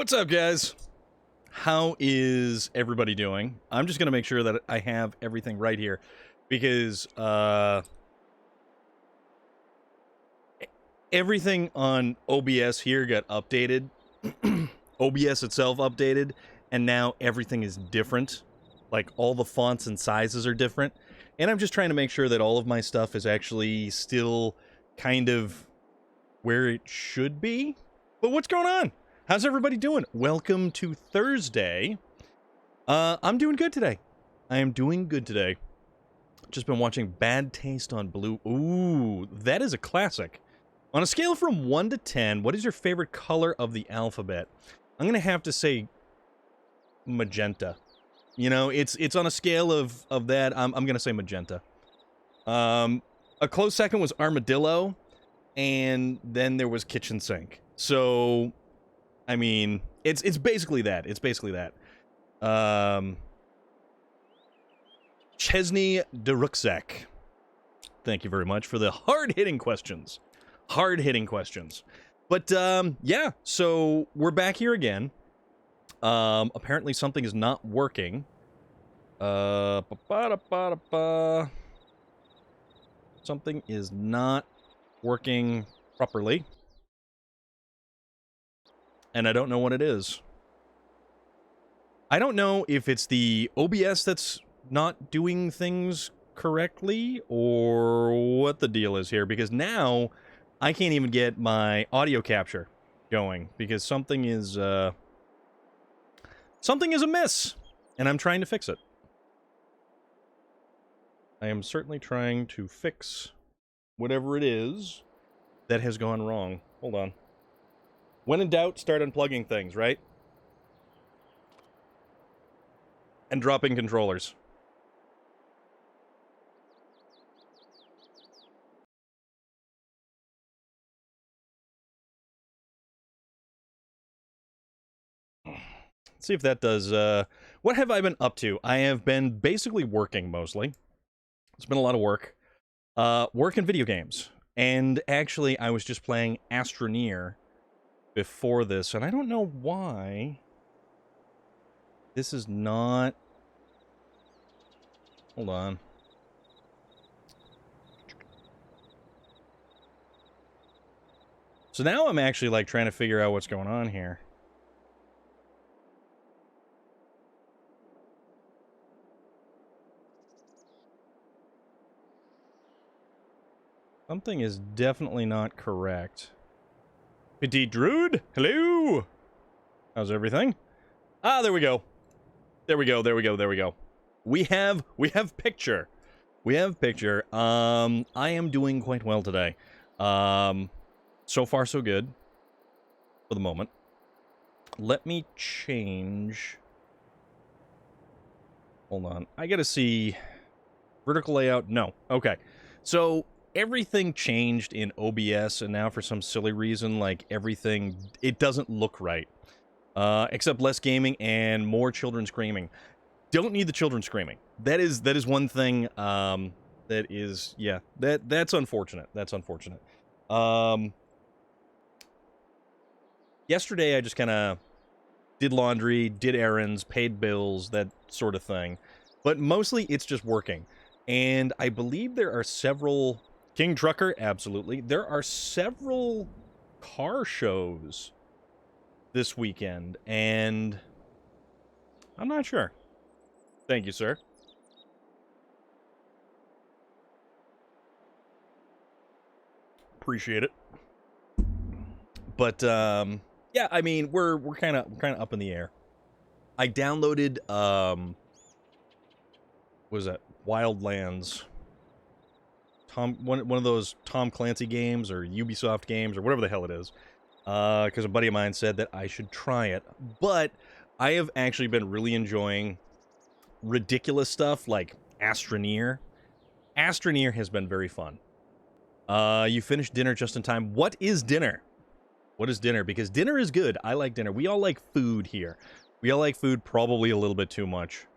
What's up, guys? How is everybody doing? I'm just gonna make sure that I have everything right here, because everything on OBS here got updated. OBS itself updated, and now everything is different. Like, all the fonts and sizes are different, and I'm just trying to make sure that all of my stuff is actually still kind of where it should be. But what's going on? How's everybody doing? Welcome to Thursday. I'm doing good today. I am doing good today. Just been watching Bad Taste on Blue. Ooh, that is a classic. On a scale from 1 to 10, what is your favorite color of the alphabet? I'm going to have to say magenta. You know, it's on a scale of that. I'm going to say magenta. A close second was armadillo, and then there was kitchen sink. So, I mean, it's basically that. It's basically that. Chesney de Rucksack. Thank you very much for the hard-hitting questions. Hard-hitting questions. But, yeah, so we're back here again. Apparently something is not working. Something is not working properly. And I don't know what it is. I don't know if it's the OBS that's not doing things correctly, or what the deal is here, because now I can't even get my audio capture going, because something is amiss, and I'm trying to fix it. I am certainly trying to fix whatever it is that has gone wrong. Hold on. When in doubt, start unplugging things, right? And dropping controllers. Let's see if that does, what have I been up to? I have been basically working, mostly. It's been a lot of work. Work in video games. And actually, I was just playing Astroneer before this, and I don't know why this is not... Hold on. So now I'm actually, like, trying to figure out what's going on here. Something is definitely not correct. Petit Druid, hello! How's everything? Ah, there we go. There we go, there we go, there we go. We have picture. We have picture. I am doing quite well today. So far so good. For the moment. Let me change. Hold on. I gotta see vertical layout. No. Okay. So everything changed in OBS, and now for some silly reason, like, everything, it doesn't look right. Except less gaming and more children screaming. Don't need the children screaming. That is one thing, that is, yeah, that's unfortunate. That's unfortunate. Yesterday I just kind of did laundry, did errands, paid bills, that sort of thing. But mostly it's just working. And I believe there are several... King Trucker, absolutely. There are several car shows this weekend, and I'm not sure. Thank you, sir. Appreciate it. But yeah, I mean, we're kind of up in the air. I downloaded what was that? Wildlands. One of those Tom Clancy games or Ubisoft games or whatever the hell it is. Because a buddy of mine said that I should try it. But I have actually been really enjoying ridiculous stuff like Astroneer. Astroneer has been very fun. You finished dinner just in time. What is dinner? What is dinner? Because dinner is good. I like dinner. We all like food here. We all like food probably a little bit too much.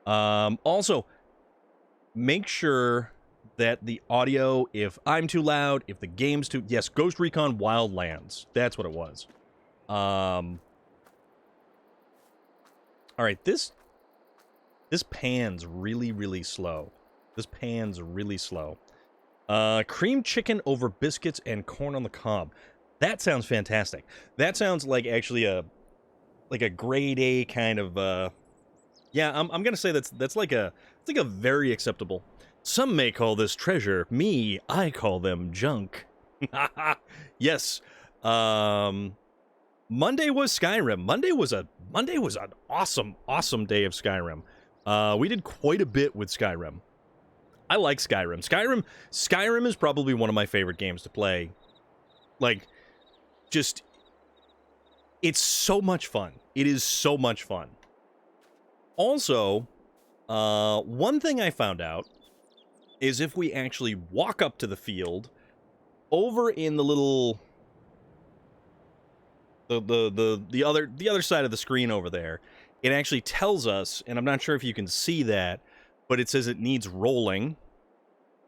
Also, make sure that the audio, if I'm too loud, if the game's too... Yes, Ghost Recon Wildlands. That's what it was. All right, this pan's really, really slow. This pan's really slow. Cream chicken over biscuits and corn on the cob. That sounds fantastic. That sounds like actually a grade A kind of yeah, I'm gonna say that's like a very acceptable. Some may call this treasure. Me, I call them junk. Yes. Monday was Skyrim. Monday was an awesome day of Skyrim. We did quite a bit with Skyrim. I like Skyrim. Skyrim is probably one of my favorite games to play. Like, just, it's so much fun. It is so much fun. Also, one thing I found out is if we actually walk up to the field, over in the little the other side of the screen over there, it actually tells us, and I'm not sure if you can see that, but it says it needs rolling,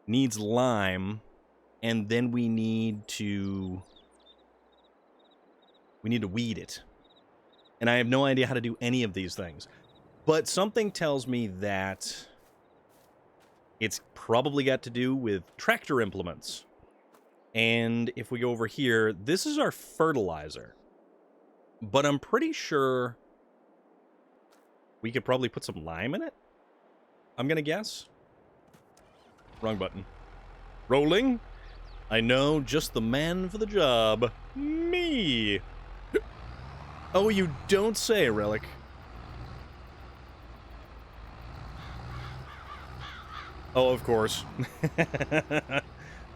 needs lime, and then we need to weed it. And I have no idea how to do any of these things. But something tells me that it's probably got to do with tractor implements. And if we go over here, this is our fertilizer. But I'm pretty sure we could probably put some lime in it. I'm gonna guess. Wrong button. Rolling. I know just the man for the job. Me. Oh, you don't say, Relic. Oh, of course.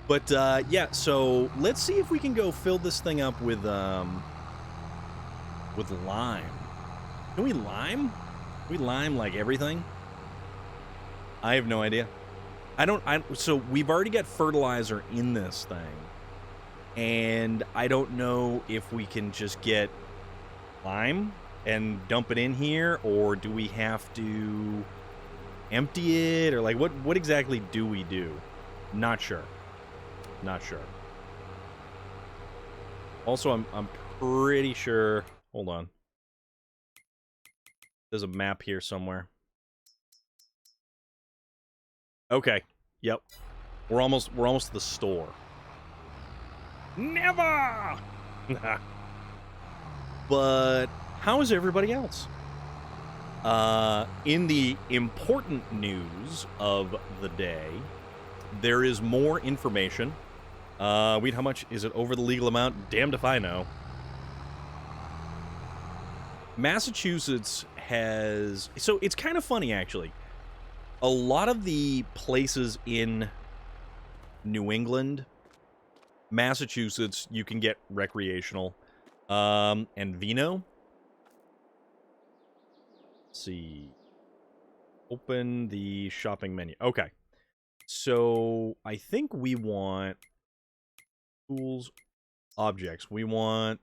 But, yeah, so let's see if we can go fill this thing up with lime. Can we lime? Can we lime, like, everything? I have no idea. So we've already got fertilizer in this thing. And I don't know if we can just get lime and dump it in here, or do we have to empty it, or like what exactly do we do? Not sure. Not sure. Also, I'm pretty sure. Hold on. There's a map here somewhere. Okay. Yep. We're almost to the store. Never. But how is everybody else? In the important news of the day, there is more information. Wait, how much is it over the legal amount? Damned if I know. Massachusetts has... So it's kind of funny, actually. A lot of the places in New England, Massachusetts, you can get recreational. And vino. Let's see. Open the shopping menu. Okay. So, I think we want tools, objects. We want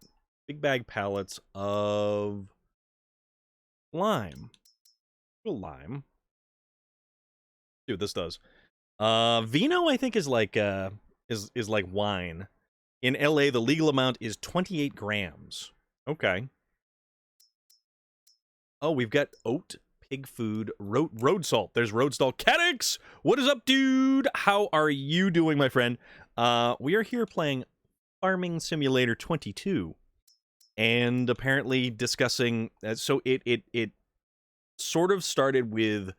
big bag pallets of lime. Lime. See what this does. Vino, I think, is like is like wine. In LA, the legal amount is 28 grams. Okay. Oh, we've got oat, pig food, road salt. There's road salt. Cadix! What is up, dude? How are you doing, my friend? We are here playing Farming Simulator 22. And apparently discussing... so it sort of started with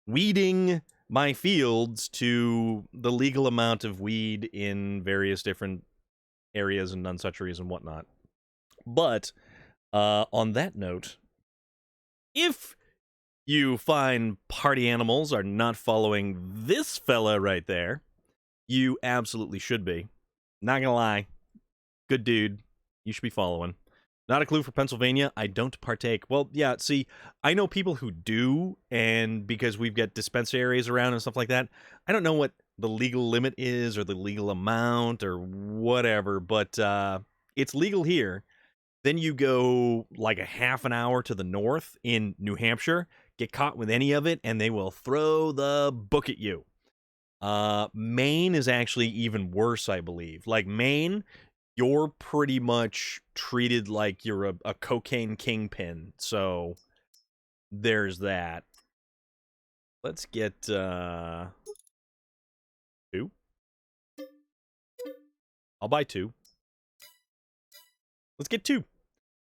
weeding my fields to the legal amount of weed in various different areas and nonsucheries and whatnot. But on that note, if you find party animals are not following this fella right there, you absolutely should be. Not gonna lie. Good dude. You should be following. Not a clue for Pennsylvania. I don't partake. Well, yeah, see, I know people who do, and because we've got dispensaries around and stuff like that, I don't know what the legal limit is or the legal amount or whatever, but it's legal here. Then you go like a half an hour to the north in New Hampshire, get caught with any of it, and they will throw the book at you. Maine is actually even worse, I believe. Like Maine, you're pretty much treated like you're a cocaine kingpin. So there's that. Let's get 2. I'll buy 2. Let's get 2.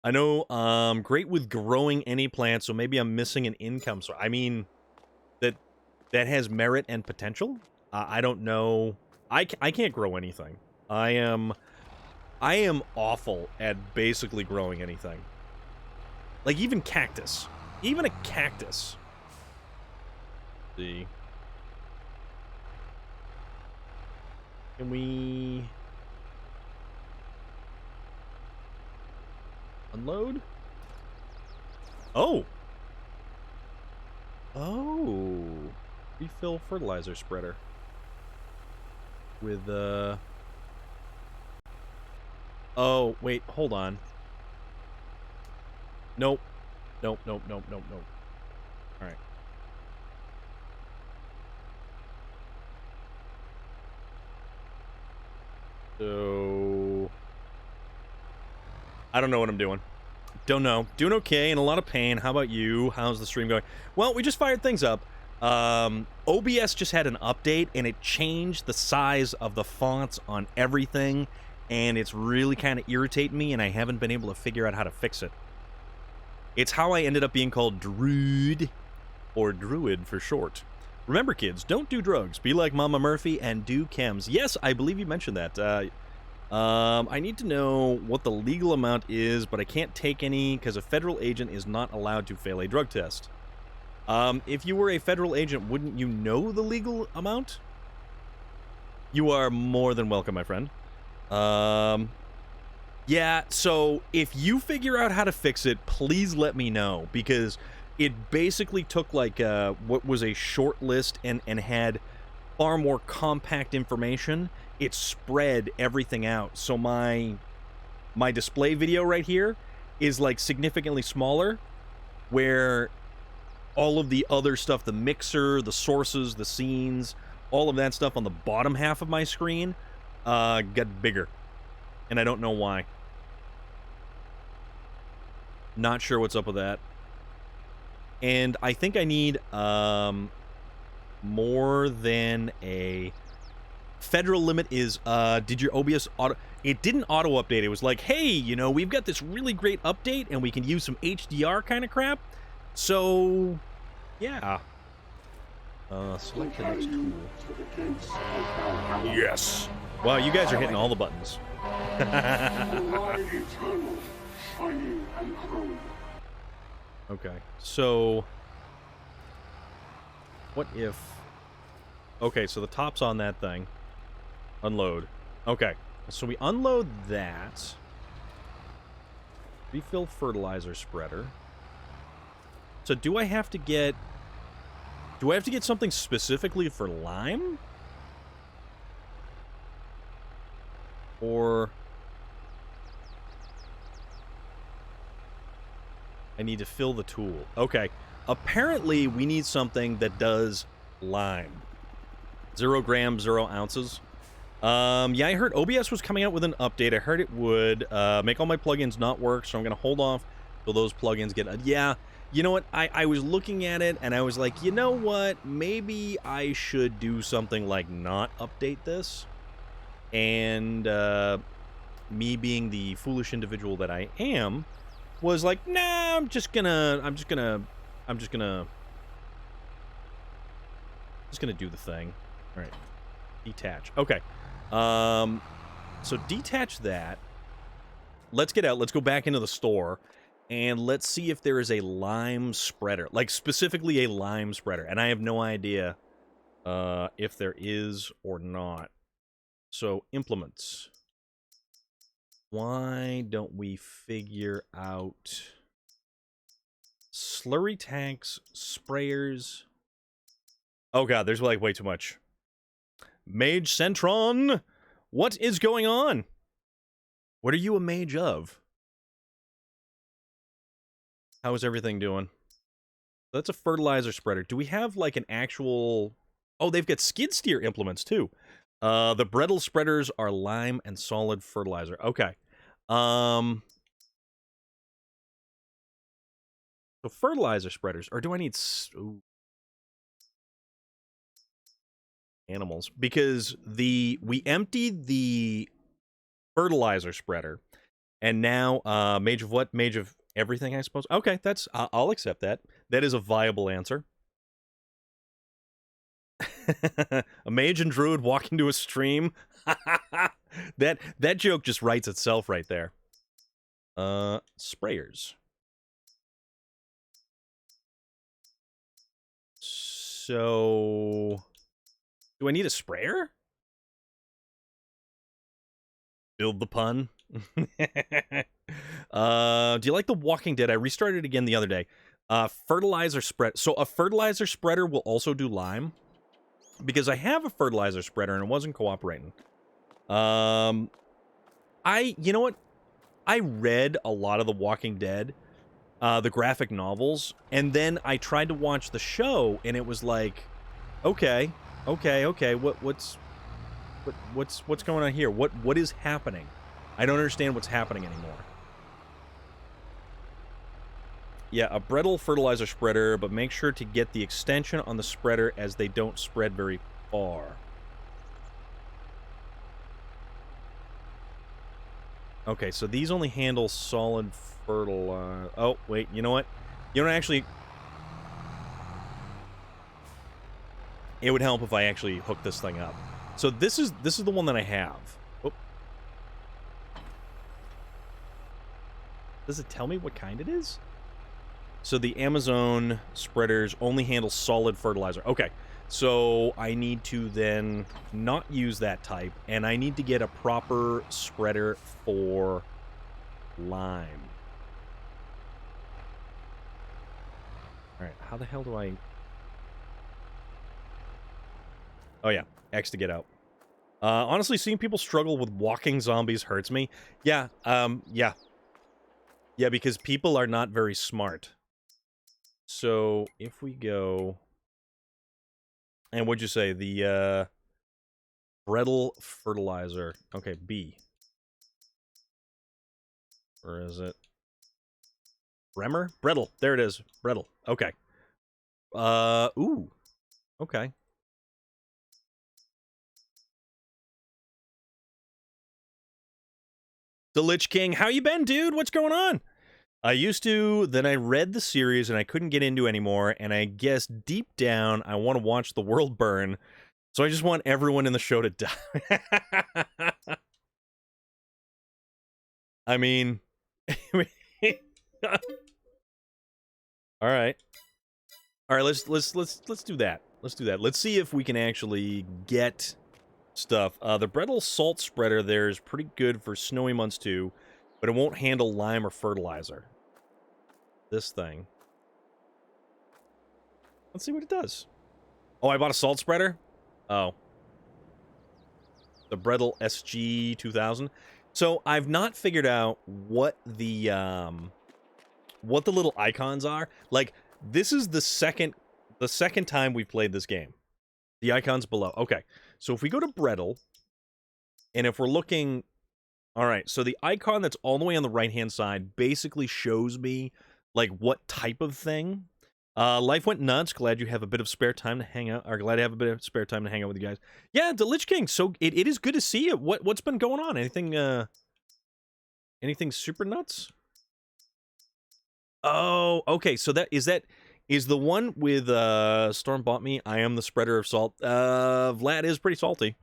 I know great with growing any plant, so maybe I'm missing an income source. I mean, that has merit and potential. I don't know. I can't grow anything. I am awful at basically growing anything. Like even cactus. Even a cactus. Let's see. Can we unload? Oh. Oh. Refill fertilizer spreader. With, oh, wait, hold on. Nope. Nope, nope, nope, nope, nope. Alright. So... I don't know what I'm doing. Don't know. Doing okay, in a lot of pain. How about you? How's the stream going? Well, we just fired things up. OBS just had an update, and it changed the size of the fonts on everything, and it's really kind of irritating me, and I haven't been able to figure out how to fix it. It's how I ended up being called Druid, or Druid for short. Remember, kids, don't do drugs. Be like Mama Murphy and do chems. Yes, I believe you mentioned that. I need to know what the legal amount is, but I can't take any because a federal agent is not allowed to fail a drug test. If you were a federal agent, wouldn't you know the legal amount? You are more than welcome, my friend. Yeah, so if you figure out how to fix it, please let me know, because it basically took, like, what was a short list and had far more compact information. It spread everything out, so my display video right here is, like, significantly smaller, where all of the other stuff, the mixer, the sources, the scenes, all of that stuff on the bottom half of my screen got bigger. And I don't know why. Not sure what's up with that. And I think I need more than a... Federal limit is, did your OBS auto... It didn't auto-update. It was like, hey, you know, we've got this really great update, and we can use some HDR kind of crap. So, yeah. Select the next tool. Yes! Wow, you guys are hitting all the buttons. Okay, so... What if... Okay, so the top's on that thing. Unload. Okay, so we unload that. Refill fertilizer spreader. So do I have to get... Do I have to get something specifically for lime? Or... I need to fill the tool. Okay. Apparently, we need something that does lime. 0 grams, 0 ounces. Yeah, I heard OBS was coming out with an update. I heard it would make all my plugins not work, so I'm going to hold off till those plugins get... Yeah, you know what? I was looking at it, and I was like, you know what? Maybe I should do something like not update this. And me being the foolish individual that I am, was like, nah, I'm just gonna do the thing. All right, detach. Okay, so detach that. Let's get out. Let's go back into the store, and let's see if there is a lime spreader, like specifically a lime spreader. And I have no idea if there is or not. So implements. Why don't we figure out slurry tanks, sprayers? Oh god, there's like way too much. Mage Centron, what is going on? What are you a mage of? How is everything doing? That's a fertilizer spreader. Do we have like an actual... Oh, they've got skid steer implements too. The brittle spreaders are lime and solid fertilizer. Okay. So fertilizer spreaders, or do I need animals? Because we emptied the fertilizer spreader, and now mage of what? Mage of everything, I suppose. Okay, that's I'll accept that. That is a viable answer. A mage and druid walk into a stream. that joke just writes itself right there. Sprayers. So, do I need a sprayer? Build the pun. Do you like The Walking Dead? I restarted it again the other day. Fertilizer spread. So a fertilizer spreader will also do lime, because I have a fertilizer spreader and it wasn't cooperating. You know what? I read a lot of The Walking Dead, the graphic novels, and then I tried to watch the show, and it was like, okay, what's going on here? What is happening? I don't understand what's happening anymore. Yeah, a brittle fertilizer spreader, but make sure to get the extension on the spreader as they don't spread very far. Okay, so these only handle solid fertilizer. Oh, wait, you know what? You don't actually... It would help if I actually hooked this thing up. So this is the one that I have. Oh. Does it tell me what kind it is? So the Amazon spreaders only handle solid fertilizer. Okay, so I need to then not use that type, and I need to get a proper spreader for lime. Alright, how the hell do I... Oh yeah, X to get out. Honestly, seeing people struggle with walking zombies hurts me. Yeah, yeah. Yeah, because people are not very smart. So, if we go... And what'd you say? The, brittle fertilizer. Okay, B. Or is it? Bremer? Brittle. There it is. Brittle. Okay. Ooh. Okay. The Lich King. How you been, dude? What's going on? I used to, then I read the series and I couldn't get into anymore, and I guess deep down I want to watch the world burn, so I just want everyone in the show to die. I mean... Alright. Alright, let's do that. Let's do that. Let's see if we can actually get stuff. The brittle salt spreader there is pretty good for snowy months too, but it won't handle lime or fertilizer. This thing. Let's see what it does. Oh, I bought a salt spreader? Oh. The Brettle SG 2000. So, I've not figured out what the little icons are. Like, this is the second time we've played this game. The icons below. Okay. So, if we go to Brettle, and if we're looking... Alright, so the icon that's all the way on the right-hand side basically shows me, like, what type of thing. Life went nuts. Glad you have a bit of spare time to hang out. Or glad to have a bit of spare time to hang out with you guys. Yeah, the Lich King. So it is good to see you. What's been going on? Anything super nuts? Oh, okay. So is the one with Storm bought me. I am the spreader of salt. Vlad is pretty salty.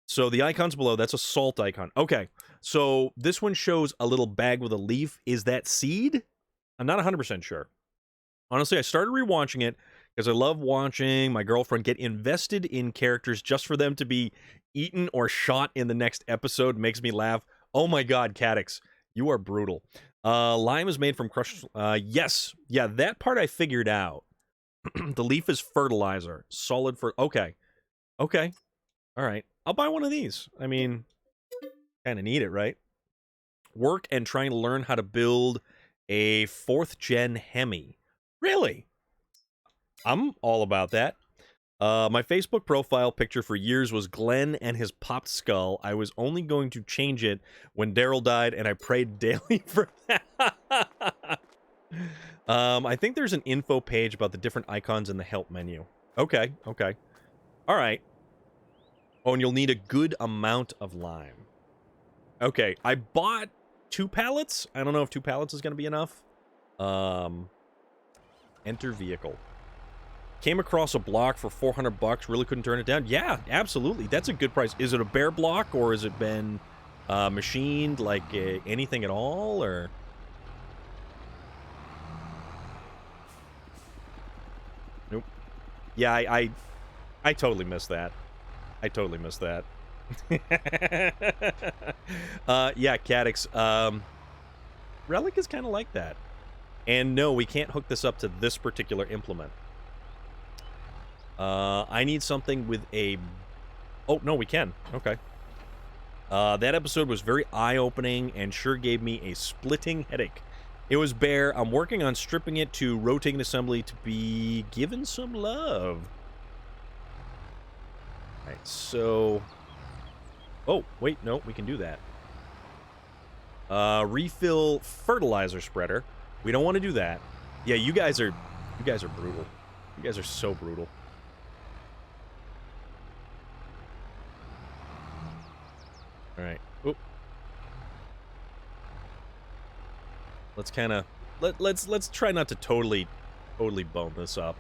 So the icons below, that's a salt icon. Okay. So this one shows a little bag with a leaf. Is that seed? I'm not 100% sure. Honestly, I started rewatching it because I love watching my girlfriend get invested in characters just for them to be eaten or shot in the next episode. Makes me laugh. Oh my god, Cadix, you are brutal. Lime is made from crushed... yes. Yeah, that part I figured out. The leaf is fertilizer. Solid for... Okay. Okay. Alright. I'll buy one of these. I mean, kind of need it, right? Work and trying to learn how to build a 4th gen Hemi. Really? I'm all about that. My Facebook profile picture for years was Glenn and his popped skull. I was only going to change it when Daryl died, and I prayed daily for that. I think there's an info page about the different icons in the help menu. Okay, okay. All right. Oh, and you'll need a good amount of lime. Okay, I bought 2 pallets. I don't know if 2 pallets is going to be enough. Enter vehicle. Came across a block for 400 bucks. Really couldn't turn it down. Yeah, absolutely. That's a good price. Is it a bare block or has it been machined like anything at all or? Nope. Yeah, I totally missed that. I totally missed that. Yeah, Cadix. Relic is kind of like that. And no, we can't hook this up to this particular implement. I need something with a... Oh, no, we can. Okay. That episode was very eye-opening and sure gave me a splitting headache. It was bare. I'm working on stripping it to rotating assembly to be given some love. Alright, so... Oh, wait, no, we can do that. Refill fertilizer spreader. We don't want to do that. Yeah, you guys are brutal. You guys are so brutal. All right. Oop. Let's kind of let's try not to totally bone this up.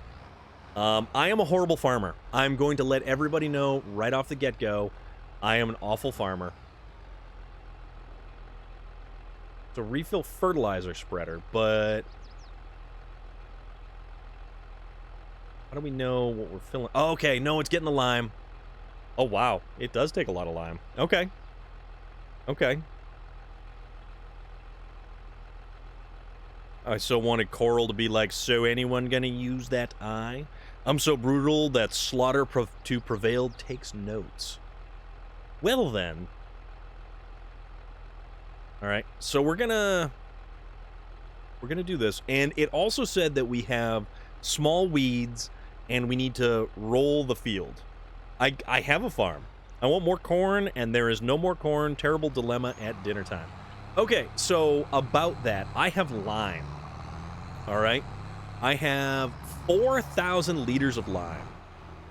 I am a horrible farmer. I'm going to let everybody know right off the get-go. I am an awful farmer. So refill fertilizer spreader, but how do we know what we're filling? Oh, okay, no, it's getting the lime. Oh, wow. It does take a lot of lime. Okay. Okay. I so wanted Coral to be like, so anyone gonna use that eye? I'm so brutal that slaughter to prevail takes notes. Well then. Alright, so we're gonna do this. And it also said that we have small weeds and we need to roll the field. I have a farm. I want more corn, and there is no more corn. Terrible dilemma at dinner time. Okay, so about that, I have lime. Alright? I have 4,000 liters of lime.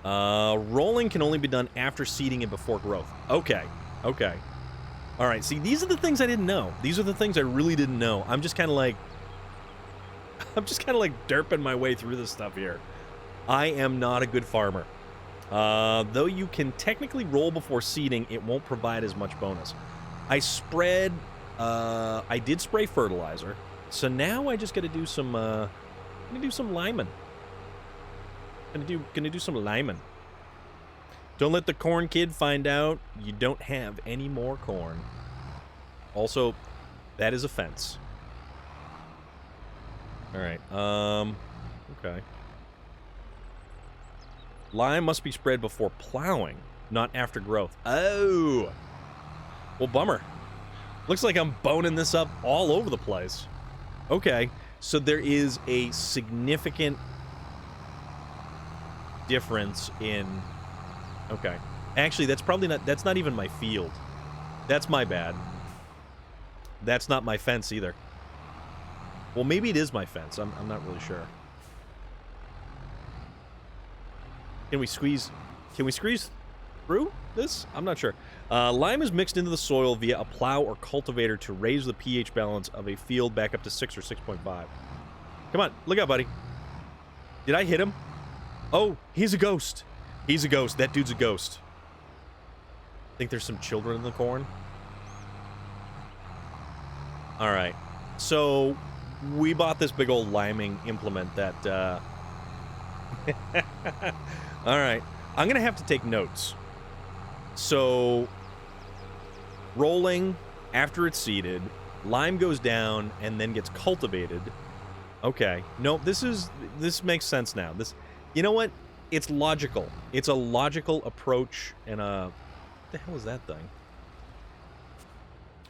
Rolling can only be done after seeding and before growth. Okay, okay. Alright, see, these are the things I didn't know. These are the things I really didn't know. I'm just kind of like derping my way through this stuff here. I am not a good farmer. Though you can technically roll before seeding, it won't provide as much bonus. I did spray fertilizer, so now I just gotta do some, gonna do some liming. Gonna do some liming. Don't let the corn kid find out you don't have any more corn. Also, that is a fence. Alright, okay. Lime must be spread before plowing, not after growth. Oh! Well, bummer. Looks like I'm boning this up all over the place. Okay, so there is a significant difference in... Okay. Actually, that's probably not... That's not even my field. That's my bad. That's not my fence either. Well, maybe it is my fence. I'm not really sure. Can we squeeze through this? I'm not sure. Lime is mixed into the soil via a plow or cultivator to raise the pH balance of a field back up to 6 or 6.5. Come on, look out, buddy. Did I hit him? Oh, he's a ghost. He's a ghost. That dude's a ghost. Think there's some children in the corn? All right. So, we bought this big old liming implement that, All right. I'm going to have to take notes. So, rolling after it's seeded, lime goes down and then gets cultivated. Okay. No, this makes sense now. You know what? It's logical. It's a logical approach and a... What the hell is that thing?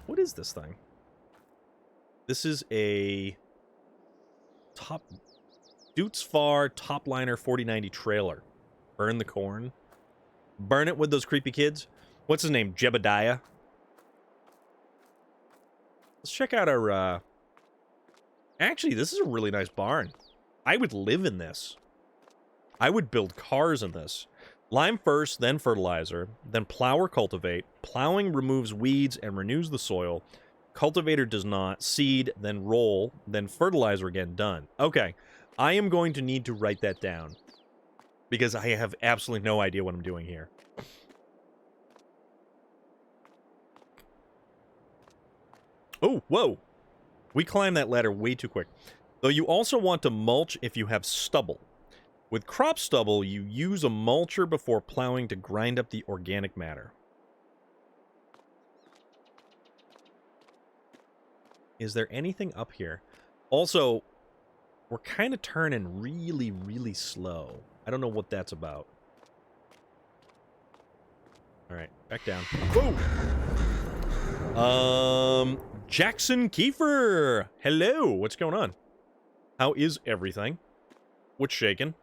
What is this thing? This is a Dutes Far Topliner 4090 trailer. Burn the corn. Burn it with those creepy kids. What's his name? Jebediah. Let's check out our Actually, this is a really nice barn. I would live in this. I would build cars in this. Lime first, then fertilizer, then plow or cultivate. Plowing removes weeds and renews the soil. Cultivator does not. Seed, then roll, then fertilizer again. Done. Okay. I am going to need to write that down because I have absolutely no idea what I'm doing here. Oh, whoa. We climbed that ladder way too quick. Though you also want to mulch if you have stubble. With crop stubble, you use a mulcher before plowing to grind up the organic matter. Is there anything up here? Also, we're kind of turning really, really slow. I don't know what that's about. All right, back down. Whoa! Jackson Kiefer! Hello, what's going on? How is everything? What's shaking?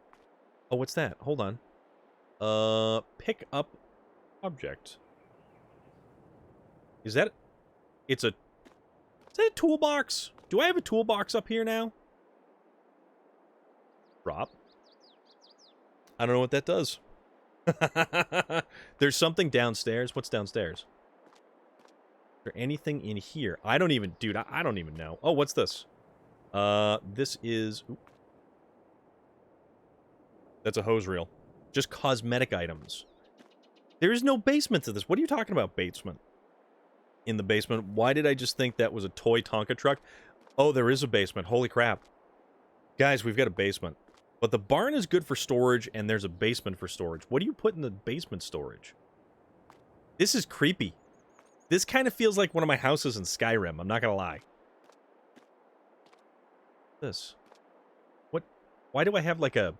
Oh, what's that? Hold on. Pick up object. Is that... It's a... Is that a toolbox? Do I have a toolbox up here now? Drop. I don't know what that does. There's something downstairs. What's downstairs? Is there anything in here? I don't even... Dude, I don't even know. Oh, what's this? This is... Ooh. That's a hose reel. Just cosmetic items. There is no basement to this. What are you talking about, basement? In the basement. Why did I just think that was a toy Tonka truck? Oh, there is a basement. Holy crap. Guys, we've got a basement. But the barn is good for storage, and there's a basement for storage. What do you put in the basement storage? This is creepy. This kind of feels like one of my houses in Skyrim. I'm not gonna lie. This. What? Why do I have like a...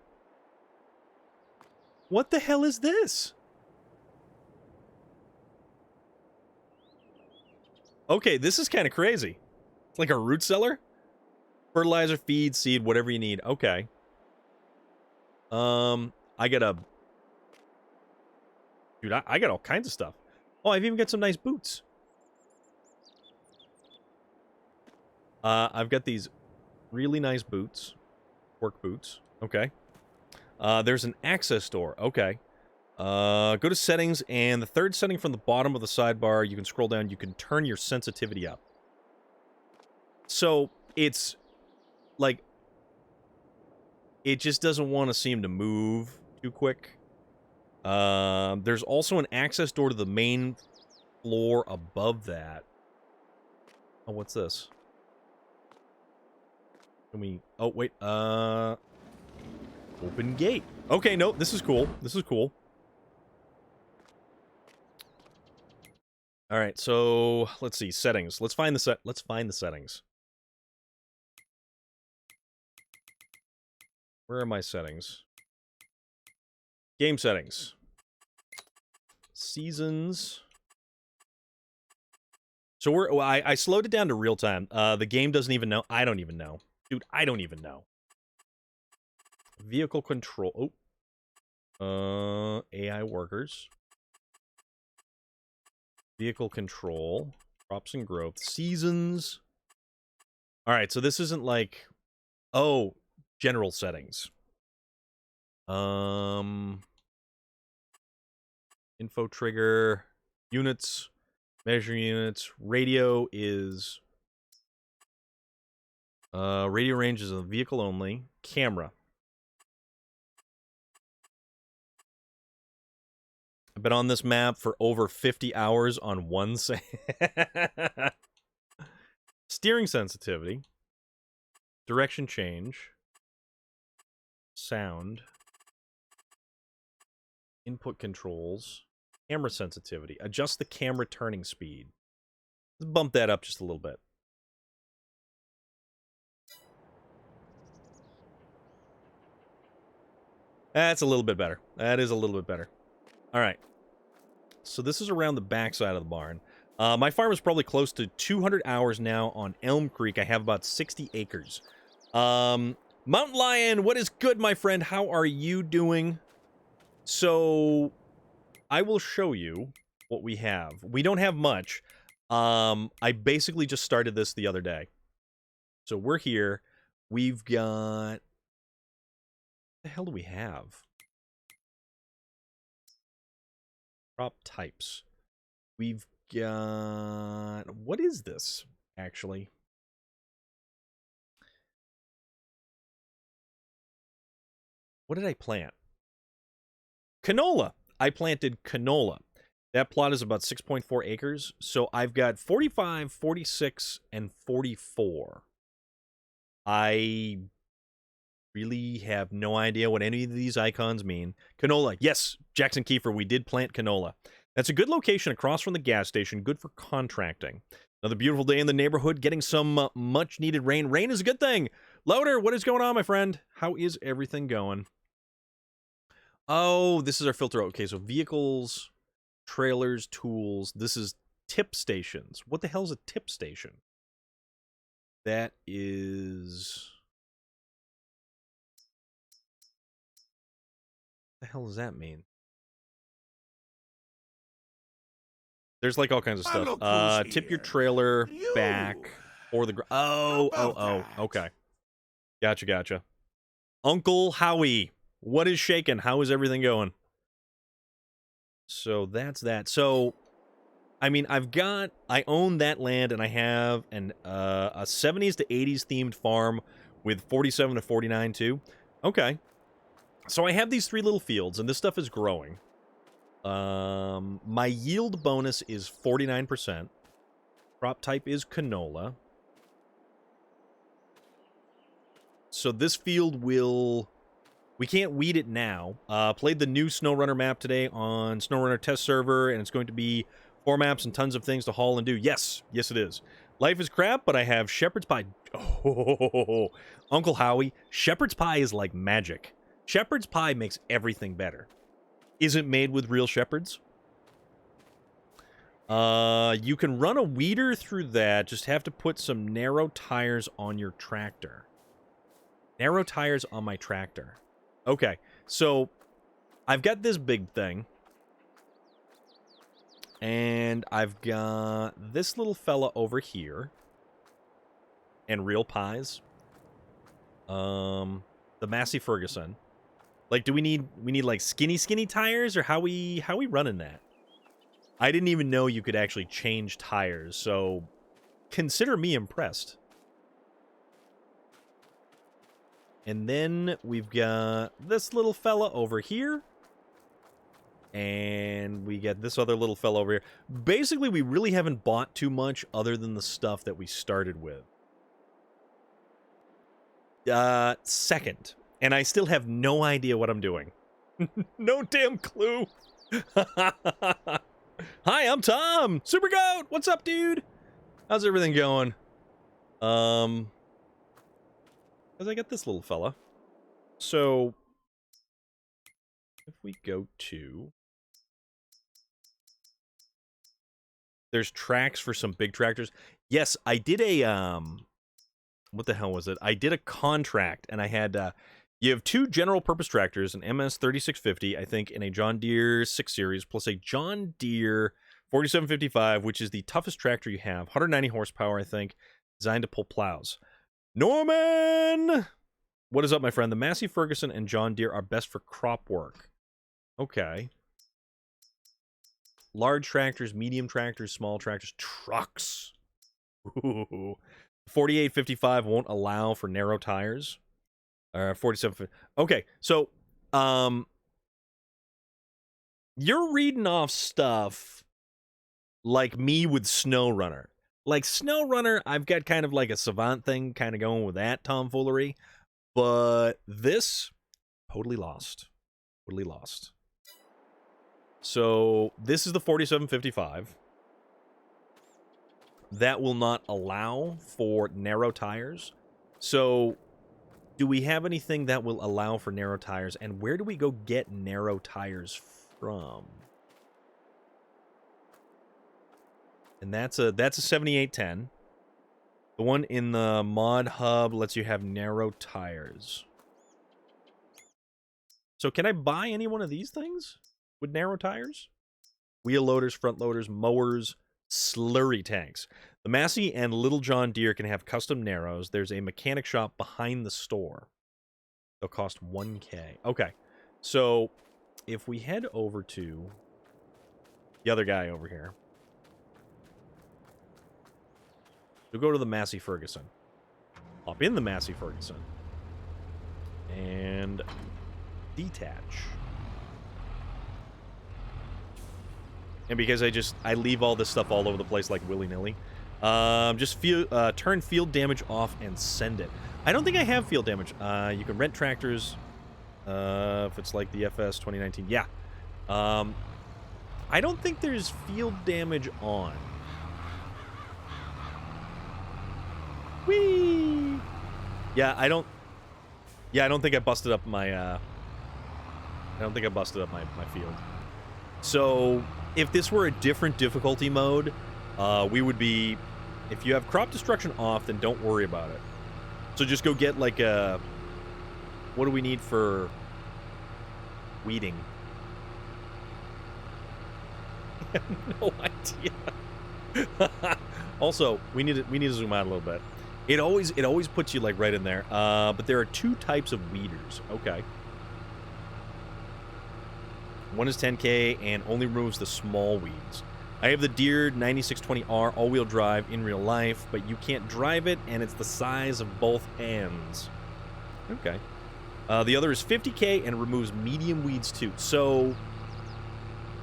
What the hell is this? Okay, this is kind of crazy. It's like a root cellar? Fertilizer, feed, seed, whatever you need. Okay. I got a... Dude, I got all kinds of stuff. Oh, I've even got some nice boots. I've got these really nice boots. Work boots. Okay. There's an access door. Okay. Go to settings, and the third setting from the bottom of the sidebar, you can scroll down, you can turn your sensitivity up. So, it's, like, it just doesn't want to seem to move too quick. There's also an access door to the main floor above that. Oh, what's this? Can we... Oh, wait, open gate. Okay, no, this is cool. This is cool. All right, so let's see settings. Let's find the settings. Where are my settings? Game settings. Seasons. So I slowed it down to real time. The game doesn't even know. I don't even know. Dude, I don't even know. Vehicle control. Oh. AI workers. Vehicle control. Crops and growth. Seasons. Alright, so this isn't like... Oh, general settings. Info trigger. Units. Measure units. Radio is... radio range is a vehicle only. Camera. I've been on this map for over 50 hours on one Steering sensitivity. Direction change. Sound. Input controls. Camera sensitivity. Adjust the camera turning speed. Let's bump that up just a little bit. That's a little bit better. That is a little bit better. All right. So this is around the backside of the barn. My farm is probably close to 200 hours now on Elm Creek. I have about 60 acres. Mountain Lion, what is good, my friend? How are you doing? So, I will show you what we have. We don't have much. I basically just started this the other day. So we're here. We've got... What the hell do we have? Crop types. We've got... What is this, actually? What did I plant? Canola. I planted canola. That plot is about 6.4 acres. So I've got 45, 46, and 44. I really have no idea what any of these icons mean. Canola. Yes, Jackson Kiefer, we did plant canola. That's a good location across from the gas station. Good for contracting. Another beautiful day in the neighborhood. Getting some much-needed rain. Rain is a good thing. Loader, what is going on, my friend? How is everything going? Oh, this is our filter. Okay, so vehicles, trailers, tools. This is tip stations. What the hell is a tip station? That is... What the hell does that mean? There's like all kinds of stuff. Tip your trailer back or the... Oh, okay. Gotcha. Uncle Howie, what is shaking? How is everything going? So that's that. So, I mean, I own that land, and I have a 70s to 80s themed farm with 47 to 49 too. Okay. So I have these 3 little fields, and this stuff is growing. My yield bonus is 49%. Crop type is canola. So this field will... We can't weed it now. Played the new SnowRunner map today on SnowRunner test server, and it's going to be 4 maps and tons of things to haul and do. Yes, it is. Life is crap, but I have shepherd's pie. Oh, Uncle Howie, shepherd's pie is like magic. Shepherd's pie makes everything better. Is it made with real shepherds? You can run a weeder through that. Just have to put some narrow tires on your tractor. Narrow tires on my tractor. Okay, so I've got this big thing. And I've got this little fella over here. And real pies. The Massey Ferguson. Like, do we need like skinny tires, or how we running that? I didn't even know you could actually change tires, so consider me impressed. And then we've got this little fella over here. And we get this other little fella over here. Basically, we really haven't bought too much other than the stuff that we started with. Second. And I still have no idea what I'm doing. No damn clue. Hi, I'm Tom. Super Goat. What's up, dude? How's everything going? Because I got this little fella. So, if we go to... There's tracks for some big tractors. Yes, I did a, what the hell was it? I did a contract, and I had, you have 2 general purpose tractors, an MS 3650, I think, and a John Deere 6 Series, plus a John Deere 4755, which is the toughest tractor you have. 190 horsepower, I think, designed to pull plows. Norman! What is up, my friend? The Massey Ferguson and John Deere are best for crop work. Okay. Large tractors, medium tractors, small tractors, trucks. Ooh. 4855 won't allow for narrow tires. 47. Okay, so you're reading off stuff like me with SnowRunner. Like SnowRunner, I've got kind of like a savant thing kind of going with that tomfoolery. But this, totally lost. Totally lost. So this is the 4755. That will not allow for narrow tires. So do we have anything that will allow for narrow tires? And where do we go get narrow tires from? And that's a 7810. The one in the mod hub lets you have narrow tires. So can I buy any one of these things with narrow tires? Wheel loaders, front loaders, mowers, Slurry tanks. The Massey and Little John Deere can have custom Narrows. There's a mechanic shop behind the store. They'll cost 1K. Okay. So, if we head over to the other guy over here. We'll go to the Massey Ferguson. Hop in the Massey Ferguson. And detach. And because I leave all this stuff all over the place like willy-nilly, just turn field damage off and send it. I don't think I have field damage. You can rent tractors if it's like the FS 2019. Yeah. I don't think there's field damage on. Whee! Yeah, I don't think I busted up my my field. So, if this were a different difficulty mode, we would be... If you have crop destruction off, then don't worry about it. So just go get, like, a... What do we need for weeding? I have no idea. Also, we need to zoom out a little bit. It always puts you, like, right in there. But there are 2 types of weeders. Okay. One is 10K and only removes the small weeds. I have the Deere 9620R all-wheel drive in real life, but you can't drive it, and it's the size of both hands. Okay. The other is 50K and removes medium weeds too. So,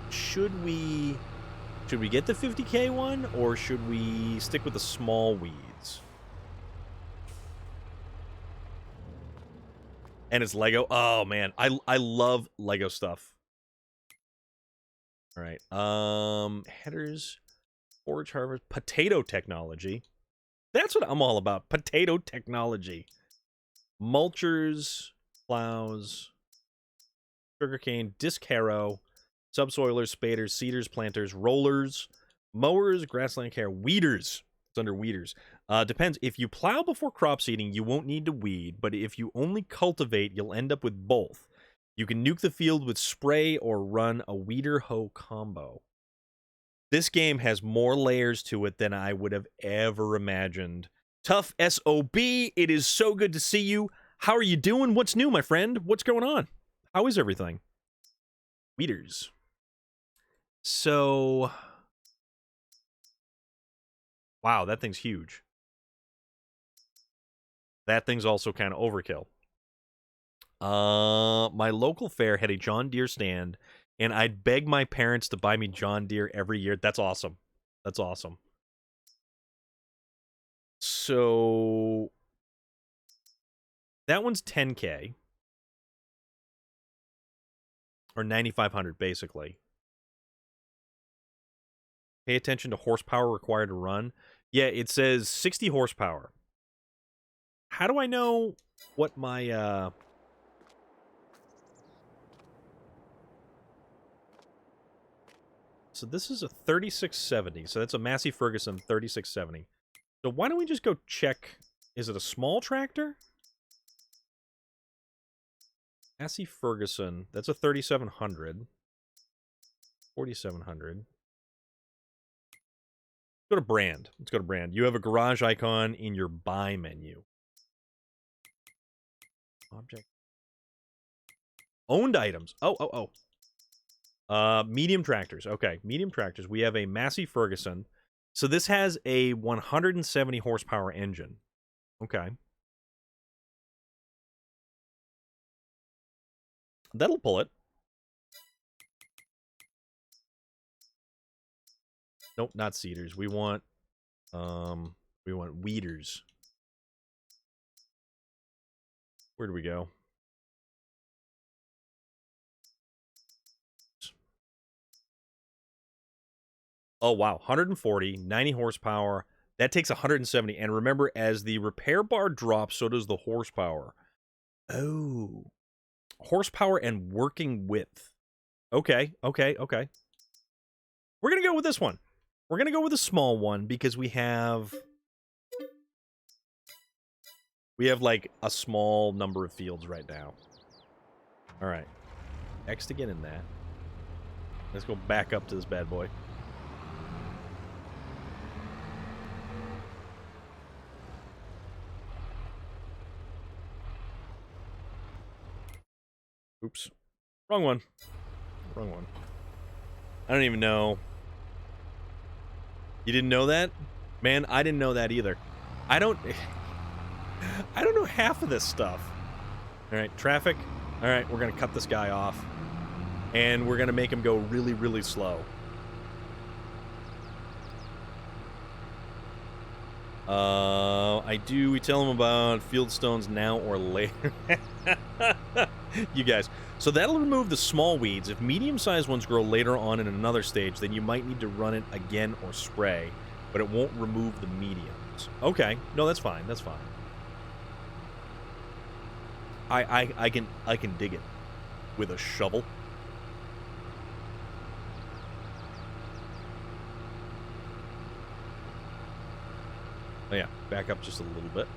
should we get the 50K one, or should we stick with the small weeds? And it's Lego. Oh man, I love Lego stuff. All right. Headers, forage harvest, potato technology. That's what I'm all about. Potato technology. Mulchers, plows, sugarcane, disc harrow, subsoilers, spaders, seeders, planters, rollers, mowers, grassland care, weeders. It's under weeders. Depends. If you plow before crop seeding, you won't need to weed, but if you only cultivate, you'll end up with both. You can nuke the field with spray or run a weeder-hoe combo. This game has more layers to it than I would have ever imagined. Tough SOB, it is so good to see you. How are you doing? What's new, my friend? What's going on? How is everything? Weeders. So... Wow, that thing's huge. That thing's also kind of overkill. My local fair had a John Deere stand, and I'd beg my parents to buy me John Deere every year. That's awesome. That's awesome. So that one's 10K. Or 9,500, basically. Pay attention to horsepower required to run. Yeah, it says 60 horsepower. How do I know what my, So this is a 3670. So that's a Massey Ferguson 3670. So why don't we just go check... Is it a small tractor? Massey Ferguson. That's a 3700. 4700. Go to brand. Let's go to brand. You have a garage icon in your buy menu. Object. Owned items. Oh. Medium tractors. Okay, medium tractors. We have a Massey Ferguson. So this has a 170 horsepower engine. Okay. That'll pull it. Nope, not seeders. We want weeders. Where do we go? Oh, wow. 140, 90 horsepower. That takes 170. And remember, as the repair bar drops, so does the horsepower. Oh. Horsepower and working width. Okay. We're going to go with this one. We're going to go with a small one because we have like a small number of fields right now. All right. X to get in that. Let's go back up to this bad boy. Oops. Wrong one. Wrong one. I don't even know. You didn't know that? Man, I didn't know that either. I don't know half of this stuff. All right, traffic. All right, we're going to cut this guy off. And we're going to make him go really, really slow. We tell him about fieldstones now or later. You guys. So that'll remove the small weeds. If medium-sized ones grow later on in another stage, then you might need to run it again or spray, but it won't remove the mediums. Okay. No, that's fine. That's fine. I can dig it with a shovel. Oh, yeah, back up just a little bit.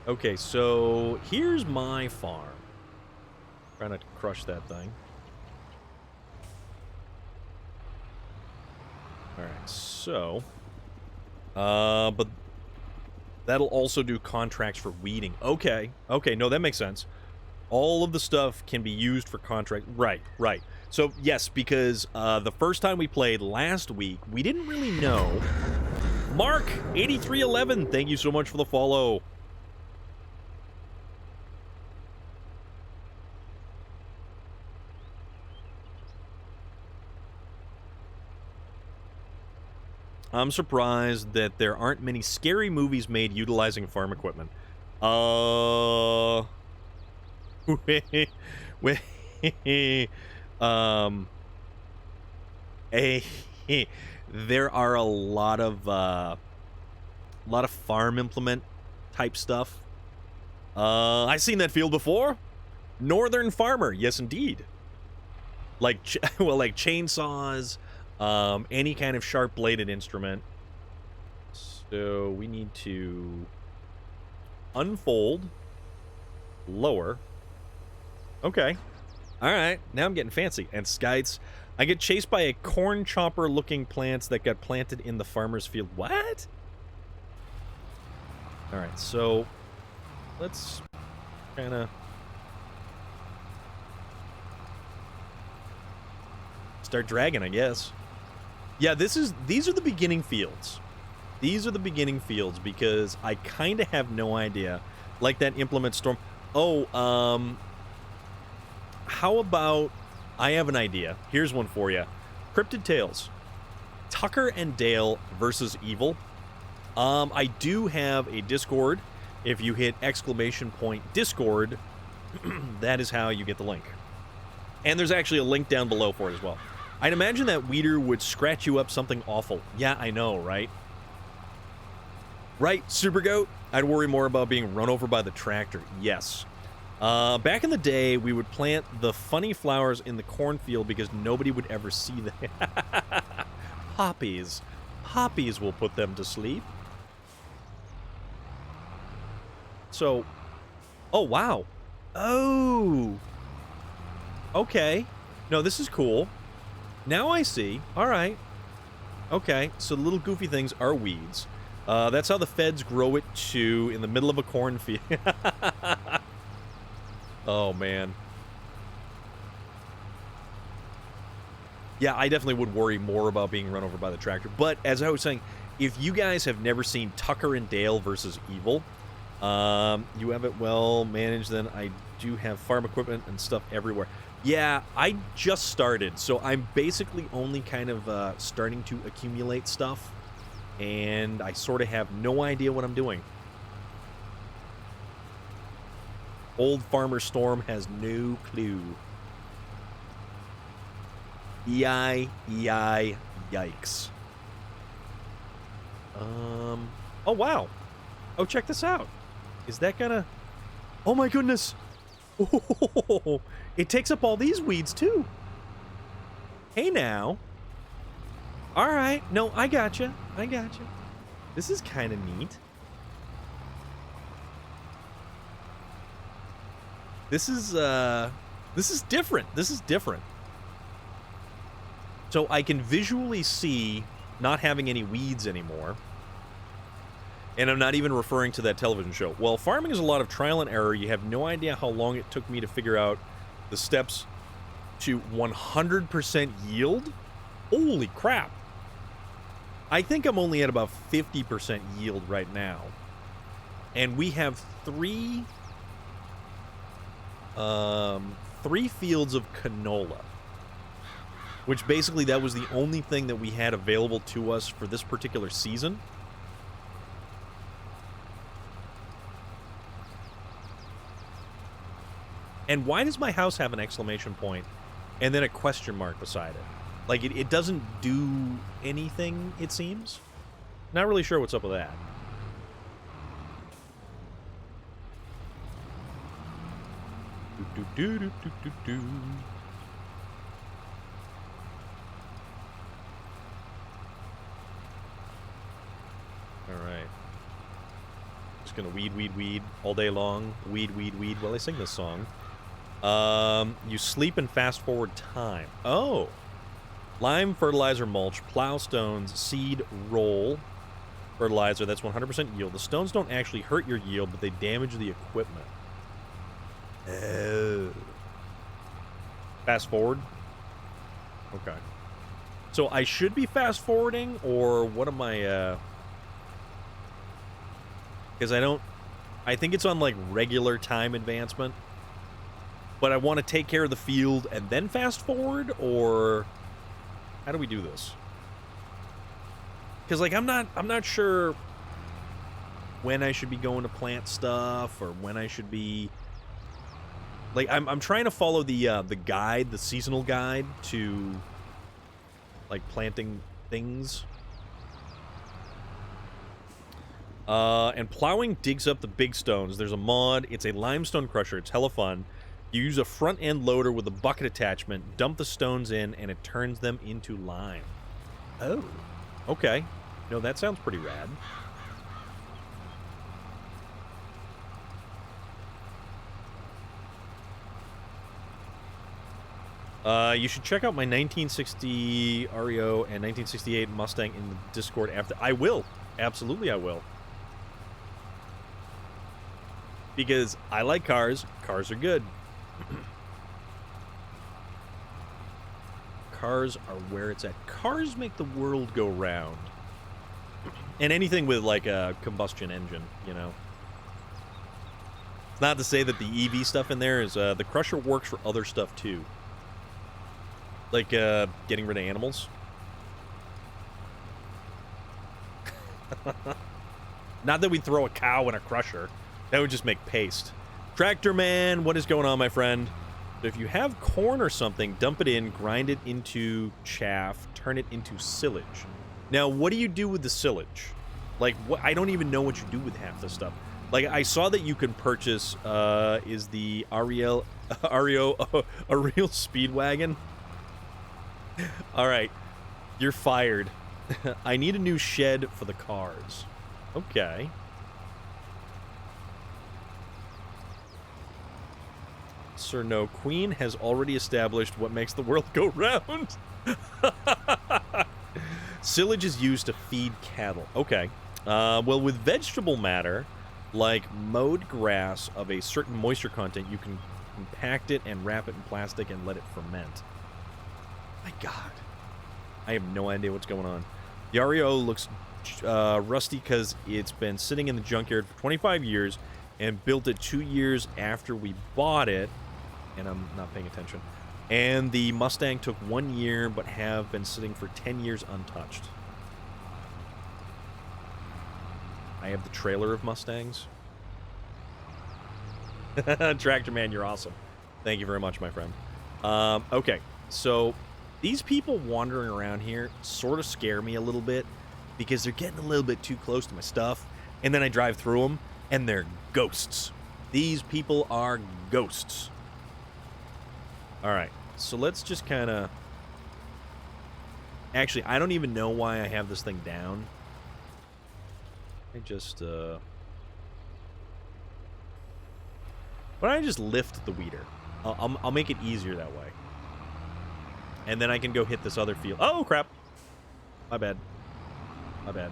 Okay, so here's my farm. Try not to crush that thing. Alright, so... but that'll also do contracts for weeding. Okay, okay, no, that makes sense. All of the stuff can be used for contract. Right, right. So, yes, because the first time we played last week, we didn't really know... Mark, 8311, thank you so much for the follow. I'm surprised that there aren't many scary movies made utilizing farm equipment. There are a lot of farm implement type stuff. I've seen that field before. Northern Farmer, yes indeed. Like like chainsaws, any kind of sharp-bladed instrument. So we need to unfold, lower. Okay. All right, now I'm getting fancy. And skites. I get chased by a corn chopper-looking plants that got planted in the farmer's field. What? All right, so let's kind of start dragging, I guess. Yeah, these are the beginning fields. These are the beginning fields because I kind of have no idea. Like that implement storm. Oh, how about... I have an idea. Here's one for you. Cryptid Tales. Tucker and Dale versus Evil. I do have a Discord. If you hit !Discord, that is how you get the link. And there's actually a link down below for it as well. I'd imagine that weeder would scratch you up something awful. Yeah, I know, right? Right, Super Goat? I'd worry more about being run over by the tractor. Yes. Back in the day, we would plant the funny flowers in the cornfield because nobody would ever see them. Poppies. Poppies will put them to sleep. So, oh, wow. Oh. Okay. No, this is cool. Now I see. All right. Okay, so the little goofy things are weeds. That's how the feds grow it, too, in the middle of a cornfield. Oh, man. Yeah, I definitely would worry more about being run over by the tractor. But, as I was saying, if you guys have never seen Tucker and Dale versus Evil, you have it well managed, then I do have farm equipment and stuff everywhere. Yeah, I just started, so I'm basically only kind of starting to accumulate stuff, and I sort of have no idea what I'm doing. Old Farmer Storm has no clue. EI, yikes. Oh, wow. Oh, check this out. Is that gonna... Oh, my goodness. Oh, it takes up all these weeds, too. Hey, now. All right. No, I gotcha. I gotcha. This is kind of neat. This is different. This is different. So I can visually see not having any weeds anymore. And I'm not even referring to that television show. Well, farming is a lot of trial and error. You have no idea how long it took me to figure out the steps to 100% yield. Holy crap. I think I'm only at about 50% yield right now. And we have three fields of canola. Which basically that was the only thing that we had available to us for this particular season. And why does my house have an exclamation point and then a question mark beside it? Like, it doesn't do anything, it seems. Not really sure what's up with that. Alright. Just gonna weed all day long. Weed while I sing this song. You sleep and fast forward time. Oh. Lime, fertilizer, mulch, plow stones, seed, roll, fertilizer. That's 100% yield. The stones don't actually hurt your yield, but they damage the equipment. Oh. Fast forward? Okay. So I should be fast forwarding, or what am I, because I think it's on, like, regular time advancement. But I want to take care of the field and then fast forward, or how do we do this? Because, like, I'm not sure when I should be going to plant stuff, or when I should be, like, I'm trying to follow the guide, the seasonal guide to, like, planting things. And plowing digs up the big stones. There's a mod. It's a limestone crusher. It's hella fun. You use a front-end loader with a bucket attachment, dump the stones in, and it turns them into lime. Oh. Okay. No, that sounds pretty rad. You should check out my 1960 REO and 1968 Mustang in the Discord after. I will. Absolutely, I will. Because I like cars. Cars are good. Cars are where it's at. Cars make the world go round. And anything with, like, a combustion engine, you know. It's not to say that the EV stuff in there is, the crusher works for other stuff, too. Like, getting rid of animals. Not that we throw a cow in a crusher. That would just make paste. Tractor Man, what is going on, my friend? So if you have corn or something, dump it in, grind it into chaff, turn it into silage. Now, what do you do with the silage? Like, what? I don't even know what you do with half this stuff. Like, I saw that you can purchase, is the REO a real Speedwagon? All right, you're fired. I need a new shed for the cars. Okay. Sir No. Queen has already established what makes the world go round. Silage is used to feed cattle. Okay. Well, with vegetable matter, like mowed grass of a certain moisture content, you can compact it and wrap it in plastic and let it ferment. My God. I have no idea what's going on. The REO looks rusty because it's been sitting in the junkyard for 25 years and built it 2 years after we bought it. And I'm not paying attention. And the Mustang took 1 year, but have been sitting for 10 years untouched. I have the trailer of Mustangs. Tractor Man, you're awesome. Thank you very much, my friend. Okay, so these people wandering around here sort of scare me a little bit because they're getting a little bit too close to my stuff. And then I drive through them, and they're ghosts. These people are ghosts. All right, so let's just kind of... Actually, I don't even know why I have this thing down. I just, Why don't I just lift the weeder? I'll make it easier that way. And then I can go hit this other field. Oh, crap. My bad. My bad.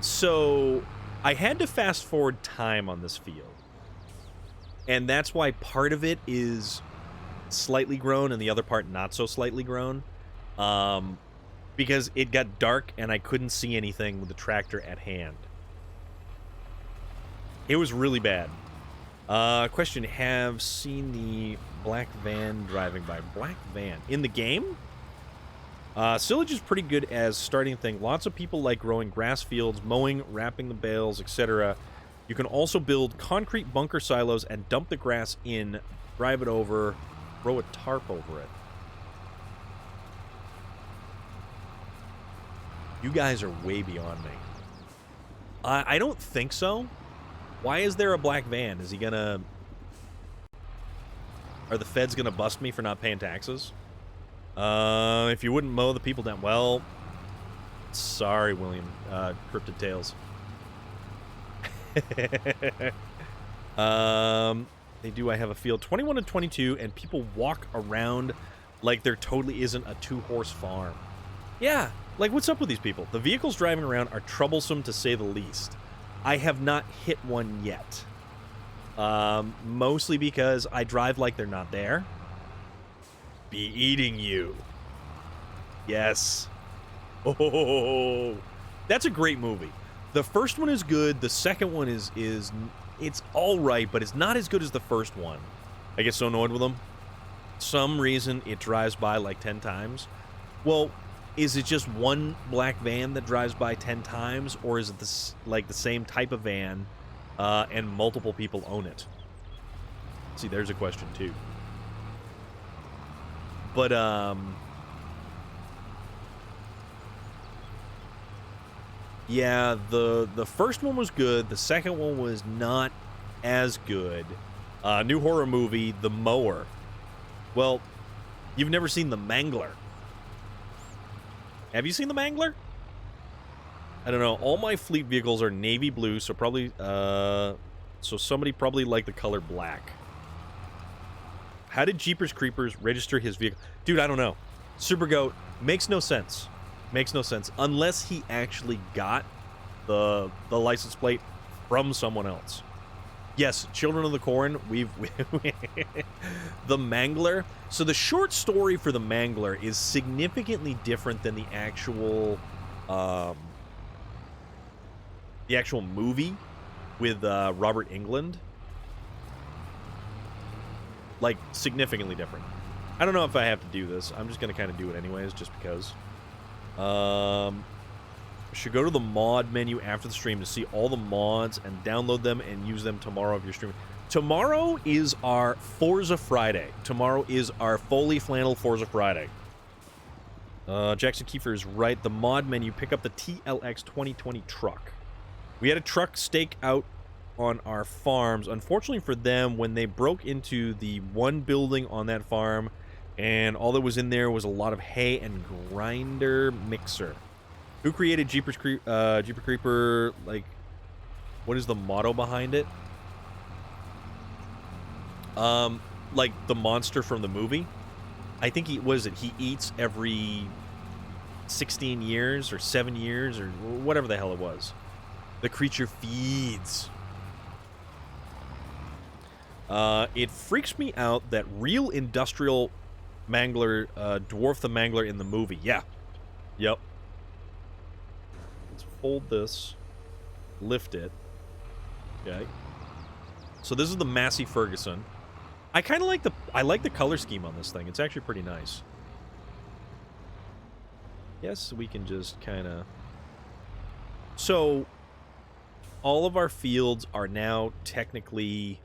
So, I had to fast forward time on this field. And that's why part of it is slightly grown and the other part not so slightly grown. Because it got dark and I couldn't see anything with the tractor at hand. It was really bad. Question, have seen the black van driving by. Black van? In the game? Silage is pretty good as starting thing. Lots of people like growing grass fields, mowing, wrapping the bales, etc. You can also build concrete bunker silos and dump the grass in, drive it over, throw a tarp over it. You guys are way beyond me. I don't think so. Why is there a black van? Is he gonna... Are the feds gonna bust me for not paying taxes? If you wouldn't mow the people down... Well... Sorry, William. Cryptid Tales. They do, I have a field. 21 to 22, and people walk around like there totally isn't a 2-horse farm. Yeah, like, what's up with these people? The vehicles driving around are troublesome, to say the least. I have not hit one yet. Mostly because I drive like they're not there. Be eating you. Yes. Oh, that's a great movie. The first one is good. The second one is it's all right, but it's not as good as the first one. I get so annoyed with them. Some reason it drives by like 10 times. Well, is it just one black van that drives by 10 times, or is it this, like the same type of van, and multiple people own it? See, there's a question too. But yeah, the first one was good. The second one was not as good. New horror movie, The Mower. Well, you've never seen The Mangler. Have you seen The Mangler? I don't know. All my fleet vehicles are navy blue, so probably, so somebody probably liked the color black. How did Jeepers Creepers register his vehicle? Dude, I don't know. Super Goat, makes no sense. Makes no sense. Unless he actually got the license plate from someone else. Yes, Children of the Corn, we've... The Mangler. So the short story for The Mangler is significantly different than the actual movie with Robert Englund. Like, significantly different. I don't know if I have to do this. I'm just going to kind of do it anyways, just because. Should go to the mod menu after the stream to see all the mods and download them and use them tomorrow if you're streaming. Tomorrow is our Forza Friday. Tomorrow is our Foley Flannel Forza Friday. Jackson Kiefer is right. The mod menu, pick up the TLX 2020 truck. We had a truck stake out on our farms. Unfortunately for them, when they broke into the one building on that farm, and all that was in there was a lot of hay and grinder mixer. Who created Jeepers Jeeper Creeper? Like, what is the motto behind it? Like the monster from the movie. I think he eats every 16 years or 7 years or whatever the hell it was. The creature feeds. It freaks me out that real industrial mangler dwarf the mangler in the movie. Yeah. Yep. Let's fold this. Lift it. Okay. So this is the Massey Ferguson. I kind of like the color scheme on this thing. It's actually pretty nice. Yes, we can just kind of... So, all of our fields are now technically...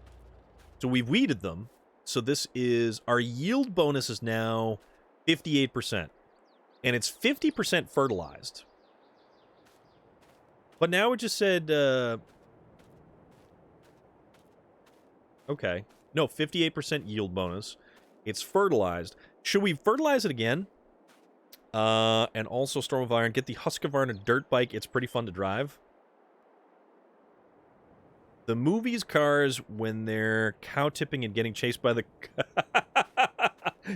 So we've weeded them. So this is... Our yield bonus is now 58%. And it's 50% fertilized. But now it just said... Okay. No, 58% yield bonus. It's fertilized. Should we fertilize it again? And also Storm of Iron. Get the Husqvarna dirt bike. It's pretty fun to drive. The movie's cars when they're cow tipping and getting chased by the...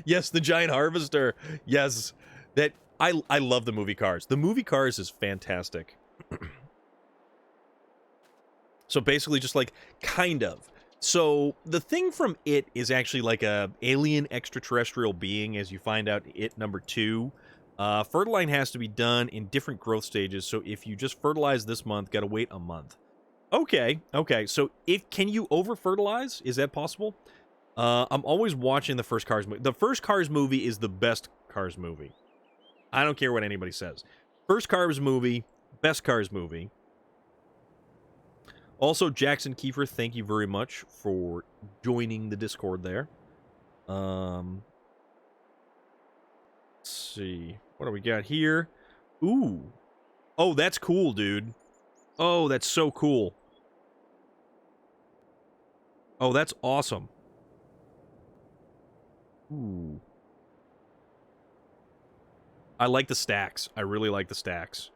Yes, the giant harvester. Yes. That I love the movie Cars. The movie Cars is fantastic. So basically just like, kind of. So the thing from It is actually like a alien extraterrestrial being, as you find out in It number 2. Fertilizing has to be done in different growth stages, so if you just fertilize this month, gotta wait a month. Okay, so can you over-fertilize? Is that possible? I'm always watching the first Cars movie. The first Cars movie is the best Cars movie. I don't care what anybody says. First Cars movie, best Cars movie. Also, Jackson Kiefer, thank you very much for joining the Discord there. Let's see. What do we got here? Ooh. Oh, that's cool, dude. Oh, that's so cool. Oh, that's awesome. Ooh. I like the stacks. I really like the stacks.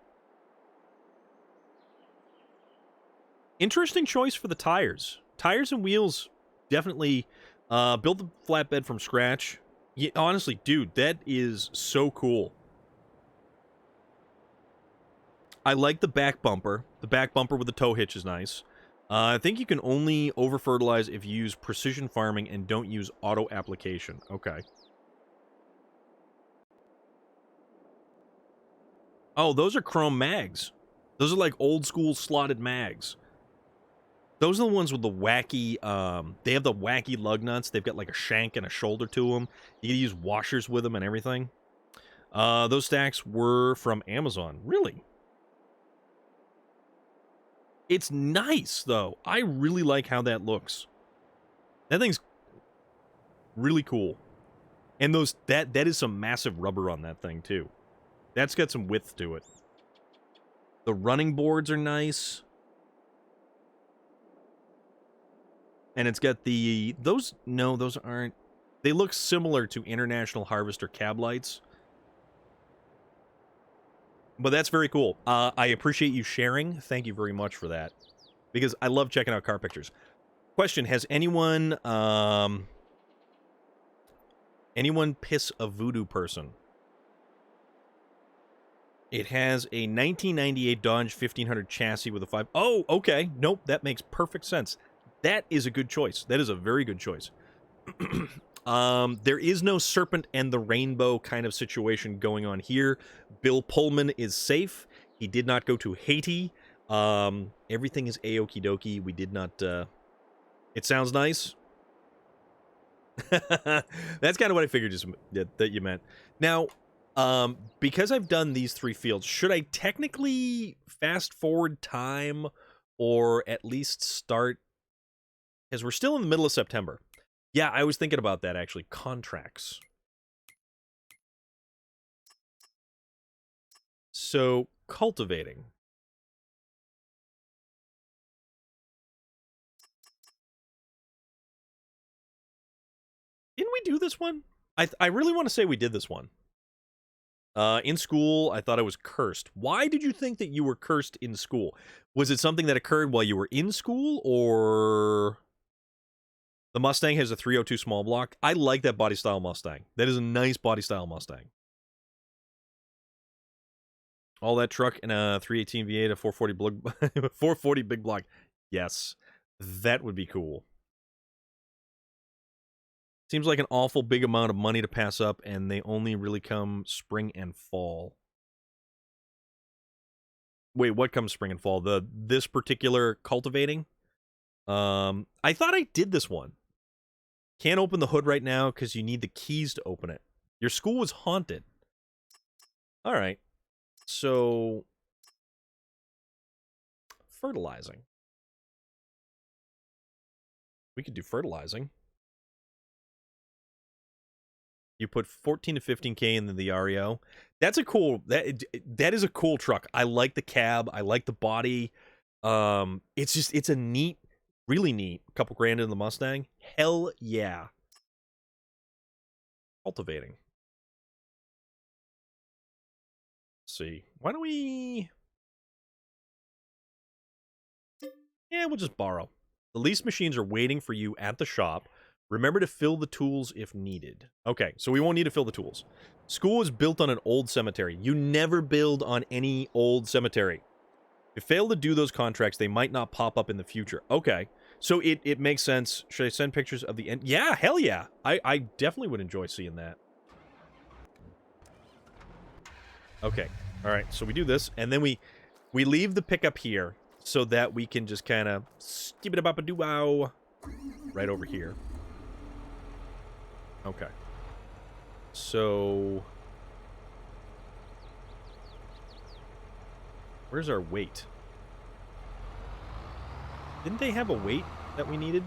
Interesting choice for the tires. Tires and wheels, definitely. Build the flatbed from scratch. Yeah, honestly, dude, that is so cool. I like the back bumper. The back bumper with the tow hitch is nice. I think you can only over-fertilize if you use precision farming and don't use auto application. Okay. Oh, those are chrome mags. Those are like old-school slotted mags. Those are the ones with the wacky, they have the wacky lug nuts. They've got like a shank and a shoulder to them. You can use washers with them and everything. Those stacks were from Amazon. Really? It's nice, though. I really like how that looks. That thing's really cool. And that is some massive rubber on that thing, too. That's got some width to it. The running boards are nice. And it's got those aren't. They look similar to International Harvester cab lights. But that's very cool. I appreciate you sharing. Thank you very much for that. Because I love checking out car pictures. Question, has anyone piss a voodoo person? It has a 1998 Dodge 1500 chassis with a 5... Oh, okay. Nope, that makes perfect sense. That is a good choice. That is a very good choice. There is no Serpent and the Rainbow kind of situation going on here. Bill Pullman is safe. He did not go to Haiti. Everything is a-okie dokie. We did not... It sounds nice. That's kind of what I figured that you meant. Now, because I've done these 3 fields, should I technically fast forward time or at least start... Because we're still in the middle of September. Yeah, I was thinking about that, actually. Contracts. So, cultivating. Didn't we do this one? I really want to say we did this one. In school, I thought I was cursed. Why did you think that you were cursed in school? Was it something that occurred while you were in school, or... The Mustang has a 302 small block. I like that body style Mustang. That is a nice body style Mustang. All that truck and a 318 V8, a 440 big block. Yes, that would be cool. Seems like an awful big amount of money to pass up, and they only really come spring and fall. Wait, what comes spring and fall? This particular cultivating? I thought I did this one. Can't open the hood right now because you need the keys to open it. Your school was haunted. All right. So, fertilizing. We could do fertilizing. You put 14 to 15K in the REO. That's a cool... That is a cool truck. I like the cab. I like the body. It's a neat... Really neat. A couple grand in the Mustang. Hell yeah. Cultivating. Let's see. Why don't we... Yeah, we'll just borrow. The lease machines are waiting for you at the shop. Remember to fill the tools if needed. Okay, so we won't need to fill the tools. School is built on an old cemetery. You never build on any old cemetery. If they fail to do those contracts, they might not pop up in the future. Okay. So it makes sense. Should I send pictures of the end? Yeah, hell yeah. I definitely would enjoy seeing that. Okay. All right. So we do this, and then we leave the pickup here so that we can just kind of skip it up a doo-wow right over here. Okay. So where's our weight? Didn't they have a weight that we needed?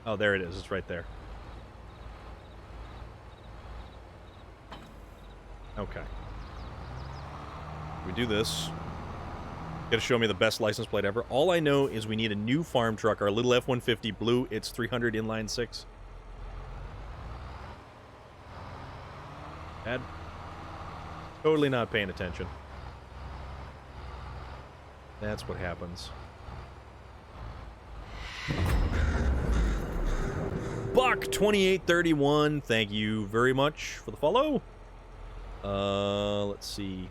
Oh, there it is. It's right there. Okay. We do this. Gotta show me the best license plate ever. All I know is we need a new farm truck. Our little F-150 blue. It's 300 inline 6. Dad? Totally not paying attention. That's what happens. Buck 2831, thank you very much for the follow. Let's see.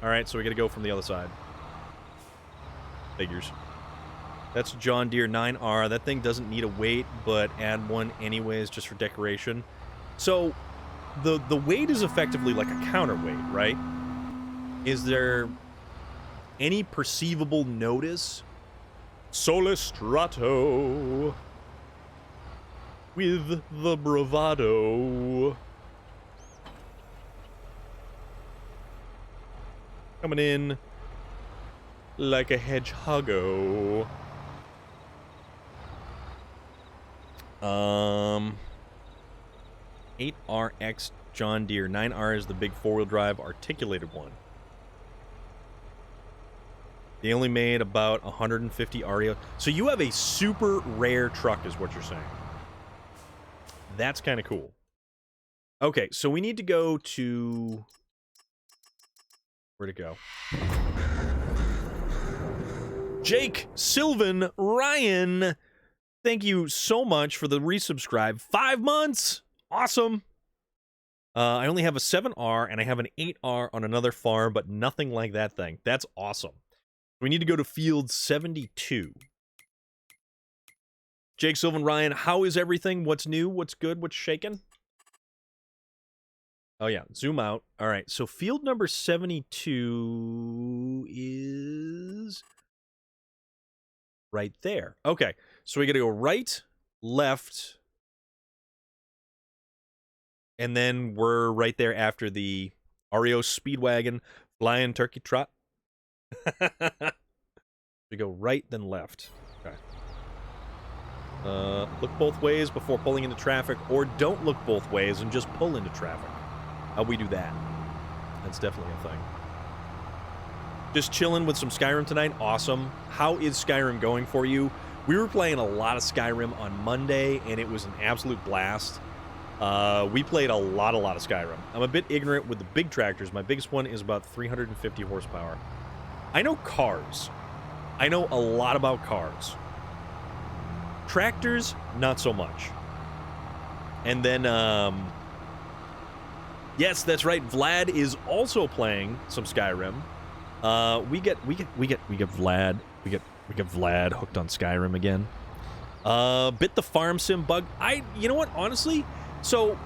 Alright, so we gotta go from the other side. Figures. That's John Deere 9R. That thing doesn't need a weight, but add one anyways just for decoration. So, the weight is effectively like a counterweight, right? Is there any perceivable notice? Solestrato with the bravado. Coming in like a hedgehoggo. 8RX John Deere. 9R is the big four-wheel drive articulated one. They only made about 150 REO. So you have a super rare truck is what you're saying. That's kind of cool. Okay, so we need to go to... Where'd it go? Jake, Sylvan, Ryan, thank you so much for the resubscribe. 5 months! Awesome! I only have a 7R, and I have an 8R on another farm, but nothing like that thing. That's awesome. We need to go to field 72. Jake, Sylvan, Ryan, how is everything? What's new? What's good? What's shaking? Oh, yeah. Zoom out. All right. So field number 72 is right there. Okay. So we got to go right, left, and then we're right there after the REO Speedwagon Flying Turkey Trot. We go right, then left. Okay. Look both ways before pulling into traffic, or don't look both ways and just pull into traffic. How we do that? That's definitely a thing. Just chilling with some Skyrim tonight. Awesome. How is Skyrim going for you? We were playing a lot of Skyrim on Monday, and it was an absolute blast. We played a lot of Skyrim. I'm a bit ignorant with the big tractors. My biggest one is about 350 horsepower. I know cars. I know a lot about cars. Tractors, not so much. And then, yes, that's right. Vlad is also playing some Skyrim. We get Vlad. We get Vlad hooked on Skyrim again. Bit the farm sim bug. You know what? Honestly, so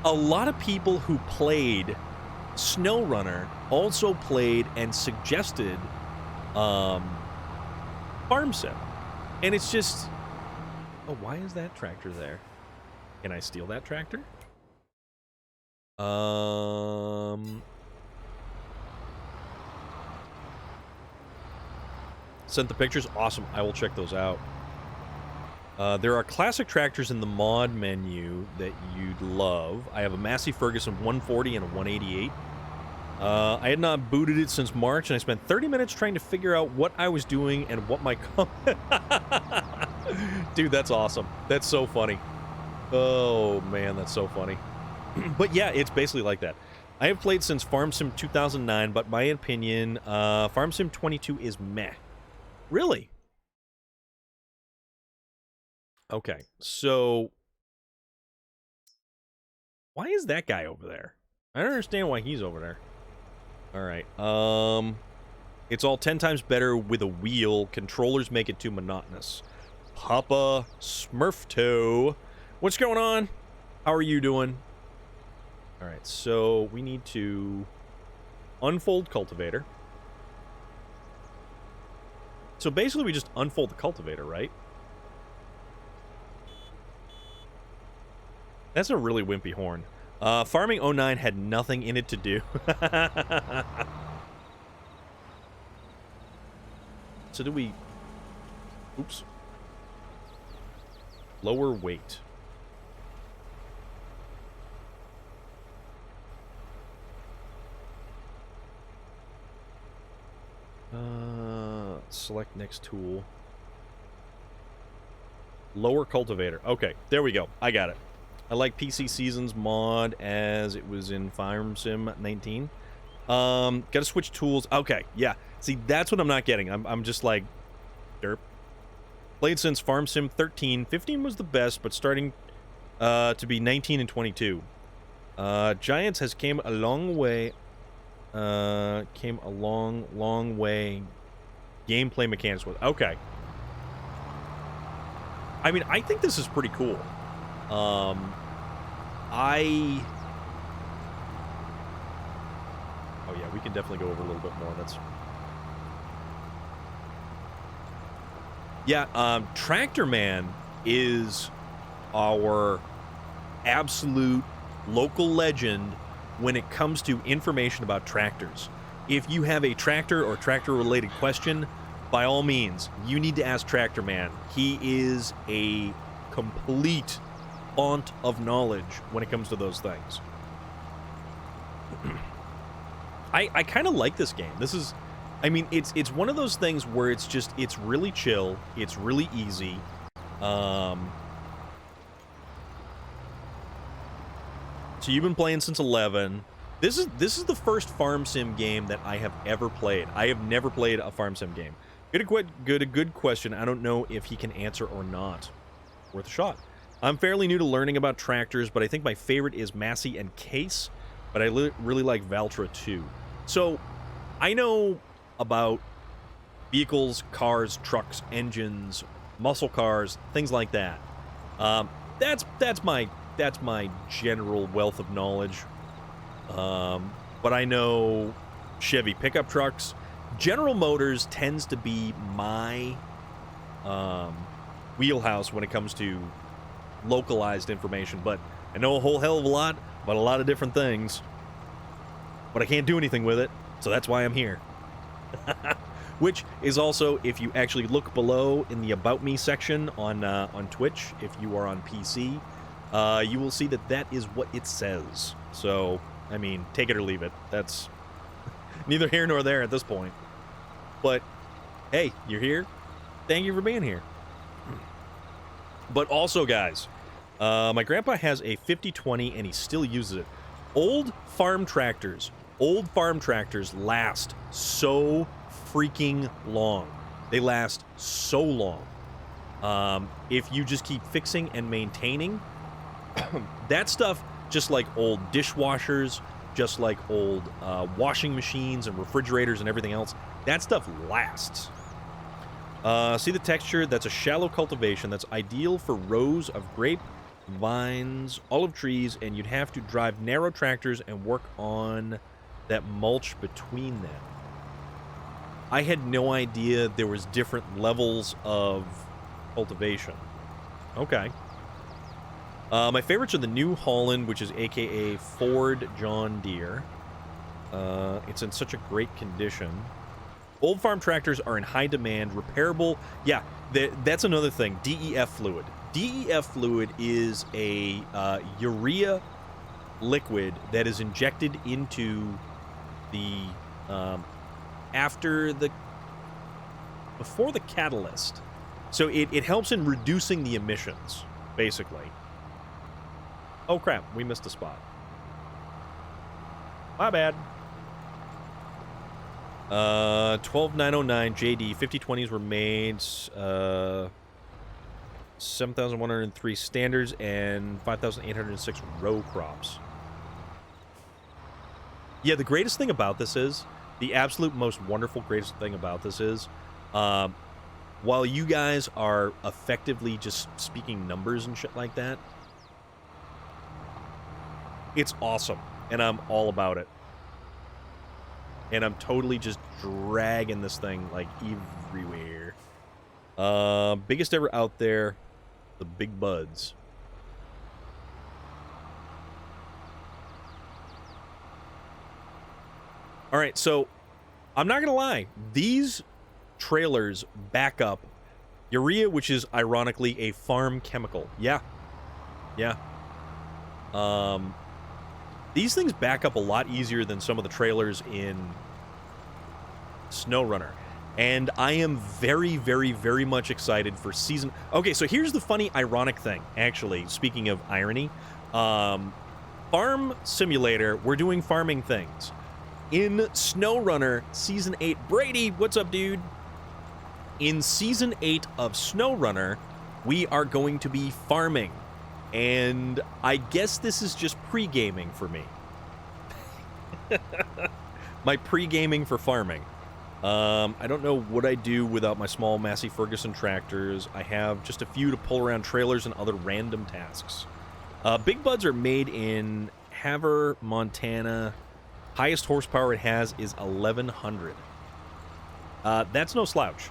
a lot of people who played SnowRunner also played and suggested farm sim, and it's just, oh, why is that tractor there? Can I steal that tractor? Sent the pictures. Awesome. I will check those out. There are classic tractors in the mod menu that you'd love. I have a Massey Ferguson 140 and a 188. I had not booted it since March, and I spent 30 minutes trying to figure out what I was doing and what my... Dude, that's awesome. That's so funny. Oh, man, that's so funny. But yeah, it's basically like that. I have played since Farm Sim 2009, but my opinion, Farm Sim 22 is meh. Really? Okay, so Why is that guy over there? I don't understand why he's over there. All right. It's all 10 times better with a wheel. Controllers make it too monotonous. Papa Smurfto. What's going on? How are you doing? All right, so we need to unfold cultivator. So basically we just unfold the cultivator, right? That's a really wimpy horn. Farming 09 had nothing in it to do. So do we... Oops. Lower weight. Select next tool. Lower cultivator. Okay, there we go. I got it. I like PC Seasons mod as it was in Farm Sim 19. Gotta switch tools. Okay, yeah. See, that's what I'm not getting. I'm just like, derp. Played since Farm Sim 13. 15 was the best, but starting to be 19 and 22. Giants has came a long way. Came a long way. Gameplay mechanics with. Okay. I mean, I think this is pretty cool. Oh yeah, we can definitely go over a little bit more. That's... Yeah, Tractor Man is our absolute local legend when it comes to information about tractors. If you have a tractor or tractor-related question, by all means, you need to ask Tractor Man. He is a complete font of knowledge when it comes to those things. I kind of like this game. This is, I mean, it's one of those things where it's just, it's really chill. It's really easy. So you've been playing since 11. This is the first farm sim game that I have ever played. I have never played a farm sim game. Good question. I don't know if he can answer or not. Worth a shot. I'm fairly new to learning about tractors, but I think my favorite is Massey and Case, but I really like Valtra too. So, I know about vehicles, cars, trucks, engines, muscle cars, things like that. That's my general wealth of knowledge. But I know Chevy pickup trucks. General Motors tends to be my wheelhouse when it comes to localized information, but I know a whole hell of a lot about a lot of different things, but I can't do anything with it, so that's why I'm here. Which is also, if you actually look below in the About Me section on Twitch, if you are on PC, you will see that is what it says. So, I mean, take it or leave it. That's neither here nor there at this point. But, hey, you're here. Thank you for being here. But also, guys, my grandpa has a 5020 and he still uses it. Old farm tractors last so freaking long. They last so long. If you just keep fixing and maintaining, that stuff, just like old dishwashers, just like old washing machines and refrigerators and everything else, that stuff lasts. See the texture? That's a shallow cultivation that's ideal for rows of grape, vines, olive trees, and you'd have to drive narrow tractors and work on that mulch between them. I had no idea there was different levels of cultivation. Okay. My favorites are the New Holland, which is aka Ford John Deere. It's in such a great condition. Old farm tractors are in high demand, repairable. Yeah, that's another thing. DEF fluid. DEF fluid is a urea liquid that is injected into the before the catalyst. So it helps in reducing the emissions, basically. Oh crap, we missed a spot. My bad. 12909 JD 5020s were made, 7,103 standards and 5,806 row crops. Yeah, the greatest thing about this is, the absolute most wonderful, greatest thing about this is, while you guys are effectively just speaking numbers and shit like that, it's awesome, and I'm all about it. And I'm totally just dragging this thing, like, everywhere. Biggest ever out there, the big buds. All right, so I'm not going to lie. These trailers back up urea, which is ironically a farm chemical. Yeah. Yeah. These things back up a lot easier than some of the trailers in SnowRunner. And I am very, very, very much excited for season... Okay, so here's the funny, ironic thing, actually, speaking of irony. Farm Simulator, we're doing farming things. In SnowRunner Season 8... Brady, what's up, dude? In Season 8 of SnowRunner, we are going to be farming. And I guess this is just pre-gaming for me. My pre-gaming for farming. I don't know what I'd do without my small Massey Ferguson tractors. I have just a few to pull around trailers and other random tasks. Big Buds are made in Havre, Montana. Highest horsepower it has is 1,100. That's no slouch.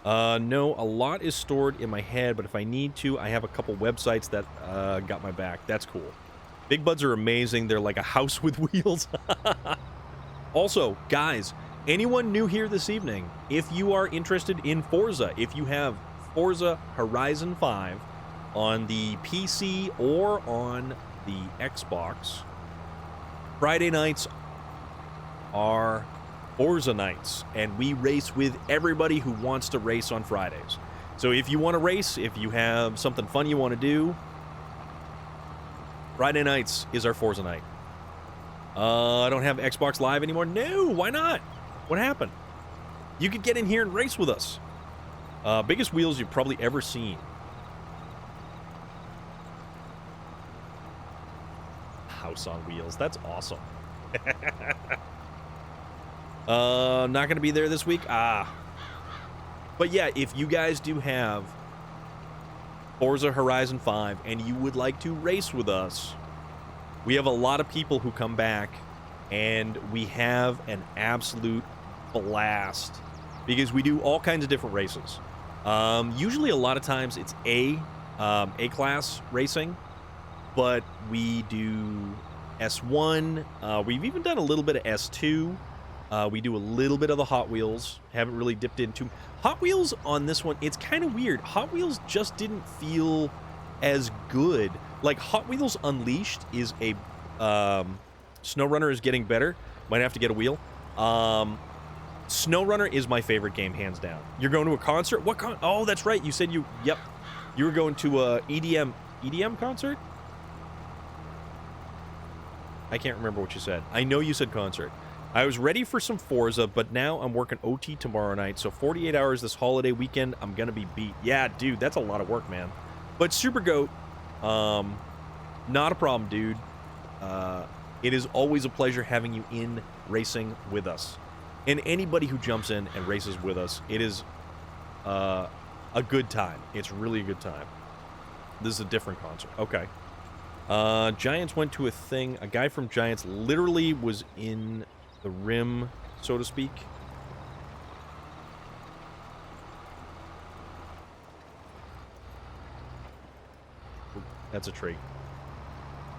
No, a lot is stored in my head, but if I need to, I have a couple websites that got my back. That's cool. Big Buds are amazing. They're like a house with wheels. Also, guys, anyone new here this evening, if you are interested in Forza, if you have Forza Horizon 5 on the PC or on the Xbox, Friday nights are Forza nights, and we race with everybody who wants to race on Fridays. So if you want to race, if you have something fun you want to do, Friday nights is our Forza night. I don't have Xbox Live anymore. No, why not? What happened? You could get in here and race with us. Biggest wheels you've probably ever seen. House on wheels. That's awesome. Not going to be there this week. But yeah, if you guys do have Forza Horizon 5 and you would like to race with us, we have a lot of people who come back, and we have an absolute blast because we do all kinds of different races. Usually a lot of times it's A-class racing, but we do S1. We've even done a little bit of S2. We do a little bit of the Hot Wheels. Haven't really dipped into Hot Wheels on this one. It's kind of weird. Hot Wheels just didn't feel as good. Like, Hot Wheels Unleashed is a... SnowRunner is getting better. Might have to get a wheel. SnowRunner is my favorite game, hands down. You're going to a concert? What Oh, that's right. You said you... Yep. You were going to a EDM concert? I can't remember what you said. I know you said concert. I was ready for some Forza, but now I'm working OT tomorrow night, so 48 hours this holiday weekend, I'm gonna be beat. Yeah, dude, that's a lot of work, man. But Super Goat, not a problem, dude. It is always a pleasure having you in racing with us. And anybody who jumps in and races with us, it is a good time. It's really a good time. This is a different concert. Okay. Giants went to a thing. A guy from Giants literally was in the rim, so to speak. That's a tree.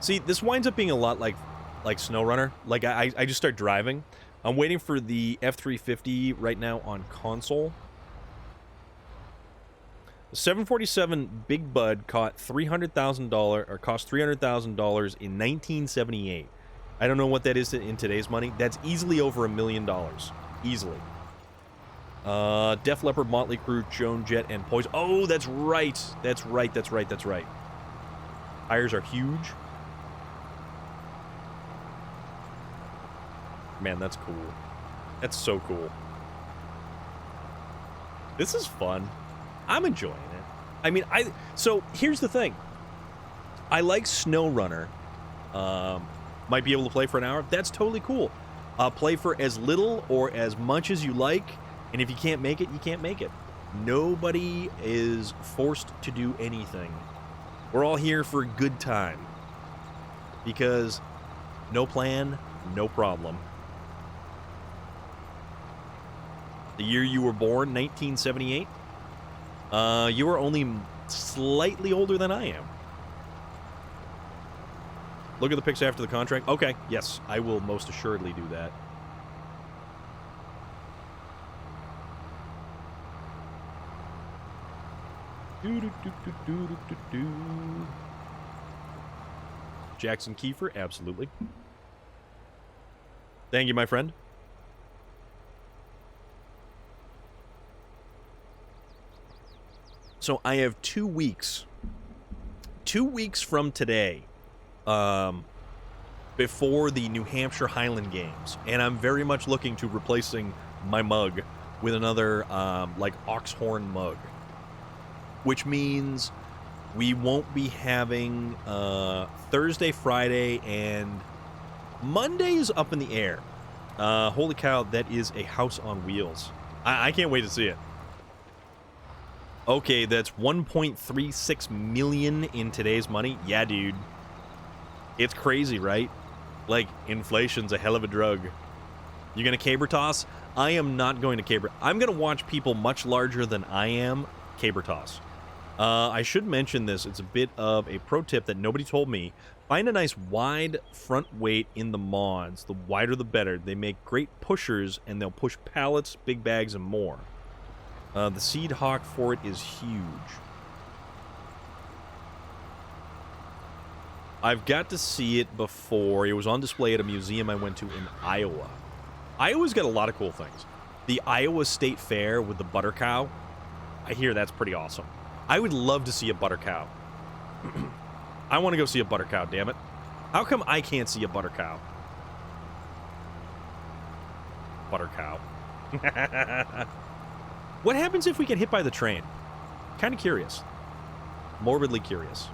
See, this winds up being a lot like SnowRunner. Like, I just start driving. I'm waiting for the F-350 right now on console. The 747 Big Bud cost $300,000 in 1978. I don't know what that is in today's money. That's easily over $1 million. Easily. Def Leppard, Motley Crue, Joan Jett, and Poison. Oh, that's right. That's right. That's right. That's right. Tires are huge. Man, that's cool. That's so cool. This is fun. I'm enjoying it. I mean, so here's the thing. I like SnowRunner might be able to play for an hour. That's totally cool. Play for as little or as much as you like, and if you can't make it, you can't make it. Nobody is forced to do anything. We're all here for a good time. Because no plan, no problem. The year you were born, 1978. You were only slightly older than I am. Look at the pics after the contract. Okay, yes, I will most assuredly do that. Jackson Kiefer, absolutely. Thank you, my friend. So I have 2 weeks. 2 weeks from today, before the New Hampshire Highland Games, and I'm very much looking to replacing my mug with another, like, oxhorn mug. Which means we won't be having Thursday, Friday, and Monday's up in the air. Holy cow, that is a house on wheels. I can't wait to see it. Okay, that's 1.36 million in today's money. Yeah, dude. It's crazy, right? Like, inflation's a hell of a drug. You gonna caber toss? I am not going to caber. I'm gonna watch people much larger than I am caber toss. I should mention this. It's a bit of a pro tip that nobody told me. Find a nice wide front weight in the mods. The wider the better. They make great pushers, and they'll push pallets, big bags, and more. The seed hawk for it is huge. I've got to see it before. It was on display at a museum I went to in Iowa. Iowa's got a lot of cool things. The Iowa State Fair with the butter cow. I hear that's pretty awesome. I would love to see a butter cow. I want to go see a butter cow, damn it. How come I can't see a butter cow? Butter cow. What happens if we get hit by the train? Kind of curious. Morbidly curious.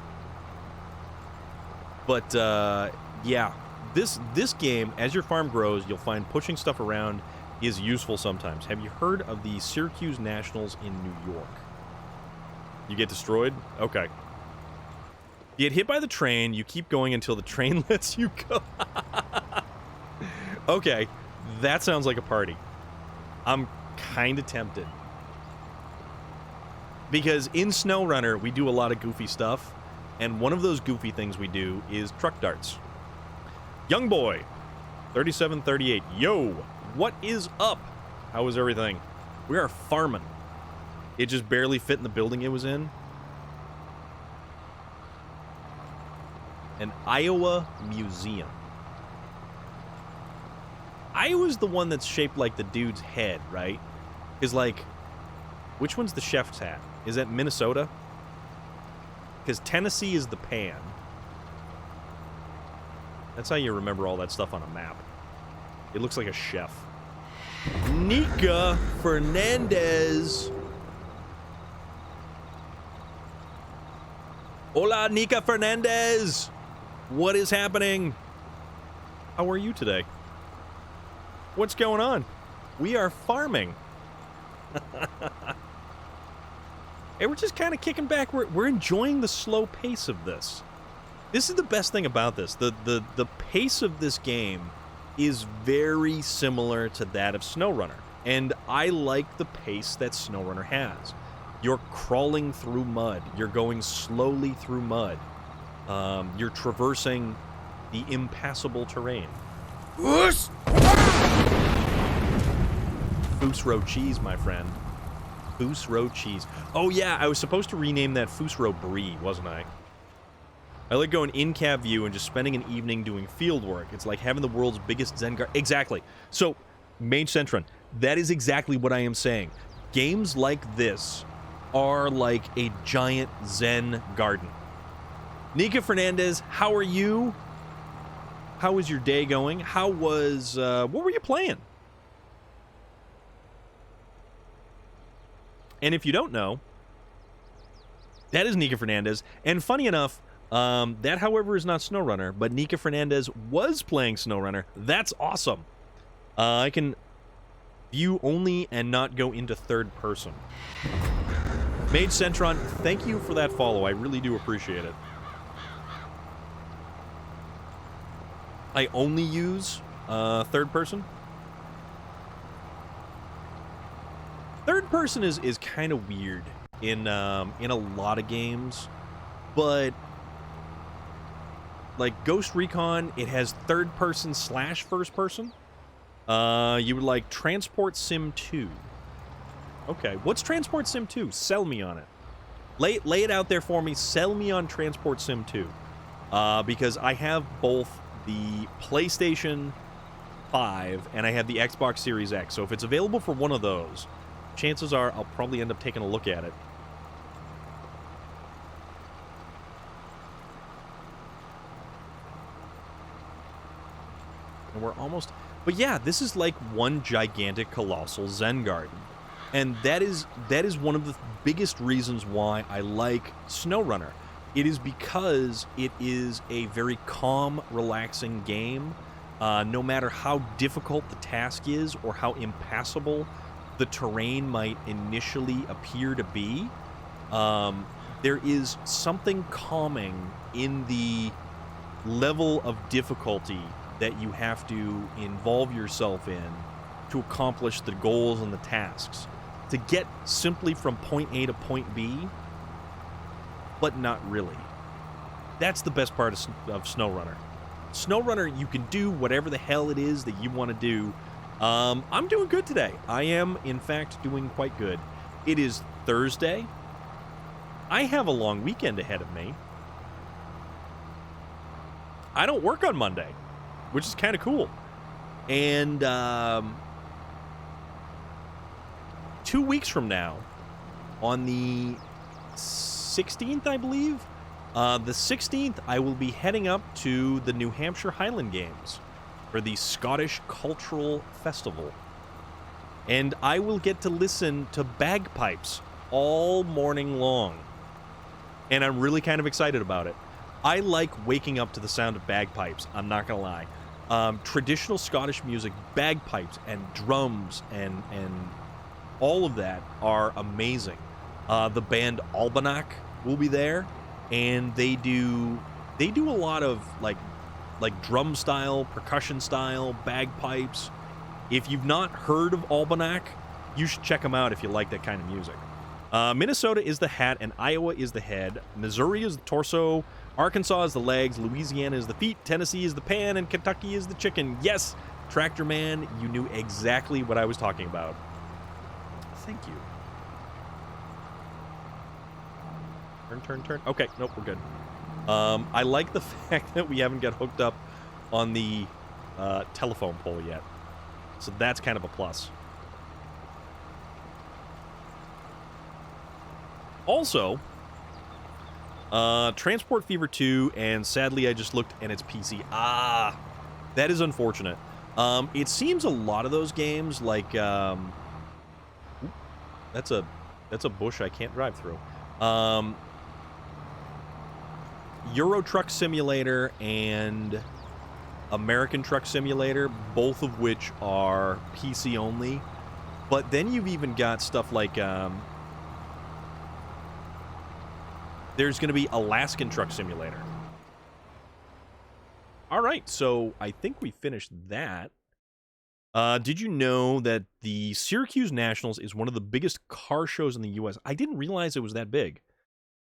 But, yeah. This game, as your farm grows, you'll find pushing stuff around is useful sometimes. Have you heard of the Syracuse Nationals in New York? You get destroyed? Okay. You get hit by the train, you keep going until the train lets you go. Okay, that sounds like a party. I'm kind of tempted. Because in SnowRunner, we do a lot of goofy stuff, and one of those goofy things we do is truck darts. Young boy, 3738. Yo, what is up? How is everything? We are farming. It just barely fit in the building it was in. An Iowa museum. Iowa's the one that's shaped like the dude's head, right? Is like, which one's the chef's hat? Is that Minnesota? Because Tennessee is the pan. That's how you remember all that stuff on a map. It looks like a chef. Nika Fernandez. Hola, Nika Fernandez. What is happening? How are you today? What's going on? We are farming. And we're just kind of kicking back. We're enjoying the slow pace of this. This is the best thing about this. The pace of this game is very similar to that of SnowRunner. And I like the pace that SnowRunner has. You're crawling through mud. You're going slowly through mud. You're traversing the impassable terrain. Foosro cheese, my friend. Foosro cheese. Oh yeah, I was supposed to rename that Foosro Brie, wasn't I? I like going in-cab view and just spending an evening doing field work. It's like having the world's biggest Zen garden. Exactly. So, Mage Centron, that is exactly what I am saying. Games like this are like a giant Zen garden. Nika Fernandez, how are you? How was your day going? How was, what were you playing? And if you don't know, that is Nika Fernandez. And funny enough, That, however, is not SnowRunner, but Nika Fernandez was playing SnowRunner. That's awesome. I can view only and not go into third person. Mage Centron, thank you for that follow. I really do appreciate it. I only use third person. Third person is kind of weird in a lot of games, but like Ghost Recon, it has third person / first person. You would like Transport Sim 2. Okay, what's Transport Sim 2? Sell me on it. Lay it out there for me. Sell me on Transport Sim 2. Because I have both the PlayStation 5 and I have the Xbox Series X. So if it's available for one of those, chances are I'll probably end up taking a look at it. And we're almost... But yeah, this is like one gigantic colossal Zen garden. And that is one of the biggest reasons why I like SnowRunner. It is because it is a very calm, relaxing game. No matter how difficult the task is or how impassable the terrain might initially appear to be, there is something calming in the level of difficulty that you have to involve yourself in to accomplish the goals and the tasks. To get simply from point A to point B, but not really. That's the best part of SnowRunner. SnowRunner, you can do whatever the hell it is that you want to do. I'm doing good today. I am, in fact, doing quite good. It is Thursday. I have a long weekend ahead of me. I don't work on Monday, which is kind of cool. And 2 weeks from now, on the 16th, I believe, the 16th, I will be heading up to the New Hampshire Highland Games for the Scottish Cultural Festival. And I will get to listen to bagpipes all morning long. And I'm really kind of excited about it. I like waking up to the sound of bagpipes, I'm not going to lie. Traditional Scottish music, bagpipes and drums and all of that are amazing. The band Albanach will be there, and they do a lot of like drum style, percussion style, bagpipes. If you've not heard of Albanach, you should check them out if you like that kind of music. Minnesota is the hat, and Iowa is the head. Missouri is the torso. Arkansas is the legs. Louisiana is the feet. Tennessee is the pan, and Kentucky is the chicken. Yes, Tractor Man, you knew exactly what I was talking about. Thank you. Turn. Okay, nope, we're good. I like the fact that we haven't got hooked up on the telephone pole yet. So that's kind of a plus. Also, Transport Fever 2, and sadly I just looked and it's PC. Ah, that is unfortunate. It seems a lot of those games, like, that's a bush I can't drive through. Euro Truck Simulator and American Truck Simulator, both of which are PC only. But then you've even got stuff like, there's going to be Alaskan Truck Simulator. All right, so I think we finished that. Did you know that the Syracuse Nationals is one of the biggest car shows in the U.S.? I didn't realize it was that big.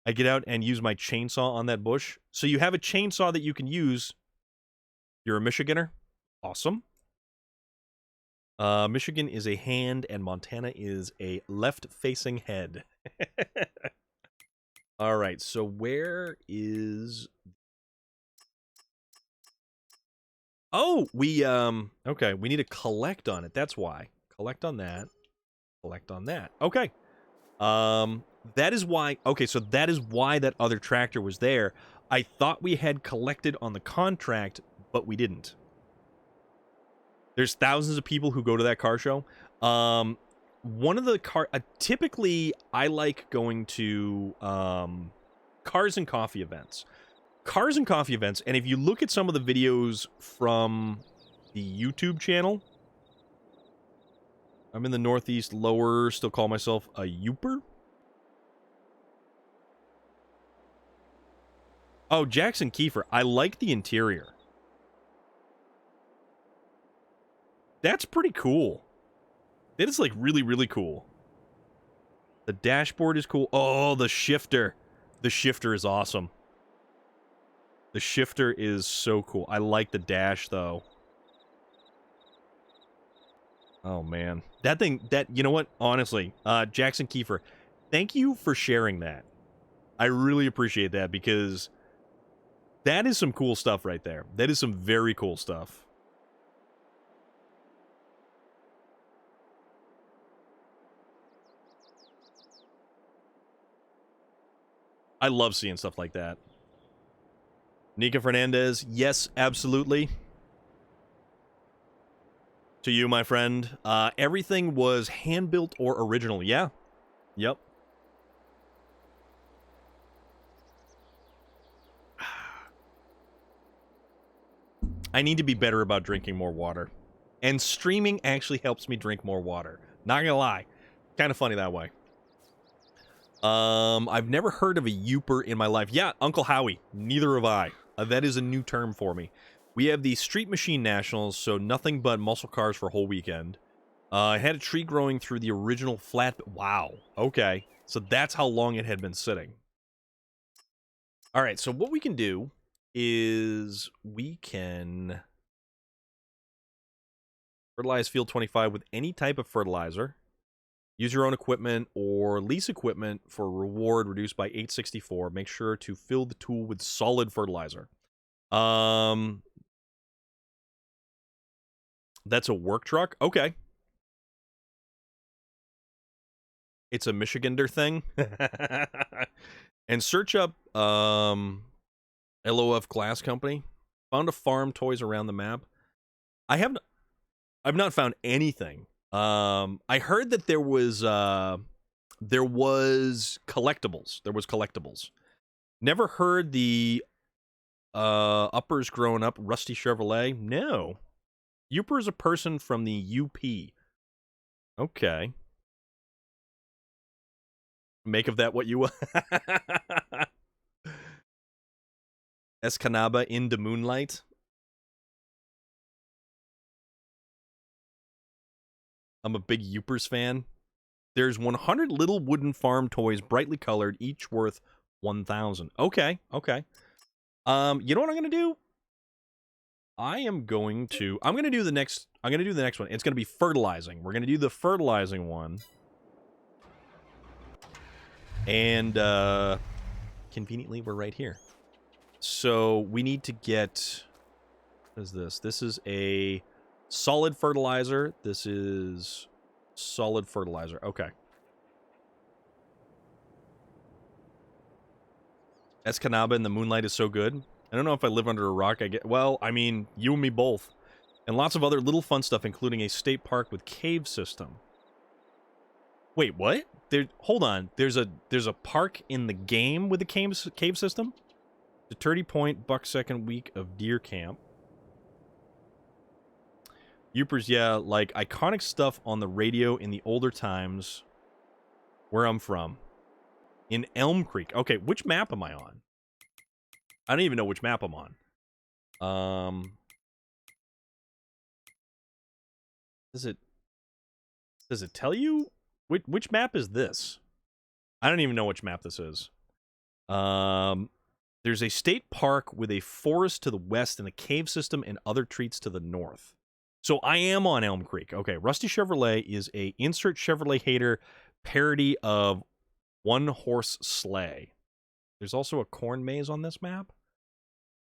I get out and use my chainsaw on that bush. So you have a chainsaw that you can use. You're a Michiganer? Awesome. Michigan is a hand, and Montana is a left-facing head. All right, so where is... Oh, okay, we need to collect on it. That's why. Collect on that. Collect on that. Okay. That is why... Okay, so that is why that other tractor was there. I thought we had collected on the contract, but we didn't. There's thousands of people who go to that car show. One of the typically, I like going to cars and coffee events. Cars and coffee events, and if you look at some of the videos from the YouTube channel, I'm in the Northeast Lower, still call myself a Youper. Oh, Jackson Kiefer. I like the interior. That's pretty cool. It is, like, really, really cool. The dashboard is cool. Oh, the shifter. The shifter is awesome. The shifter is so cool. I like the dash, though. Oh, man. That thing, you know what? Honestly, Jackson Kiefer, thank you for sharing that. I really appreciate that, because that is some cool stuff right there. That is some very cool stuff. I love seeing stuff like that. Nika Fernandez, yes, absolutely. To you, my friend. Everything was hand-built or original. Yeah. Yep. I need to be better about drinking more water. And streaming actually helps me drink more water. Not gonna lie. Kind of funny that way. I've never heard of a Youper in my life. Yeah, Uncle Howie. Neither have I. That is a new term for me. We have the Street Machine Nationals, so nothing but muscle cars for a whole weekend. I had a tree growing through the original flat... Wow. Okay. So that's how long it had been sitting. Alright, so what we can do is we can fertilize field 25 with any type of fertilizer. Use your own equipment or lease equipment for reward reduced by 864. Make sure to fill the tool with solid fertilizer. That's a work truck? Okay. It's a Michigander thing. And search up LOF Glass Company. Found a farm toys around the map. I've not found anything. I heard that there was collectibles. There was collectibles. Never heard the uppers growing up. Rusty Chevrolet. No. Youper is a person from the UP. Okay. Make of that what you will. Escanaba in the moonlight. I'm a big Youpers fan. There's 100 little wooden farm toys, brightly colored, each worth 1,000. Okay, okay. You know what I'm gonna do? I'm gonna do the next one. It's gonna be fertilizing. We're gonna do the fertilizing one. And conveniently we're right here. So we need to get, what is this? This is a solid fertilizer. This is solid fertilizer. Okay. Escanaba in the moonlight is so good. I don't know if I live under a rock. Well, I mean, you and me both. And lots of other little fun stuff, including a state park with cave system. Wait, what? Hold on. There's a park in the game with a cave system? The 30 Point Buck-Second week of deer camp. Youpers, yeah, like iconic stuff on the radio in the older times where I'm from. In Elm Creek. Okay, which map am I on? I don't even know which map I'm on. Does it tell you? Which map is this? I don't even know which map this is. There's a state park with a forest to the west and a cave system and other treats to the north. So I am on Elm Creek. Okay, Rusty Chevrolet is a insert Chevrolet hater parody of One Horse Sleigh. There's also a corn maze on this map.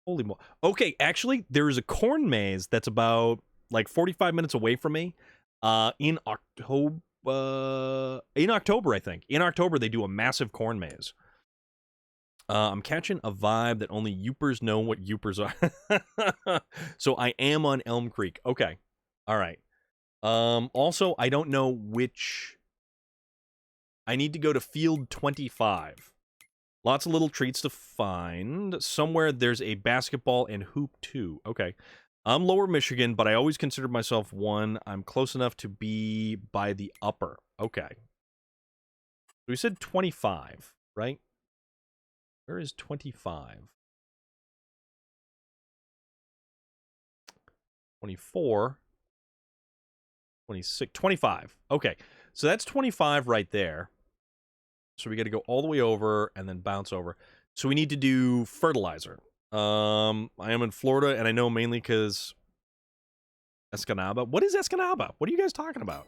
Holy mo! Okay, actually, there is a corn maze that's about like 45 minutes away from me. In October. I think. In October, they do a massive corn maze. I'm catching a vibe that only Youpers know what Youpers are. So I am on Elm Creek. Okay. All right. Also, I don't know which... I need to go to field 25. Lots of little treats to find. Somewhere there's a basketball and hoop too. Okay. I'm Lower Michigan, but I always considered myself one. I'm close enough to be by the upper. Okay. We said 25, right? Where is 25? 24. 26. 25. Okay. So that's 25 right there. So we got to go all the way over and then bounce over. So we need to do fertilizer. I am in Florida, and I know mainly because Escanaba. What is Escanaba? What are you guys talking about?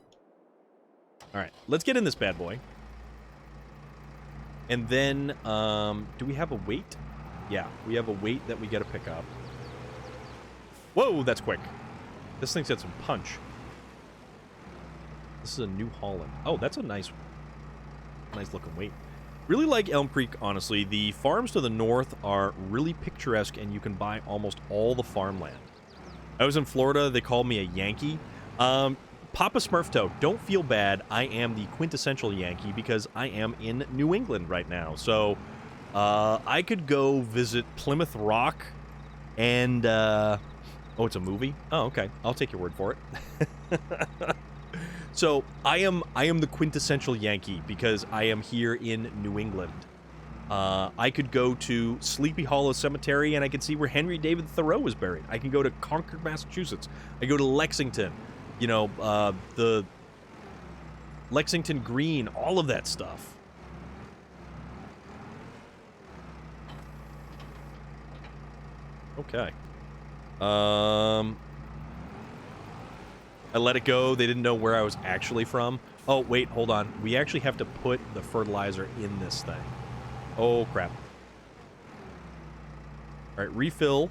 All right, let's get in this bad boy. And then, do we have a weight? Yeah, we have a weight that we got to pick up. Whoa, that's quick. This thing's got some punch. This is a New Holland. Oh, that's a nice looking weight. Really like Elm Creek, honestly. The farms to the north are really picturesque, and you can buy almost all the farmland. I was in Florida. They called me a Yankee. Papa Smurfto, don't feel bad. I am the quintessential Yankee because I am in New England right now. So I could go visit Plymouth Rock and... oh, it's a movie? Oh, okay. I'll take your word for it. So I am the quintessential Yankee because I am here in New England. I could go to Sleepy Hollow Cemetery and I could see where Henry David Thoreau was buried. I can go to Concord, Massachusetts. I go to Lexington. You know, the Lexington Green, all of that stuff. Okay. I let it go. They didn't know where I was actually from. Oh, wait, hold on. We actually have to put the fertilizer in this thing. Oh, crap. All right, refill.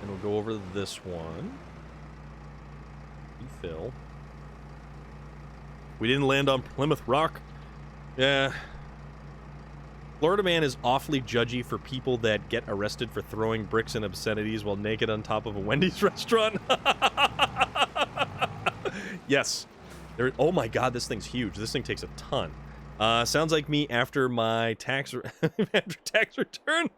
And we'll go over this one. Refill. We didn't land on Plymouth Rock. Yeah. Florida man is awfully judgy for people that get arrested for throwing bricks and obscenities while naked on top of a Wendy's restaurant. Yes. Oh my god, this thing's huge. This thing takes a ton. Sounds like me after my tax return.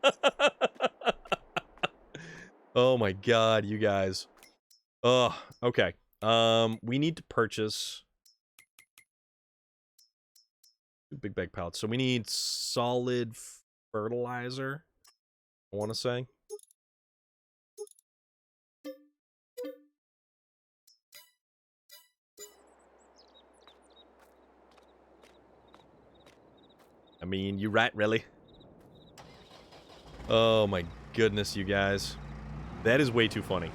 Oh my god, you guys. Oh, okay. We need to purchase 2 big bag pallets. So we need solid fertilizer, I want to say. I mean, you right, really? Oh my goodness, you guys. That is way too funny.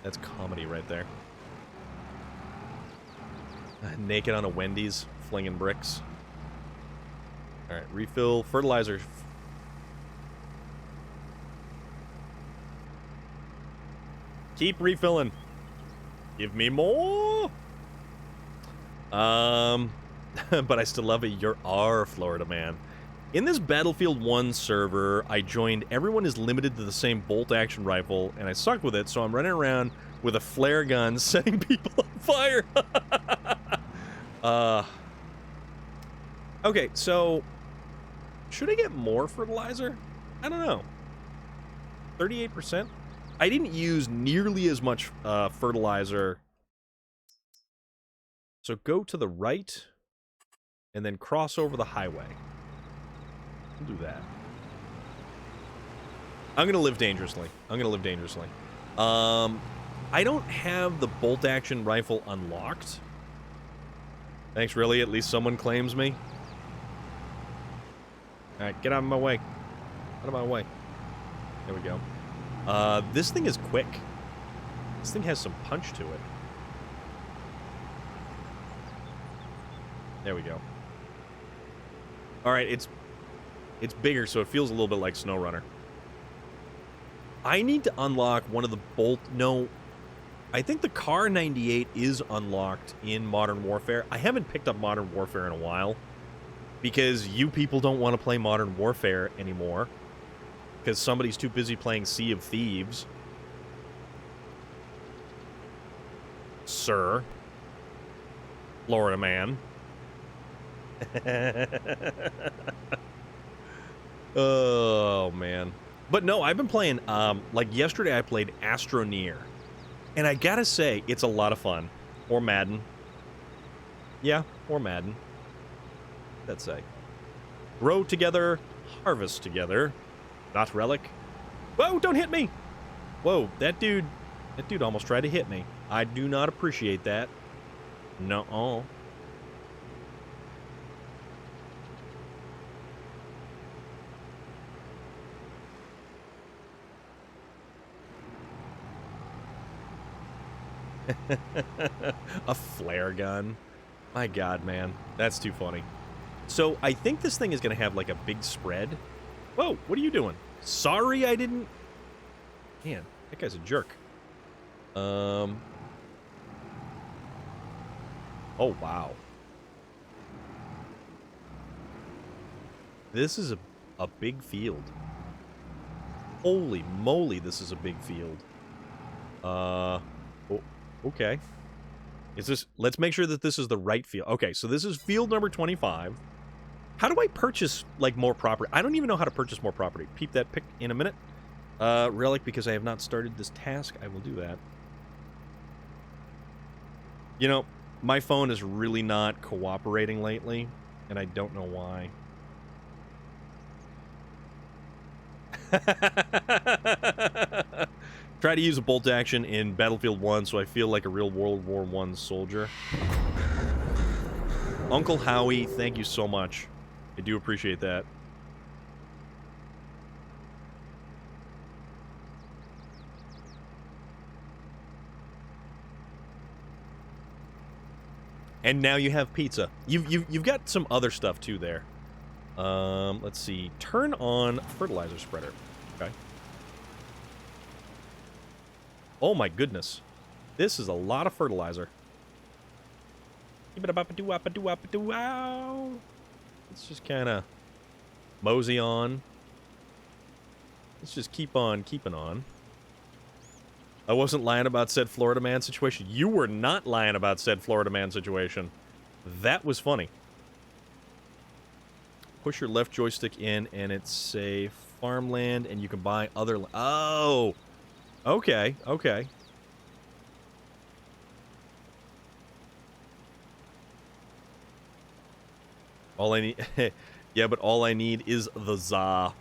That's comedy right there. Naked on a Wendy's, flinging bricks. Alright, refill fertilizer. Keep refilling. Give me more. But I still love it. You're our Florida man. In this Battlefield 1 server, I joined everyone is limited to the same bolt-action rifle, and I suck with it, so I'm running around with a flare gun setting people on fire. Okay, so should I get more fertilizer? I don't know. 38%? I didn't use nearly as much fertilizer. So go to the right and then cross over the highway. We'll do that. I'm gonna live dangerously. I don't have the bolt-action rifle unlocked. Thanks, really. At least someone claims me. Alright, get out of my way. Out of my way. There we go. This thing is quick. This thing has some punch to it. There we go. Alright, it's bigger, so it feels a little bit like SnowRunner. I need to unlock one of the bolt... No, I think the Car 98 is unlocked in Modern Warfare. I haven't picked up Modern Warfare in a while because you people don't want to play Modern Warfare anymore because somebody's too busy playing Sea of Thieves. Sir. Florida man. Oh, man. But no, I've been playing, like yesterday I played Astroneer. And I gotta say, it's a lot of fun. Or Madden. Yeah, or Madden. Let's say. Grow together, harvest together. Not Relic. Whoa, don't hit me! Whoa, that dude almost tried to hit me. I do not appreciate that. No-oh. A flare gun. My God, man. That's too funny. So, I think this thing is going to have, like, a big spread. Whoa, what are you doing? Sorry I didn't... Man, that guy's a jerk. Oh, wow. This is a big field. Holy moly, this is a big field. Oh, okay. Is this... Let's make sure that this is the right field. Okay, so this is field number 25. How do I purchase, like, more property? I don't even know how to purchase more property. Peep that pick in a minute. Relic, because I have not started this task, I will do that. You know, my phone is really not cooperating lately, and I don't know why. Try to use a bolt action in Battlefield 1 so I feel like a real World War I soldier. Uncle Howie, thank you so much. I do appreciate that. And now you have pizza. You've got some other stuff too there. Let's see. Turn on fertilizer spreader. Okay. Oh my goodness. This is a lot of fertilizer. Let's just kind of mosey on. Let's just keep on keeping on. I wasn't lying about said Florida man situation. You were not lying about said Florida man situation. That was funny. Push your left joystick in, and it's a farmland, and you can buy other... Oh! Okay, okay. All I need... Yeah, but all I need is the za.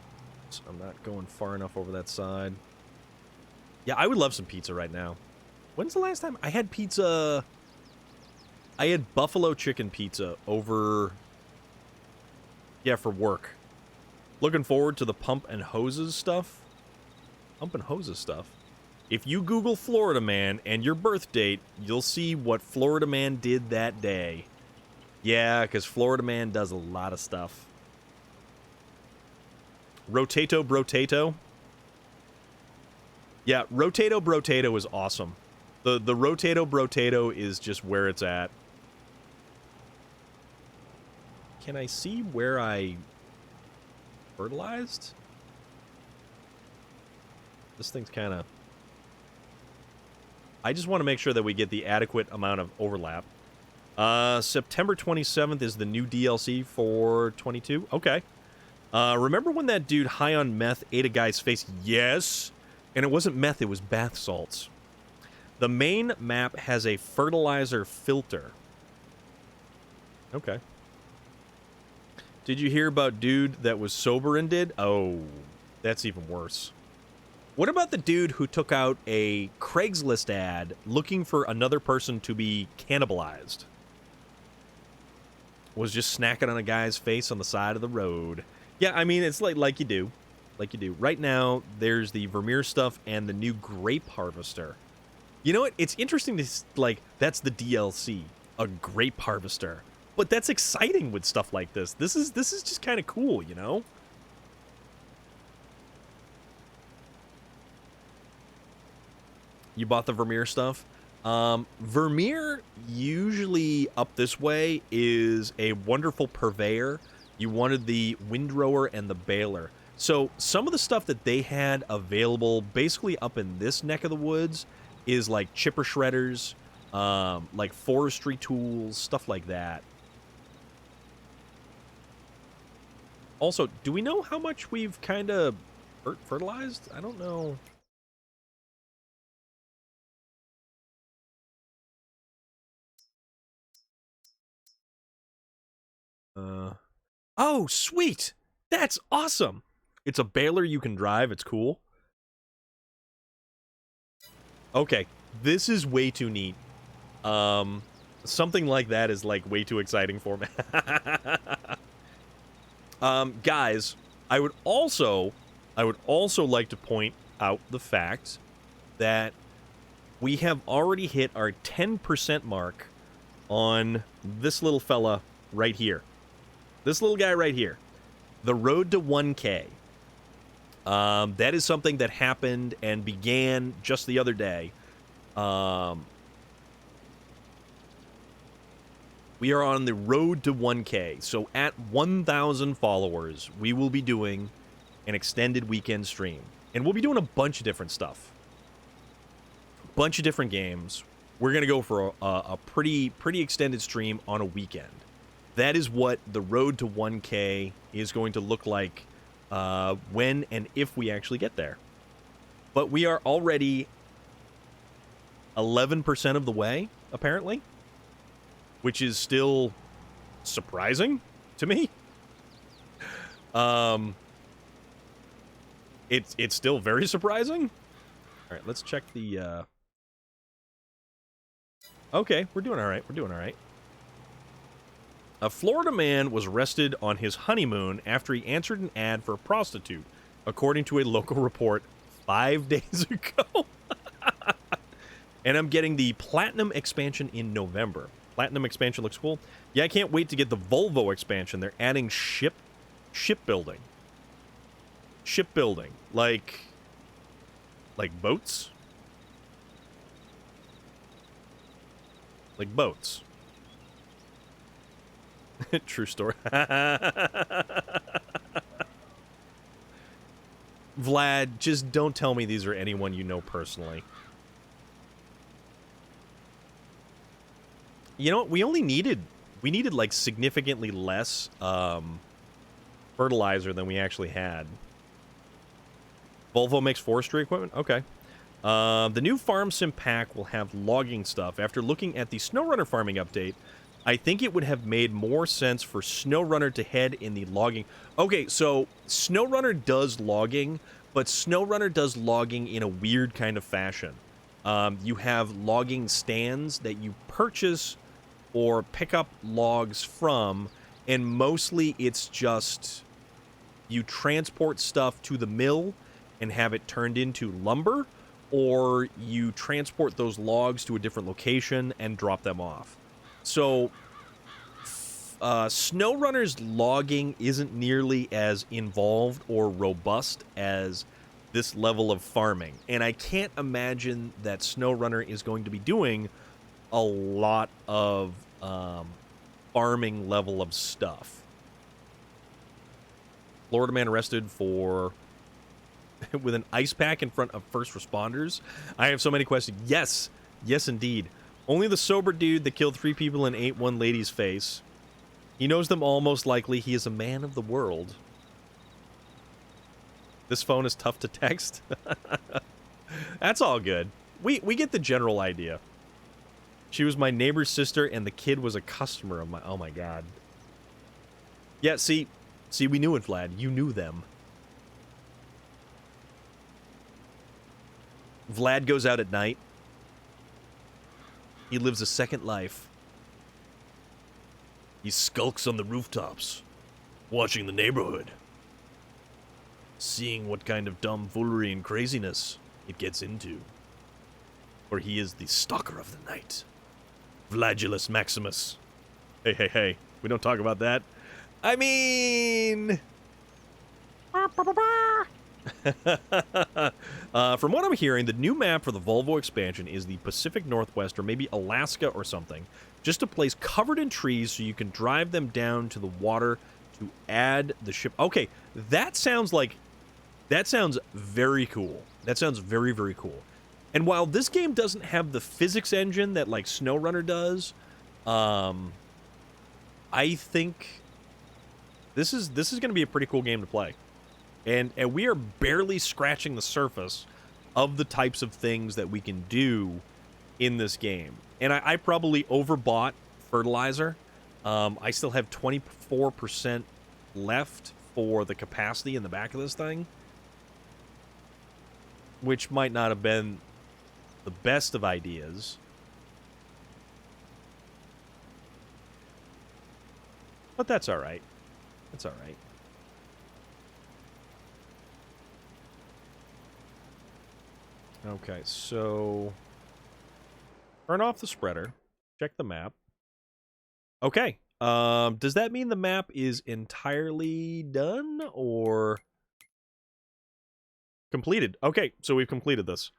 So I'm not going far enough over that side. Yeah, I would love some pizza right now. When's the last time I had pizza? I had buffalo chicken pizza over... Yeah, for work. Looking forward to the pump and hoses stuff. Pump and hoses stuff. If you Google Florida Man and your birth date, you'll see what Florida Man did that day. Yeah, because Florida Man does a lot of stuff. Rotato Brotato. Yeah, Rotato Brotato is awesome. The Rotato Brotato is just where it's at. Can I see where I fertilized? This thing's kind of... I just want to make sure that we get the adequate amount of overlap. September 27th is the new DLC for 22. Okay. Remember when that dude high on meth ate a guy's face? Yes. And it wasn't meth, it was bath salts. The main map has a fertilizer filter. Okay. Did you hear about dude that was sober and did? Oh, that's even worse. What about the dude who took out a Craigslist ad looking for another person to be cannibalized? Was just snacking on a guy's face on the side of the road. Yeah, I mean, it's like you do. Like you do. Right now, there's the Vermeer stuff and the new grape harvester. You know what? It's interesting to, like, that's the DLC. A grape harvester. But that's exciting with stuff like this. This is just kind of cool, you know? You bought the Vermeer stuff? Vermeer, usually up this way, is a wonderful purveyor. You wanted the windrower and the baler. So some of the stuff that they had available basically up in this neck of the woods is like chipper shredders, like forestry tools, stuff like that. Also, do we know how much we've kind of fertilized? I don't know. Oh, sweet! That's awesome! It's a baler you can drive. It's cool. Okay, this is way too neat. Something like that is like way too exciting for me. Guys, I would also like to point out the fact that we have already hit our 10% mark on this little fella right here. This little guy right here. The road to 1K. That is something that happened and began just the other day. We are on the road to 1K. So at 1,000 followers, we will be doing an extended weekend stream. And we'll be doing a bunch of different stuff. A bunch of different games. We're going to go for a pretty extended stream on a weekend. That is what the road to 1K is going to look like when and if we actually get there. But we are already 11% of the way, apparently. Which is still surprising to me. It's still very surprising. All right, let's check the... Okay, we're doing all right. We're doing all right. A Florida man was arrested on his honeymoon after he answered an ad for a prostitute, according to a local report 5 days ago. And I'm getting the Platinum expansion in November. Platinum expansion looks cool. Yeah, I can't wait to get the Volvo expansion. They're adding shipbuilding. Shipbuilding. Like boats? Like boats. True story. Vlad, just don't tell me these are anyone you know personally. You know what? We needed like significantly less fertilizer than we actually had. Volvo makes forestry equipment? Okay. The new Farm Sim pack will have logging stuff. After looking at the SnowRunner farming update, I think it would have made more sense for SnowRunner to head in the logging. Okay, so SnowRunner does logging, but SnowRunner does logging in a weird kind of fashion. You have logging stands that you purchase or pick up logs from, and mostly it's just you transport stuff to the mill and have it turned into lumber, or you transport those logs to a different location and drop them off. So SnowRunner's logging isn't nearly as involved or robust as this level of farming, and I can't imagine that SnowRunner is going to be doing a lot of farming level of stuff. Florida man arrested for with an ice pack in front of first responders. I have so many questions. Yes, indeed. Only the sober dude that killed 3 people and ate one lady's face. He knows them all, most likely. He is a man of the world. This phone is tough to text. That's all good. We get the general idea. She was my neighbor's sister, and the kid was a customer of my... Oh, my God. Yeah, see, we knew it, Vlad. You knew them. Vlad goes out at night. He lives a second life. He skulks on the rooftops, watching the neighborhood, seeing what kind of tomfoolery and craziness it gets into. For he is the stalker of the night. Vladulus Maximus. Hey. We don't talk about that. I mean... From what I'm hearing, the new map for the Volvo expansion is the Pacific Northwest or maybe Alaska or something. Just a place covered in trees so you can drive them down to the water to add the ship. Okay, that sounds very cool. That sounds very, very cool. And while this game doesn't have the physics engine that like SnowRunner does, I think this is going to be a pretty cool game to play. And we are barely scratching the surface of the types of things that we can do in this game. And I probably overbought fertilizer. I still have 24% left for the capacity in the back of this thing, which might not have been the best of ideas. But that's all right. That's all right. Okay, so turn off the spreader. Check the map. Okay. Does that mean the map is entirely done or completed? Okay, so we've completed this.